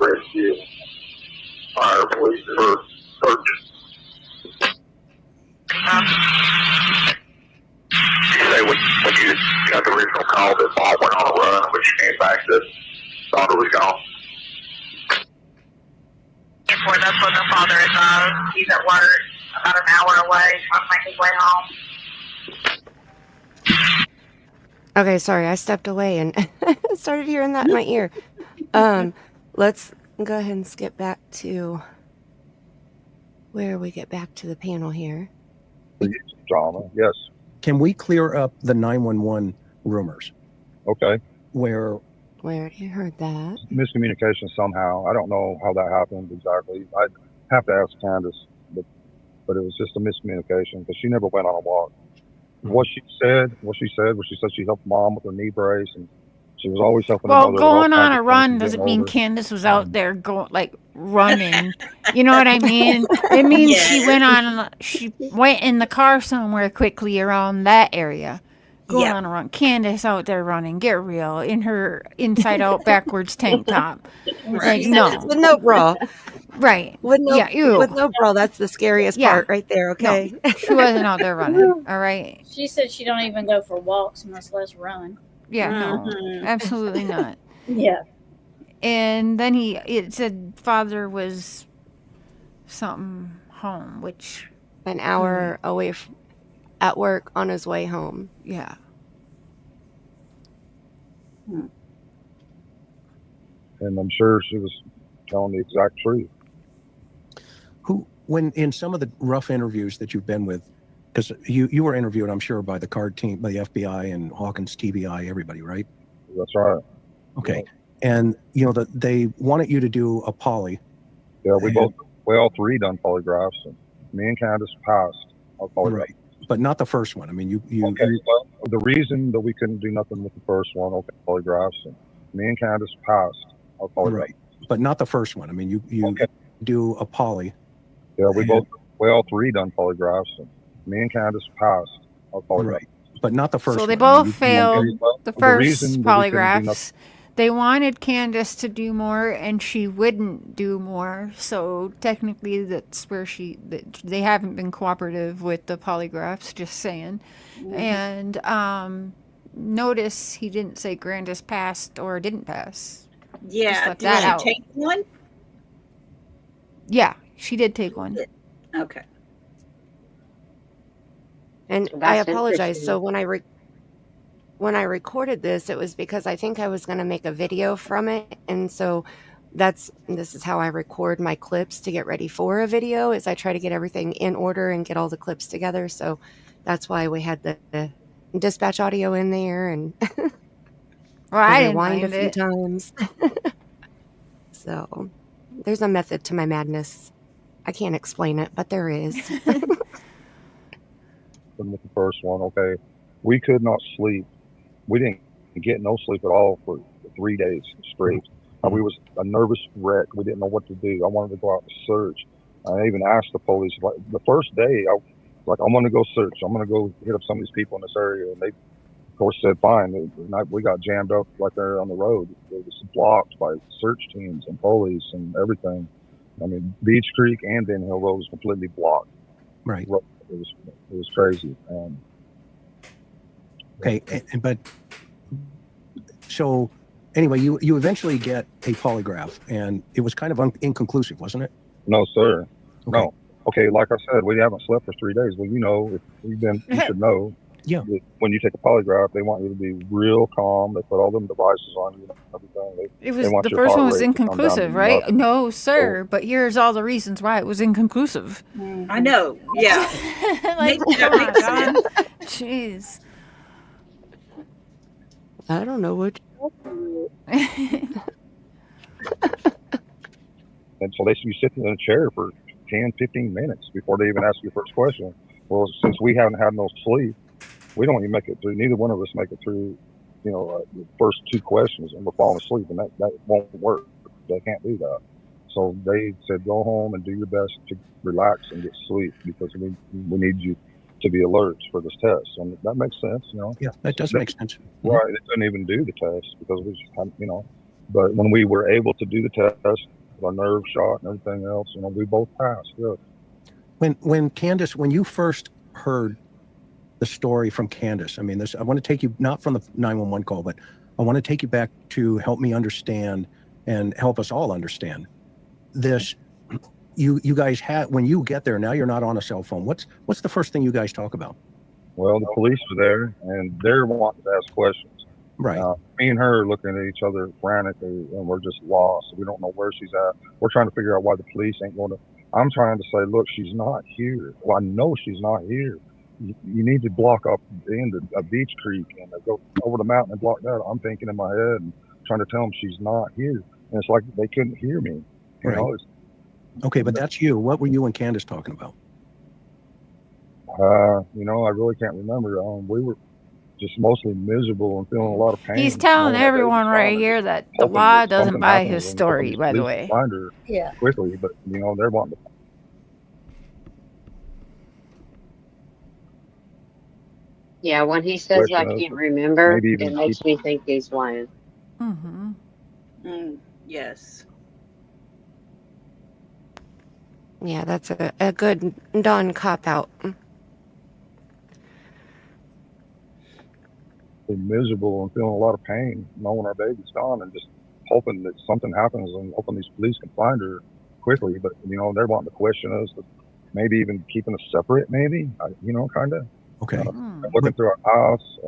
Rescue, fire, police, or search. You say when you got the original call that Paul went on a run, but you came back that daughter was gone. That's what the father advised. He's at work about an hour away, trying to make his way home. Okay, sorry, I stepped away and started hearing that in my ear. Let's go ahead and skip back to where we get back to the panel here. Drama, yes. Can we clear up the 911 rumors? Okay. Where We already heard that. Miscommunication somehow. I don't know how that happened exactly. I'd have to ask Candace, but it was just a miscommunication because she never went on a walk. What she said was she said she helped mom with her knee brace, and she was always helping her Well, mother with all going on kinds a of things. run She's doesn't getting mean older. Candace was out there going like running. You know what I mean? It means she went in the car somewhere quickly around that area. Going on a run. Candace out there running. Get real. In her inside out backwards tank top. Like no. With no bra. Right. With no, Yeah, ew. with no bra. That's the scariest Yeah. part right there. Okay. No, she wasn't out there running. All right. She said she don't even go for walks, much less run. Yeah, no, absolutely not. Yeah. And then it said father was something home, which An hour away at work on his way home. Yeah. And I'm sure she was telling the exact truth. When in some of the rough interviews that you've been with, because you were interviewed, I'm sure, by the card team, by the FBI and Hawkins TBI, everybody, right? That's right. Okay. And, you know, they wanted you to do a poly. Yeah, we all three done polygraphs, and me and Candace passed our polygraph. Right. But not the first one. I mean, you Okay, well, the reason that we couldn't do nothing with the first one, polygraphs, and me and Candace passed our polygraph. right. But not the first one. I mean, you do a poly. Yeah, we all three done polygraphs, and me and Candace passed our polygraph. Right. But not the first so one. they I mean, both you- failed the first reason that we couldn't do polygraphs. They wanted Candace to do more, and she wouldn't do more. So technically, that's where they haven't been cooperative with the polygraphs. Just saying. And notice he didn't say Grandis passed or didn't pass. Just Yeah. left Did that she out. take one? Yeah, she did take one. Okay. And That's I apologize. interesting. So when I recorded this, it was because I think I was going to make a video from it, and so this is how I record my clips to get ready for a video. Is I try to get everything in order and get all the clips together. So that's why we had the dispatch audio in there and Well, I didn't rewind a mind few it. times. So there's a method to my madness. I can't explain it, but there is. With the first one, okay, we could not sleep. We didn't get no sleep at all for 3 days straight. We was a nervous wreck. We didn't know what to do. I wanted to go out and search. I even asked the police. Like, the first day, I want to go search. I'm going to go hit up some of these people in this area. And they, of course, said fine. And we got jammed up right there on the road. It was blocked by search teams and police and everything. I mean, Beach Creek and Den Hill Road was completely blocked. Right. It was crazy. Okay, but so anyway, you eventually get a polygraph, and it was kind of inconclusive, wasn't it? No, sir. No. Okay, like I said, we haven't slept for 3 days. Well, you know, if you've been, you should know. Yeah. That when you take a polygraph, they want you to be real calm. They put all them devices on you and everything. It They was want the your first heart one was rate to come down to inconclusive, right? nothing. No, sir. But here's all the reasons why it was inconclusive. I know. Yeah. Like, That come on, makes Don. sense. Jeez. I don't know what. And so you sit in a chair for 10, 15 minutes before they even ask you your first question. Well, since we haven't had no sleep, we don't even make it through. Neither one of us make it through, the first 2 questions, and we're falling asleep, and that won't work. They can't do that. So they said, go home and do your best to relax and get sleep because we need you to be alert for this test. And that makes sense, Yeah, that does make sense. Right. They couldn't even do the test because we just had, but when we were able to do the test, our nerve shot and everything else, we both passed. Yeah. When Candace, when you first heard the story from Candace, I mean, I want to take you not from the 911 call, but I want to take you back to help me understand and help us all understand this. You guys had, when you get there, now you're not on a cell phone. What's the first thing you guys talk about? Well, the police were there, and they're wanting to ask questions. Right. Me and her looking at each other frantically, and we're just lost. We don't know where she's at. We're trying to figure out why the police ain't going to. I'm trying to say, look, she's not here. Well, I know she's not here. You need to block up the end of Beach Creek and go over the mountain and block that. I'm thinking in my head and trying to tell them she's not here. And it's like they couldn't hear me. You Right. know, it's, Okay, but that's you. What were you and Candace talking about? you know, I really can't remember. We were just mostly miserable and feeling a lot of pain. He's telling knowing our baby's everyone gone right and here just that the hoping law that doesn't something buy happens his and hoping story, these by the police way. find her Yeah. quickly. But, you know, they're wanting to. Yeah, when he says I Question us, can't remember, maybe it even makes keep. me think he's lying. Mm-hmm. Yes. Yeah, that's a good Don cop out. Miserable and feeling a lot of pain, knowing our baby's gone, and just hoping that something happens and hoping these police can find her quickly. But you know, they're wanting to question us, maybe even keeping us separate, maybe. You know, kind of. Okay. Looking through our house,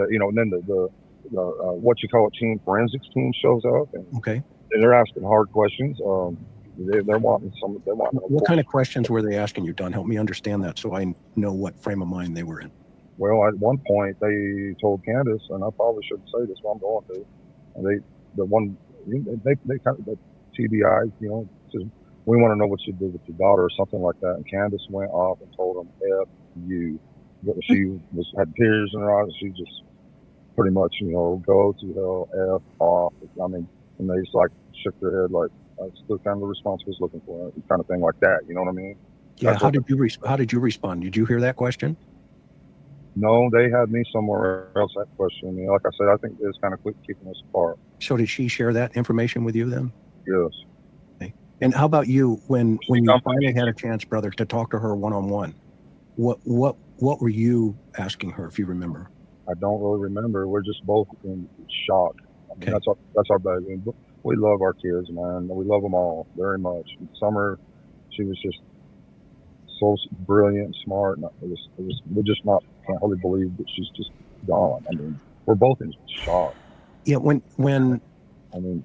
you know, and then the what you call it, team forensics team shows up, and Okay. they're asking hard questions. They're wanting some. They're wanting. What kind of questions were they asking you, Don? Help me understand that so I know what frame of mind they were in. Well, at one point they told Candace, and I probably shouldn't say this, but I'm going to. And they kind of the TBI, you know, says, we want to know what you did with your daughter or something like that. And Candace went off and told them, "F you." She had tears in her eyes. She just pretty much, you know, go to hell, F off. I mean, and they just like shook their head like that's the kind of response I was looking for, kind of thing like that. You know what I mean? Yeah. That's How what did you respond? Did you hear that question? No, they had me somewhere else. That question. I mean, like I said, I think it's kind of quick keeping us apart. So did she share that information with you then? Yes. Okay. And how about you? When you finally had a chance, brother, to talk to her one-on-one, what were you asking her, if you remember? I don't really remember. We're just both in shock. I mean, that's our bad. I mean, we love our kids, man. We love them all very much. In summer, she was just so brilliant, smart. And we're just can't really believe that she's just gone. I mean, we're both in shock. Yeah. When I mean,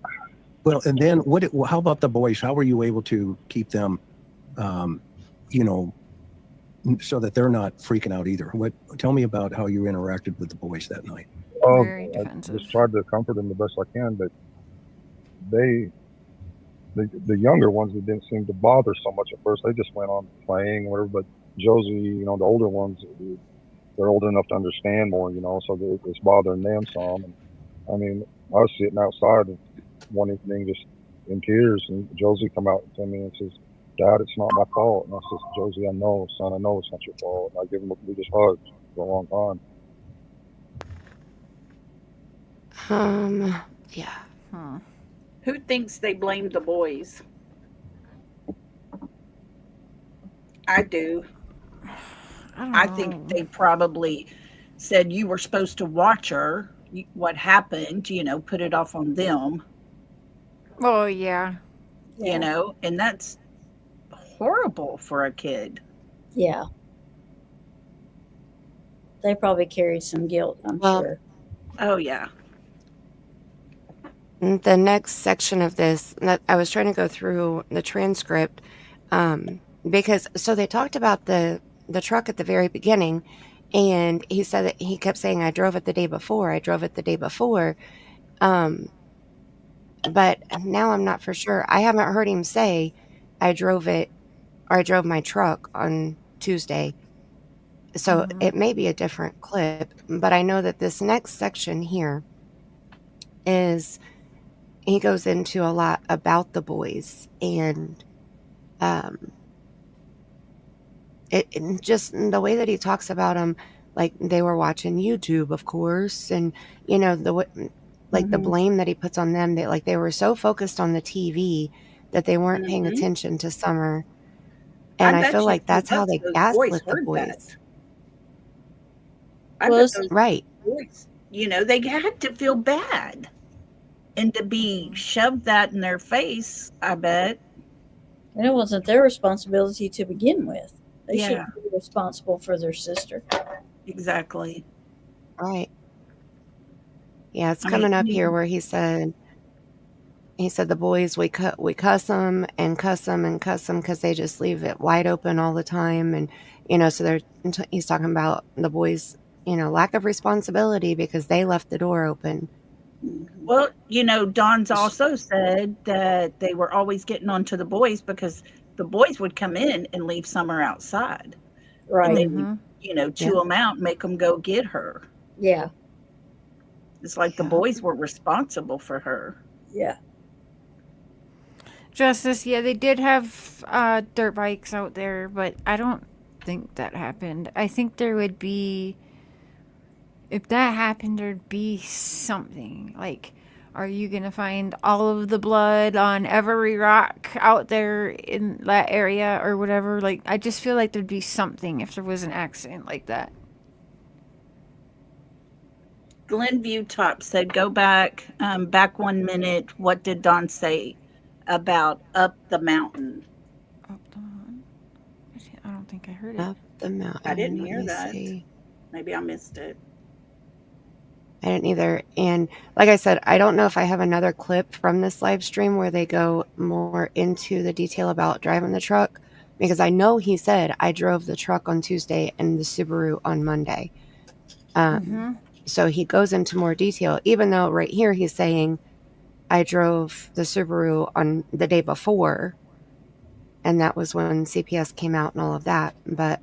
well, and then how about the boys? How were you able to keep them, you know, so that they're not freaking out either? Tell me about how you interacted with the boys that night. Very I defensive. just tried to comfort them the best I can, but the younger ones, it didn't seem to bother so much at first. They just went on playing, whatever. But Josie, you know, the older ones, they're old enough to understand more, you know, so it's bothering them some. And I mean, I was sitting outside one evening just in tears, and Josie come out to me and says, "Dad, it's not my fault." And I said, "Josie, I know, son, I know it's not your fault." And we just hugged for a long time. Yeah. Who thinks they blamed the boys? I do. I think they probably said you were supposed to watch her. What happened, you know, put it off on them. Oh, yeah. You know, and that's horrible for a kid. Yeah. They probably carried some guilt, I'm sure. Oh, yeah. The next section of this, I was trying to go through the transcript because so they talked about the truck at the very beginning, and he said that he kept saying, "I drove it the day before. I drove it the day before." But now I'm not for sure. I haven't heard him say, "I drove it," or "I drove my truck on Tuesday." So it may be a different clip, but I know that this next section here is. He goes into a lot about the boys, and it just the way that he talks about them, like they were watching YouTube, of course, and you know the blame that he puts on them. They were so focused on the TV that they weren't paying attention to Summer, and I feel like that's how they gaslit the boys. I bet those boys, you know, they had to feel bad. And to be shoved that in their face, I bet. And it wasn't their responsibility to begin with. They Yeah. shouldn't be responsible for their sister. Exactly. Right. Yeah, it's coming up here where he said the boys, we cuss them and cuss them and cuss them because they just leave it wide open all the time. And, you know, so he's talking about the boys, you know, lack of responsibility because they left the door open. Well, Don's also said that they were always getting onto the boys because the boys would come in and leave Summer outside. Right. And they would, chew them out and make them go get her. Yeah. It's like the boys were responsible for her. Yeah. Justice, yeah, they did have dirt bikes out there, but I don't think that happened. I think there would be, if that happened, there'd be something. Like, are you going to find all of the blood on every rock out there in that area or whatever? Like, I just feel like there'd be something if there was an accident like that. Glenview Top said, go back 1 minute. What did Don say about up the mountain? Up the mountain? I don't think I heard it. Up the mountain. I didn't Let hear me that. see. Maybe I missed it. I didn't either. And like I said, I don't know if I have another clip from this live stream where they go more into the detail about driving the truck, because I know he said I drove the truck on Tuesday and the Subaru on Monday. So he goes into more detail, even though right here he's saying I drove the Subaru on the day before, and that was when CPS came out and all of that. But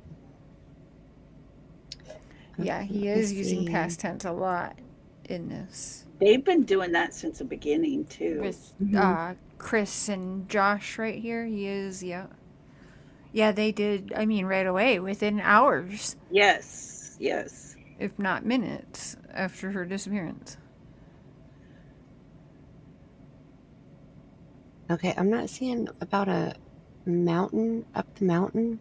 yeah, he is using past tense a lot in this. They've been doing that since the beginning too. With Chris and Josh right here, he is, yeah. Yeah, they did, I mean, right away, within hours. Yes. If not minutes after her disappearance. okay, I'm not seeing about a mountain, up the mountain.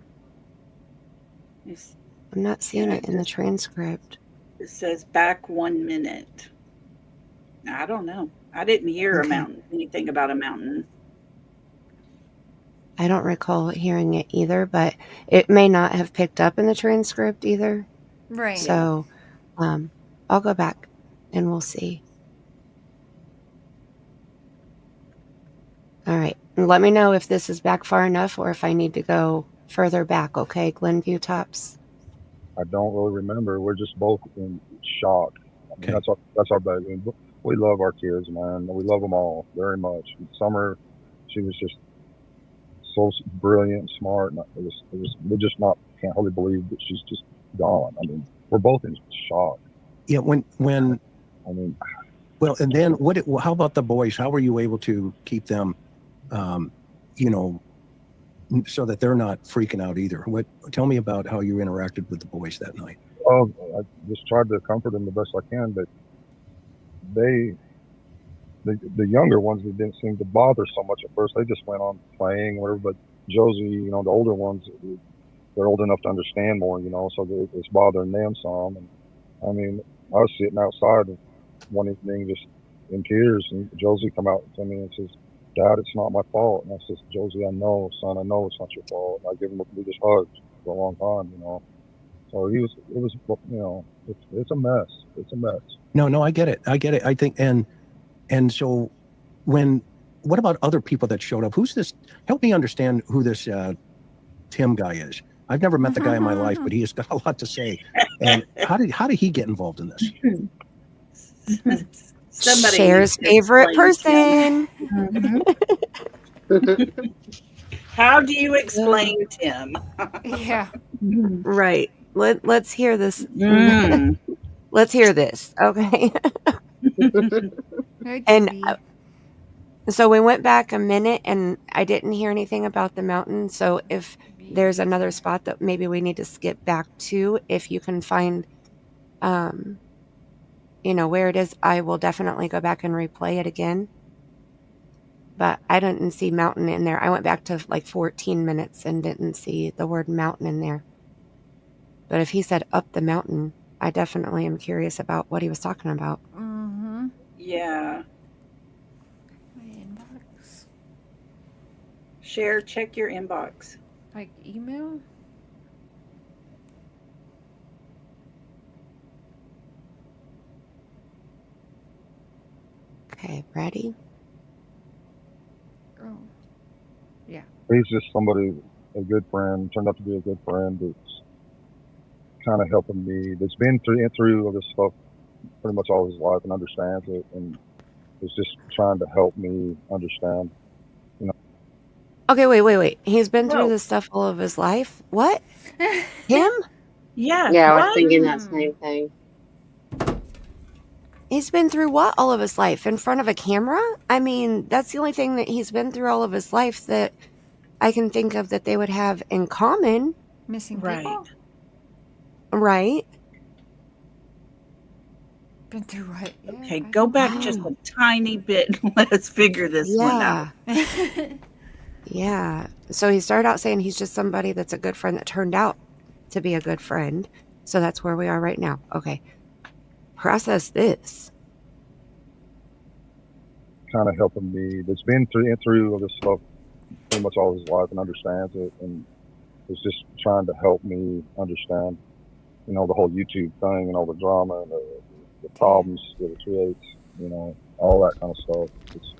I'm not seeing it in the transcript. It says back 1 minute. I don't know. I didn't hear anything about a mountain. I don't recall hearing it either, but it may not have picked up in the transcript either. Right. So I'll go back and we'll see. All right. And let me know if this is back far enough or if I need to go further back, okay, Glenview Tops? I don't really remember. We're just both in shock. I mean, that's our baby. We love our kids, man. We love them all very much. Summer, she was just so brilliant, smart. And we just can't hardly believe that she's just gone. I mean, we're both in shock. Yeah. When I mean, well, and then how about the boys? How were you able to keep them, so that they're not freaking out either? Tell me about how you interacted with the boys that night. Oh, I just tried to comfort them the best I can, but the younger ones, it didn't seem to bother so much at first. They just went on playing, whatever. But Josie, the older ones, they're old enough to understand more, so it's bothering them some. And I mean, I was sitting outside one evening just in tears, and Josie come out to me and says, "Dad, it's not my fault." And I says, "Josie, I know, son, I know it's not your fault." And we just hugged for a long time, So it's a mess. It's a mess. No, I get it. I think, and so what about other people that showed up? Who's this? Help me understand who this Tim guy is. I've never met the guy in my life, but he has got a lot to say. And how did he get involved in this? Cher's favorite person. How do you explain Tim? Yeah. Right. Let's hear this. Let's hear this. Okay. And so we went back a minute and I didn't hear anything about the mountain. So if there's another spot that maybe we need to skip back to, if you can find, where it is, I will definitely go back and replay it again. But I didn't see mountain in there. I went back to like 14 minutes and didn't see the word mountain in there. But if he said up the mountain, I definitely am curious about what he was talking about. Yeah. My inbox. Share, check your inbox. Like email? Okay, ready? Oh. Yeah. He's just a good friend, turned out to be a good friend that's kind of helping me, that's been through this stuff pretty much all his life and understands it. And is just trying to help me understand. You know, Okay, wait. He's been through Whoa. this stuff all of his life. What? Him? Yeah. Yeah, I was What? thinking that same thing. He's been through what all of his life? In front of a camera? I mean, that's the only thing that he's been through all of his life that I can think of that they would have in common. Missing Right. people? Right? Been through what? Yeah, Okay, go back just a tiny bit and let us figure this one out. Yeah. So he started out saying he's just somebody that's a good friend that turned out to be a good friend. So that's where we are right now. Okay. Process this. kind of helping me. That's been through all this stuff pretty much all his life and understands it, and is just trying to help me understand, you know, the whole YouTube thing and all the drama and the problems that it creates, you know, all that kind of stuff. It's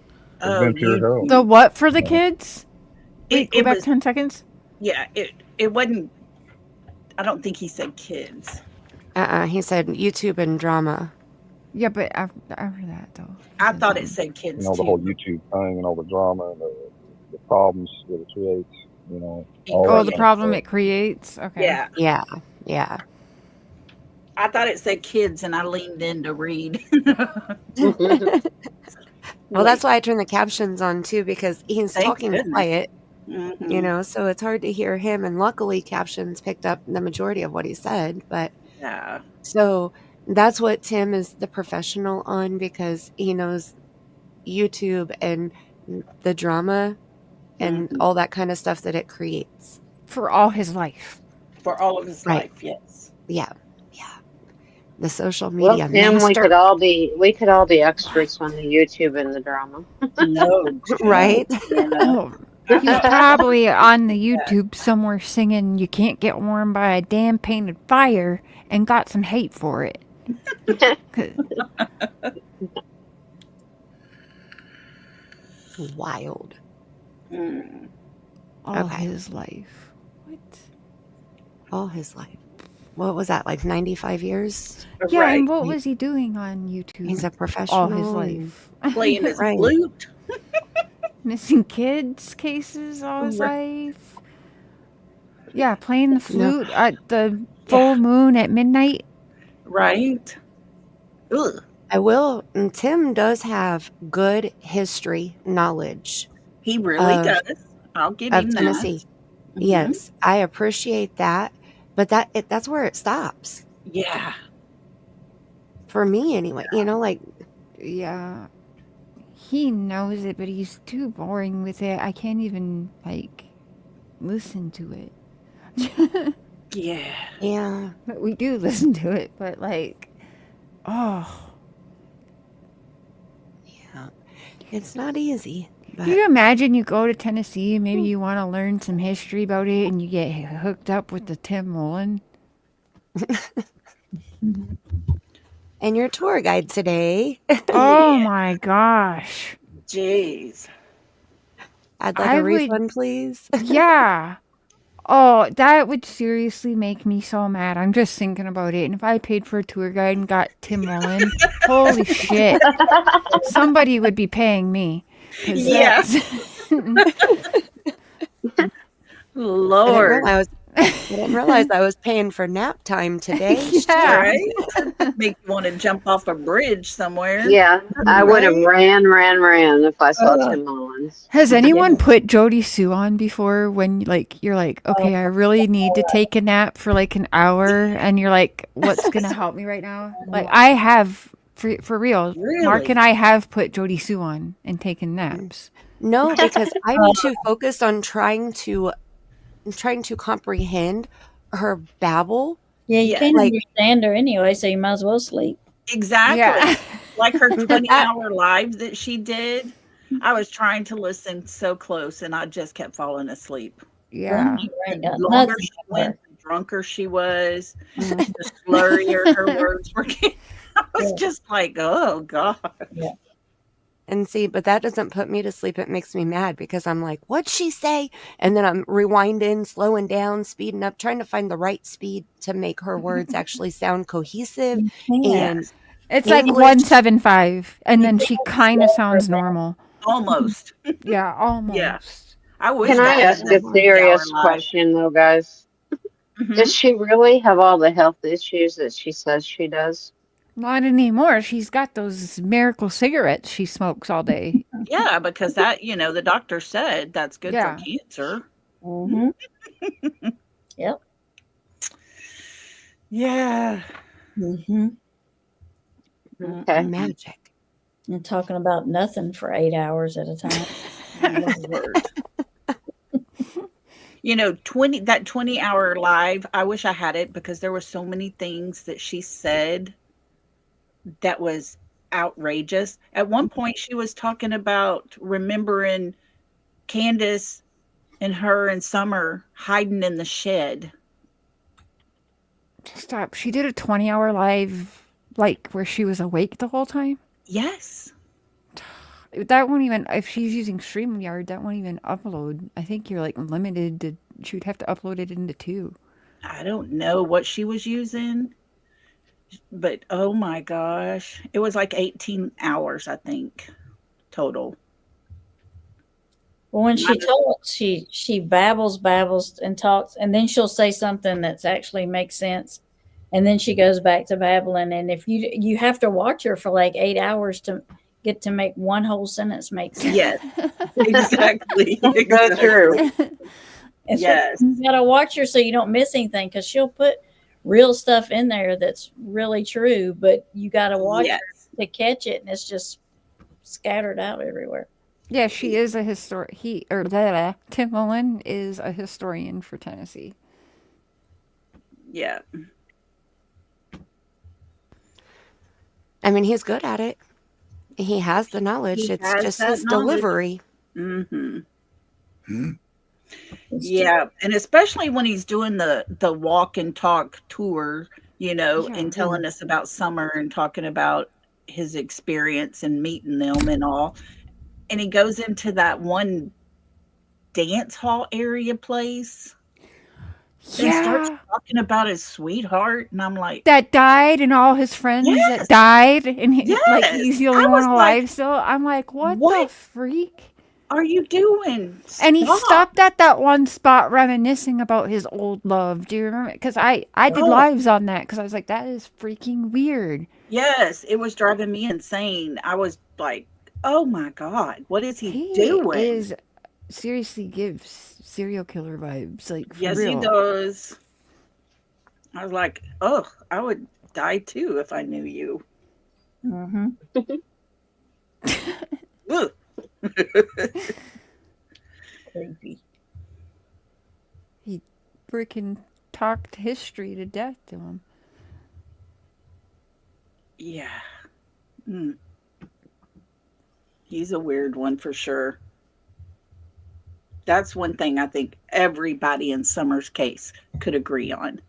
been pure hell. The what for the kids? Wait, go It back was- 10 seconds. Yeah, it wasn't. I don't think he said kids. He said YouTube and drama. Yeah, but after that, though. I thought it said kids You know, the too. whole YouTube thing and all the drama and the problems that it creates, you know. All Oh, that the kind of problem stuff. it creates? Okay. Yeah. Yeah. I thought it said kids, and I leaned in to read. Well, that's why I turned the captions on too, because he's Thank talking goodness. quiet, Mhm. you know, so it's hard to hear him. And luckily, captions picked up the majority of what he said. But Yeah. so that's what Tim is the professional on, because he knows YouTube and the drama and all that kind of stuff that it creates. For all his life. For all of his Right. life, yes. Yeah. The social Well, media Tim, we master. could all be experts on the YouTube and the drama. No, Right? Oh, he's probably on the YouTube somewhere singing "You Can't Get Warm by a Damn Painted Fire" and got some hate for it. 'Cause- Wild. all Okay. his life. All his life. What was that, like 95 years? Yeah, and what was he doing on YouTube? He's a all professional. his and- life. Playing his Right. flute. Missing kids cases all his life. Yeah, playing the flute at the full moon at midnight. Right. Ugh. I will. And Tim does have good history knowledge. He really of- does. I'll give Of him Tennessee. that. Mhm. Yes, I appreciate that. But that's where it stops. Yeah. For me, anyway. You know, like, Yeah. He knows it, but he's too boring with it. I can't even, like, listen to it. Yeah. yeah. But we do listen to it, but, like, oh. Yeah. It's not easy. But Do you imagine you go to Tennessee, maybe you want to learn some history about it, and you get hooked up with the Tim Mullen? and your tour guide today. Oh my gosh. Jeez. I'd like I a would- refund, please. Yeah. Oh, that would seriously make me so mad. I'm just thinking about it. And if I paid for a tour guide and got Tim Mullen, holy shit. Somebody would be paying me. 'Cause Yeah. that's- Lord. I didn't realize I was paying for nap time today. Yeah. Right? Make you want to jump off a bridge somewhere. Yeah, I would have ran if I saw Ugh. Tim Mullins. Has anyone put Jody Sue on before when like you're like, okay, I really need to take a nap for like an hour, and you're like, what's gonna help me right now? Like I have for real. Mark Really? and I have put Jody Sue on and taken naps. No, because I'm too focused on trying to comprehend her babble. Yeah, you Yeah. can't Like- understand her anyway, so you might as well sleep. Exactly. Yeah. Like her But 20-hour live that she did. I was trying to listen so close, and I just kept falling asleep. Yeah. She ain't got The longer nothing she for her. went, the drunker she was, the slurrier her words were getting. I was just like, oh, God. And see, but that doesn't put me to sleep. It makes me mad because I'm like, what'd she say? And then I'm rewinding, slowing down, speeding up, trying to find the right speed to make her words actually sound cohesive. Yeah. And It's like English. 175, and then she kind of sounds normal. Almost. Yeah, almost. Yeah. I wish Can I that ask had a 20 serious hour life. question though, guys? Mhm. Does she really have all the health issues that she says she does? Not anymore. She's got those miracle cigarettes she smokes all day. Yeah, because that, the doctor said that's good Yeah. for cancer. Mm-hmm. Yep. Yeah. Mm-hmm. Okay. Magic. And talking about nothing for 8 hours at a time. Lord. 20-hour live, I wish I had it because there were so many things that she said that was outrageous. At one point she was talking about remembering Candace and her and Summer hiding in the shed. Stop. She did a 20-hour live, like, where she was awake the whole time? Yes. That won't even, if she's using StreamYard, that won't even upload. I think you're, like, limited to, she would have to upload it into 2. I don't know what she was using, but oh my gosh. It was like 18 hours, I think, total. Well, when she talks, she babbles and talks, and then she'll say something that's actually makes sense, and then she goes back to babbling. And if you have to watch her for like 8 hours to get to make one whole sentence make sense. Yes, exactly. So true. And Yes. so you gotta watch her so you don't miss anything, because she'll put real stuff in there that's really true, but you gotta watch Yes. her to catch it, and it's just scattered out everywhere. Yeah, she is a Tim Mullen is a historian for Tennessee. Yeah. I mean, he's good at it. He has the knowledge. He It's has just that his knowledge. delivery. Mm-hmm. Yeah, and especially when he's doing the walk and talk tour, and telling us about Summer and talking about his experience and meeting them and all. And he goes into that one dance hall area place and starts talking about his sweetheart, and I'm like, That died, and all his friends that died, and he's the only one alive still. I'm like, what the freak are you doing? And he Stop. stopped at that one spot reminiscing about his old love. Do you remember? Because I did lives on that, because I was like, that is freaking weird. Yes, it was driving me insane. I was like, oh my God, what is he doing? Seriously gives serial killer vibes. Like, for Yes, real. he does. I was like, oh, I would die too if I knew you. Mm-hmm. Ugh. Creepy. He freaking talked history to death to him. Yeah. He's a weird one for sure. That's one thing I think everybody in Summer's case could agree on.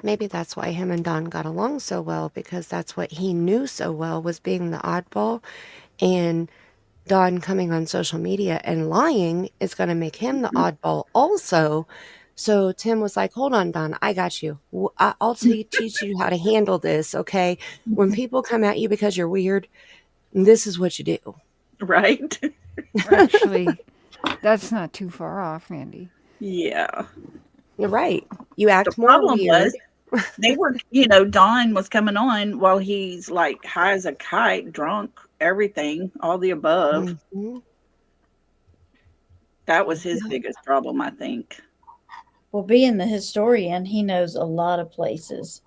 Maybe that's why him and Don got along so well, because that's what he knew so well, was being the oddball. And Don coming on social media and lying is going to make him the oddball also. So Tim was like, hold on, Don, I got you. I'll teach you how to handle this, okay? When people come at you because you're weird, this is what you do. Right? Actually, that's not too far off, Randy. Yeah. You're right. You act The more problem weird. was, they were, Don was coming on while he's like high as a kite, drunk, everything, all the above. Mm-hmm. That was his biggest problem, I think. Well, being the historian, he knows a lot of places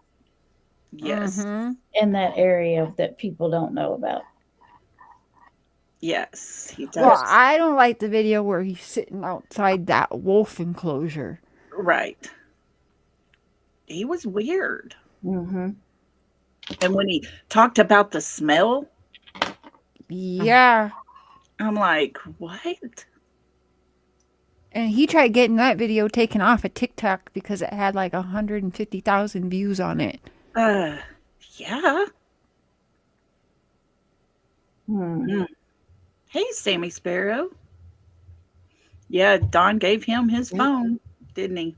Yes. in that area that people don't know about. Yes, he does. Well, I don't like the video where he's sitting outside that wolf enclosure. Right. He was weird. Mm-hmm. And when he talked about the smell, yeah, I'm like, what? And he tried getting that video taken off of TikTok because it had like 150,000 views on it. Yeah. Hmm. Hey, Sammy Sparrow. Yeah, Don gave him his phone, didn't he?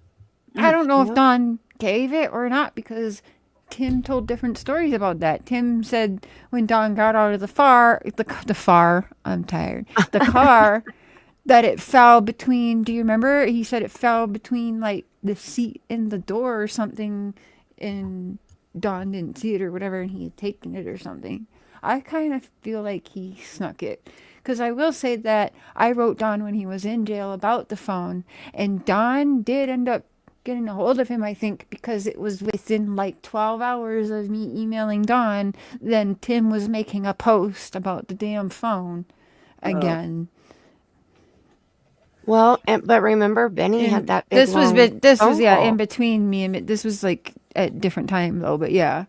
I don't know if Yep. Don gave it or not because Tim told different stories about that. Tim said when Don got out of the I'm tired. The car, that it fell between, do you remember? He said it fell between like the seat and the door or something, and Don didn't see it or whatever, and he had taken it or something. I kind of feel like he snuck it. Because I will say that I wrote Don when he was in jail about the phone, and Don did end up getting a hold of him, I think, because it was within like 12 hours of me emailing Don, then Tim was making a post about the damn phone again. Well, but remember, Benny had that big This was long this phone was yeah call. in between me and this was like at different time though, but yeah.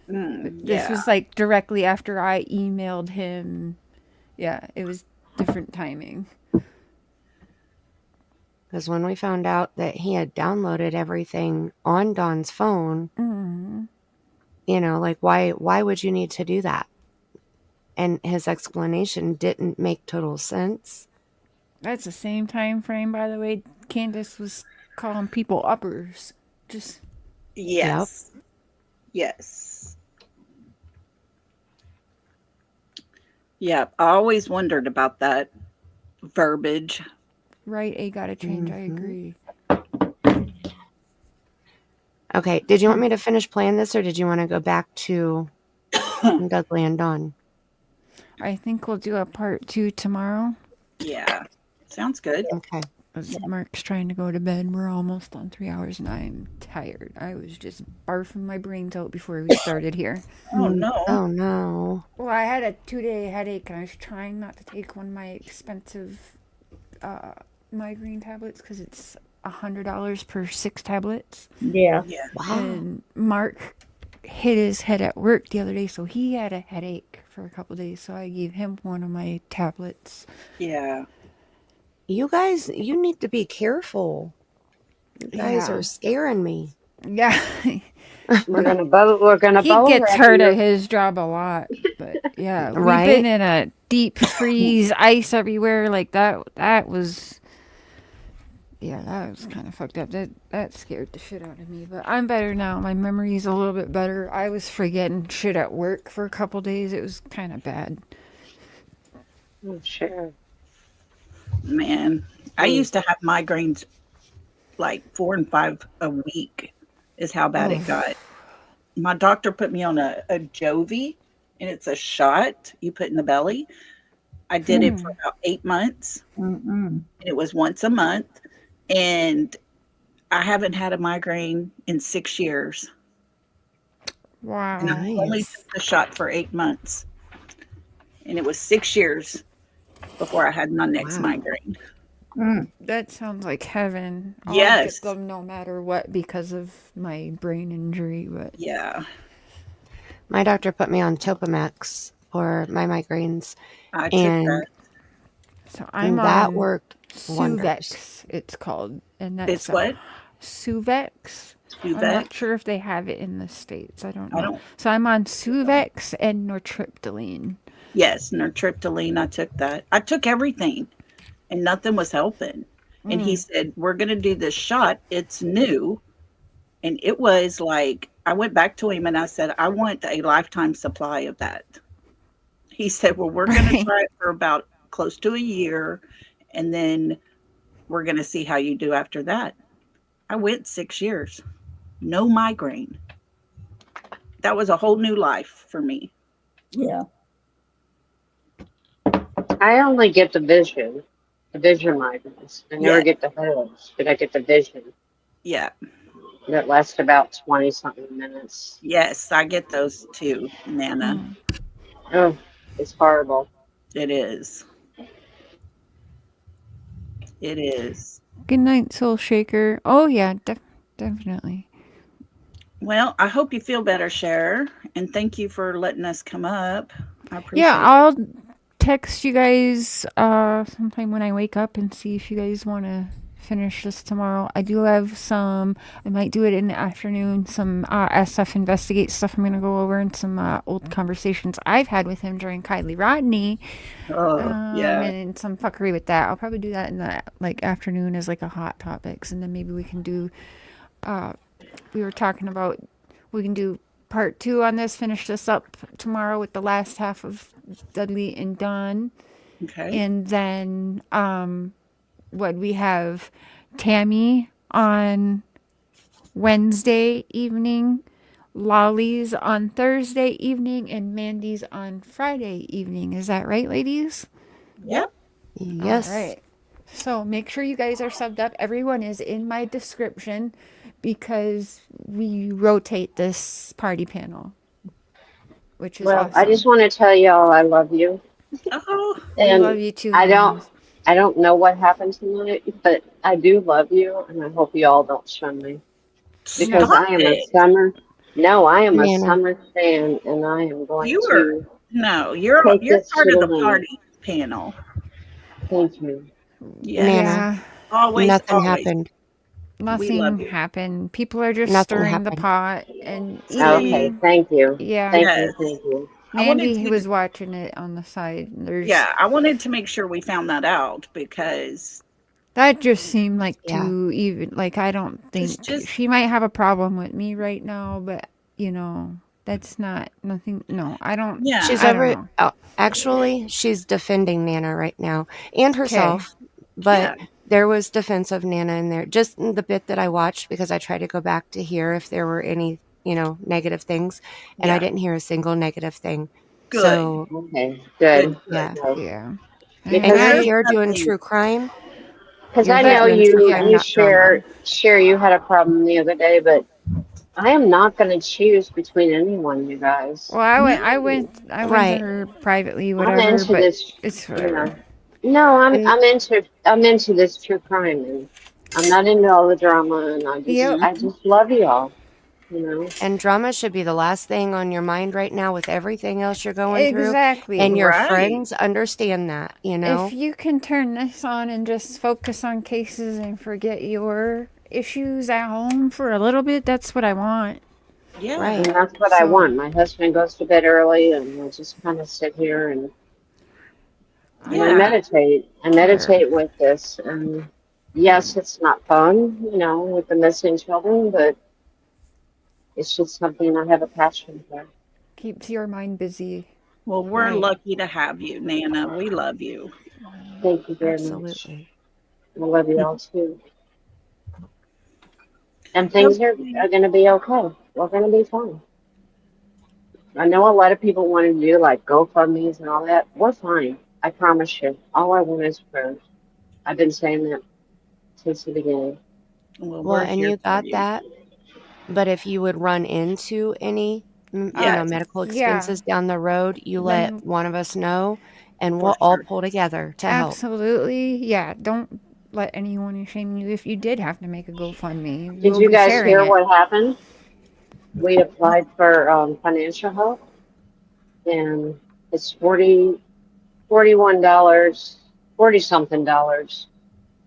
This was like directly after I emailed him. Yeah, it was different timing. Because when we found out that he had downloaded everything on Don's phone, you know, like why would you need to do that? And his explanation didn't make total sense. That's the same time frame, by the way. Candace was calling people uppers. Just Yes. Yes. Yeah, I always wondered about that verbiage. right. A gotta change. I agree. Okay, did you want me to finish playing this, or did you want to go back to Dudley and Don? I think we'll do a part 2 tomorrow. Yeah, sounds good. Okay. Mark's trying to go to bed. We're almost on 3 hours, and I'm tired. I was just barfing my brains out before we started here. Oh no. Oh no. Well, I had a 2-day headache, and I was trying not to take one of my expensive migraine tablets because it's $100 per 6 tablets. Yeah. Wow. And Mark hit his head at work the other day, so he had a headache for a couple days. So I gave him one of my tablets. Yeah. You guys, you need to be careful. You guys Yeah. are scaring me. Yeah. We're gonna both He gets hurt at his job a lot, but yeah, we've Right? been in a deep freeze, ice everywhere. Like that was, yeah, that was kind of fucked up. That scared the shit out of me. But I'm better now. My memory's a little bit better. I was forgetting shit at work for a couple days. It was kind of bad. Oh, sure. Man, I used to have migraines like 4 and 5 a week is how bad it got. My doctor put me on a Jovi, and it's a shot you put in the belly. I did it for about 8 months. And it was once a month. And I haven't had a migraine in 6 years. Wow. And I only took the shot for 8 months. And it was 6 years before I had my next migraine. That sounds like heaven. I'll Yes. get them no matter what because of my brain injury. But yeah, My doctor put me on Topamax for my migraines. I took and that. So I'm that on worked wonders. Suvex, it's called, and that's It's what? Suvex. I'm Suvex? not sure if they have it in the States. I don't know. I don't- So I'm on Suvex and nortriptyline. Yes, nortriptyline. I took that. I took everything, and nothing was helping. And he said, "We're going to do this shot. It's new." And it was like, I went back to him and I said, "I want a lifetime supply of that." He said, "Well, we're going to try it for about close to a year, and then we're going to see how you do after that." I went 6 years, no migraine. That was a whole new life for me. Yeah. I only get the vision migraines. I never Yeah. get the headaches, but I get the vision. Yeah. That lasts about 20 something minutes. Yes, I get those too, Nana. Oh, it's horrible. It is. It is. Good night, Soul Shaker. Oh yeah, definitely. Well, I hope you feel better, Cher, and thank you for letting us come up. I appreciate Yeah, it. I'll text you guys sometime when I wake up and see if you guys want to finish this tomorrow. I do have some, I might do it in the afternoon, some SF Investigate stuff I'm going to go over, and some old conversations I've had with him during Kylie Rodney. Yeah. And some fuckery with that. I'll probably do that in the afternoon as a hot topics, and then maybe we can do, we were talking about, we can do part 2 on this, finish this up tomorrow with the last half of Dudley and Don. Okay. And then what we have Tammie on Wednesday evening, Loli's on Thursday evening, and Mandy's on Friday evening. Is that right, ladies? Yep. Yes. All right. So make sure you guys are subbed up. Everyone is in my description because we rotate this party panel, which is Well, awesome. I just want to tell y'all I love you. Oh, And love you too, I ladies. don't know what happened tonight, but I do love you, and I hope you all don't shun me because Stop I am it. a Nana. summer fan, and I am going You to are you're take this part to of the the limit. party panel. Thank you. Yes. Nana. Yeah. Always, Nothing always. happened. We love Nothing you. happened. People are just Nothing stirring the happened. pot and Okay, even thank you. yeah. Thank Yes. you, thank you. I wanted Mandy to, was watching it on the side. There's I wanted to make sure we found that out because that just seemed like Yeah. too even. I don't think just she might have a problem with me right now, but that's not nothing. No, I don't. yeah. She's I don't over. know. Oh, actually, she's defending Nana right now and Okay. herself. But Yeah. there was defense of Nana in there. Just in the bit that I watched because I tried to go back to hear if there were any, negative things, and I Yeah. didn't hear a single negative thing. Good. So Okay, good. yeah, Yeah. and Because you're There's here doing nothing. true crime. Because You're I here know doing true crime, you not drama. share you had a problem the other day, but I am not going to choose between anyone, you guys. Well, I went to Right. her privately, I'm whatever. into But this, it's you whatever. know. No, And I'm into this true crime, and I'm not into all the drama, and Yep. I just love y'all, you know. and drama should be the last thing on your mind right now with everything else you're going through. Exactly. And your Right. friends understand that, If you can turn this on and just focus on cases and forget your issues at home for a little bit, that's what I want. Yeah. Right. And that's what I So- want. My husband goes to bed early, and I just kind of sit here and I Yeah. meditate. I meditate with this, and yes, it's not fun, with the missing children, but it's just something I have a passion for. Keeps your mind busy. Well, we're Right. lucky to have you, Nana. We love you. Thank you very much. Absolutely. I love you all too. And things are going to be okay. We're going to be fine. I know a lot of people want to do like GoFundMe's and all that. We're fine. I promise you. All I want is prayers. I've been saying that since the beginning. Well, Well, we're and here you for got you. that. But if you would run into any, Yes. medical Yeah. expenses down the road, you Then- let one of us know, and For we'll all sure. pull together to help. Absolutely. Yeah. Don't let anyone shame you if you did have to make a GoFundMe. Did We'll you be guys sharing hear it. what happened? We applied for financial help, and it's $41, $40-something dollars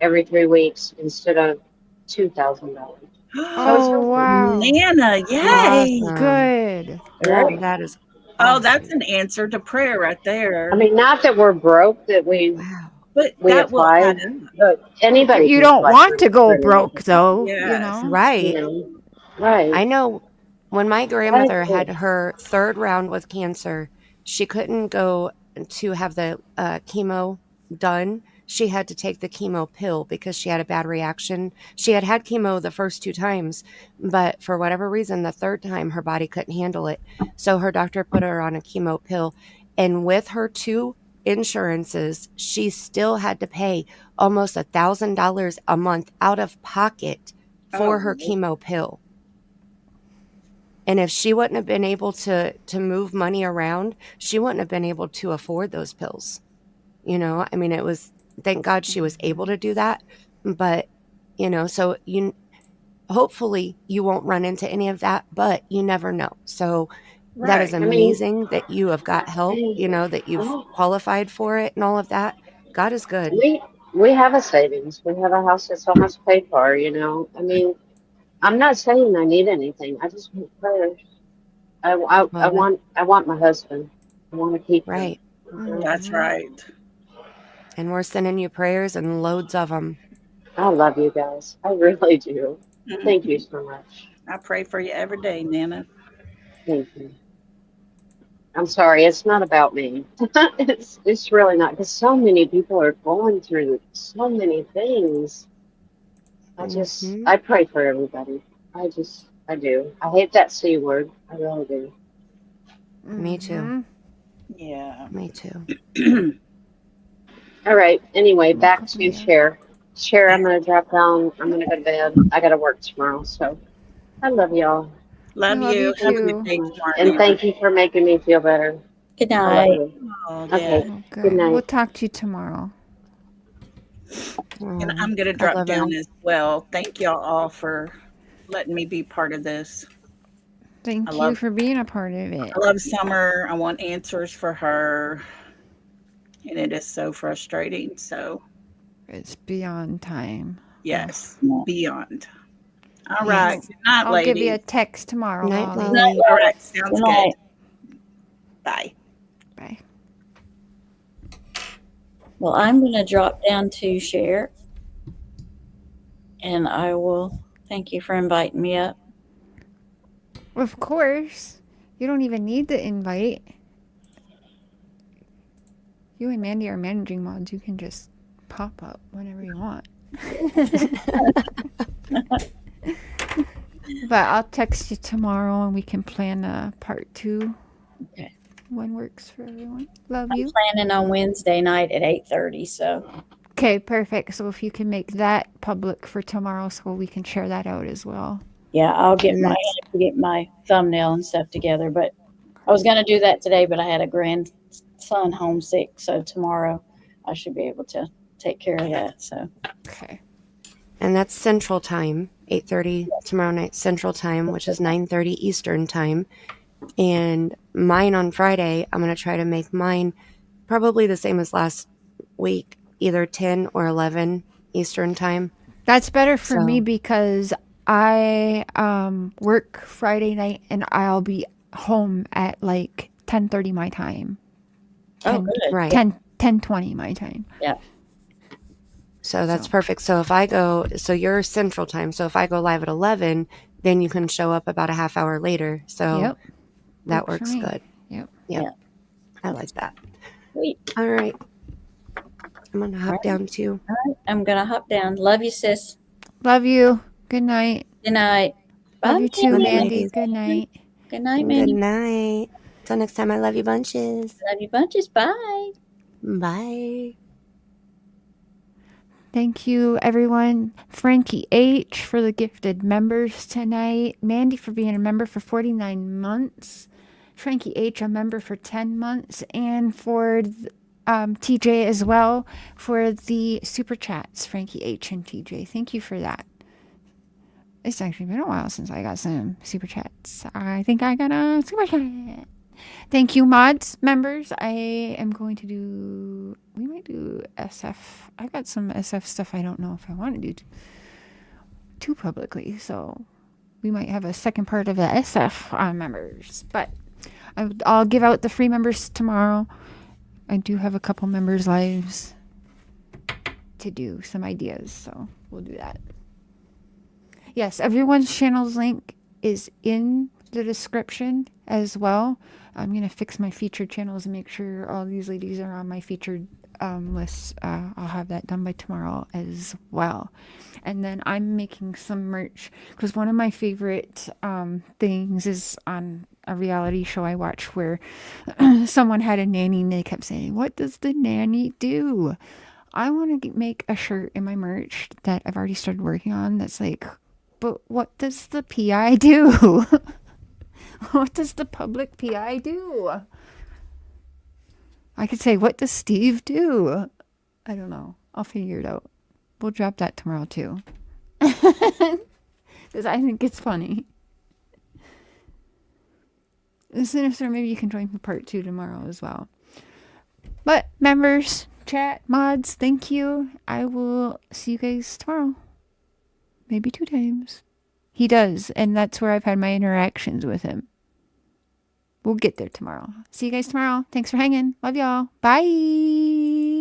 every 3 weeks instead of $2,000. Oh, wow. Nana, yay. Awesome. Good. Yeah. That is Oh, that's awesome. an answer to prayer right there. I mean, not that we're broke, that we Wow. but we that will applied, add up. but anybody You can don't apply want to go for broke, though. Yes. Right. Right. I know when my Right. grandmother had her third round with cancer, she couldn't go to have the chemo done. She had to take the chemo pill because she had a bad reaction. She had had chemo the first 2 times, but for whatever reason, the third time her body couldn't handle it. So her doctor put her on a chemo pill. And with her 2 insurances, she still had to pay almost $1,000 a month out of pocket for her chemo pill. And if she wouldn't have been able to move money around, she wouldn't have been able to afford those pills. I mean, it was, thank God she was able to do that. But, so hopefully you won't run into any of that, but you never know. So that is Right. I mean- amazing that you have got help, that you've qualified for it and all of that. God is good. We have a savings. We have a house that's almost paid for, you know. I mean, I'm not saying I need anything. I just want prayers. I want my husband. I want to keep him. Right. That's right. And we're sending you prayers and loads of them. I love you guys. I really do. Mhm. Thank you so much. I pray for you every day, Nana. Thank you. I'm sorry, it's not about me. It's really not, because so many people are going through so many things. I pray for everybody. I do. I hate that C word. I really do. Me too. Yeah. Me too. All right. Anyway, back to Cher. Cher, I'm gonna drop down. I'm gonna go to bed. I gotta work tomorrow, so I love y'all. Love you. Have a good day tomorrow, And Nana. thank you for making me feel better. Good I love night. you. Oh, Okay. yeah. Oh, Good good. night. We'll talk to you tomorrow. And I'm going to drop down as well. Thank y'all all for letting me be part of this. Thank I you love for being a part of it. I love Summer. I want answers for her. And it is so frustrating. So, It's beyond time. yes, beyond. All right. Yes. Good night, I'll give you a ladies. text tomorrow. Night, Lolly. Loli. All right. Sounds Good good. night. Bye. Bye. Well, I'm going to drop down to share, and I will thank you for inviting me up. Of course. You don't even need the invite. You and Mandy are managing mods. You can just pop up whenever you want. But I'll text you tomorrow and we can plan a part 2. Okay. When works for everyone. Love I'm you. planning on Wednesday night at 8:30. So Okay, perfect. So if you can make that public for tomorrow so we can share that out as well. yeah, I have to get my thumbnail and stuff together. But I was going to do that today, but I had a grandson homesick, so tomorrow I should be able to take care of that. So okay. And that's Central Time, 8:30 tomorrow night Central Time, which is 9:30 Eastern Time. And mine on Friday, I'm going to try to make mine probably the same as last week, either 10 or 11 Eastern Time. That's better for me So- because I work Friday night and I'll be home at like 10:30 my time. Oh, good. Right. 10:20 my time. Yeah. So that's perfect. So if I go, so you're Central Time. So if I go live at 11, then you can show up about a half hour later. So Yep. that Works works for me. good. Yep. Yep. Yeah. I like that. Sweet. All right. I'm going to hop down too. All right. I'm going to hop down. Love you, sis. Love you. Good night. Good night. Love Bye, you too, Mandy. Mandy. Good night. Good night, Good Mandy. night. Till next time, I love you bunches. Love you bunches. Bye. Bye. Thank you, everyone. Frankie H. for the gifted members tonight. Mandy for being a member for 49 months. Frankie H. a member for 10 months. And for TJ as well for the super chats. Frankie H. and TJ. Thank you for that. It's actually been a while since I got some super chats. I think I got a super chat. Thank you, mods, members. I am going to do... We might do SF. I got some SF stuff I don't know if I want to do too publicly. So we might have a second part of the SF members. But I'll give out the free members tomorrow. I do have a couple members' lives to do some ideas. So we'll do that. Yes, everyone's channel's link is in the description as well. I'm going to fix my featured channels and make sure all these ladies are on my featured list. I'll have that done by tomorrow as well. And then I'm making some merch because one of my favorite things is on a reality show I watch where someone had a nanny and they kept saying, "What does the nanny do?" I want to make a shirt in my merch that I've already started working on that's like, but what does the PI do? What does the public PI do? I could say, what does Steve do? I don't know. I'll figure it out. We'll drop that tomorrow too. Because I think it's funny. And Sinister, maybe you can join for part 2 tomorrow as well. But members, chat mods, thank you. I will see you guys tomorrow. Maybe 2 times. He does, and that's where I've had my interactions with him. We'll get there tomorrow. See you guys tomorrow. Thanks for hanging. Love y'all. Bye.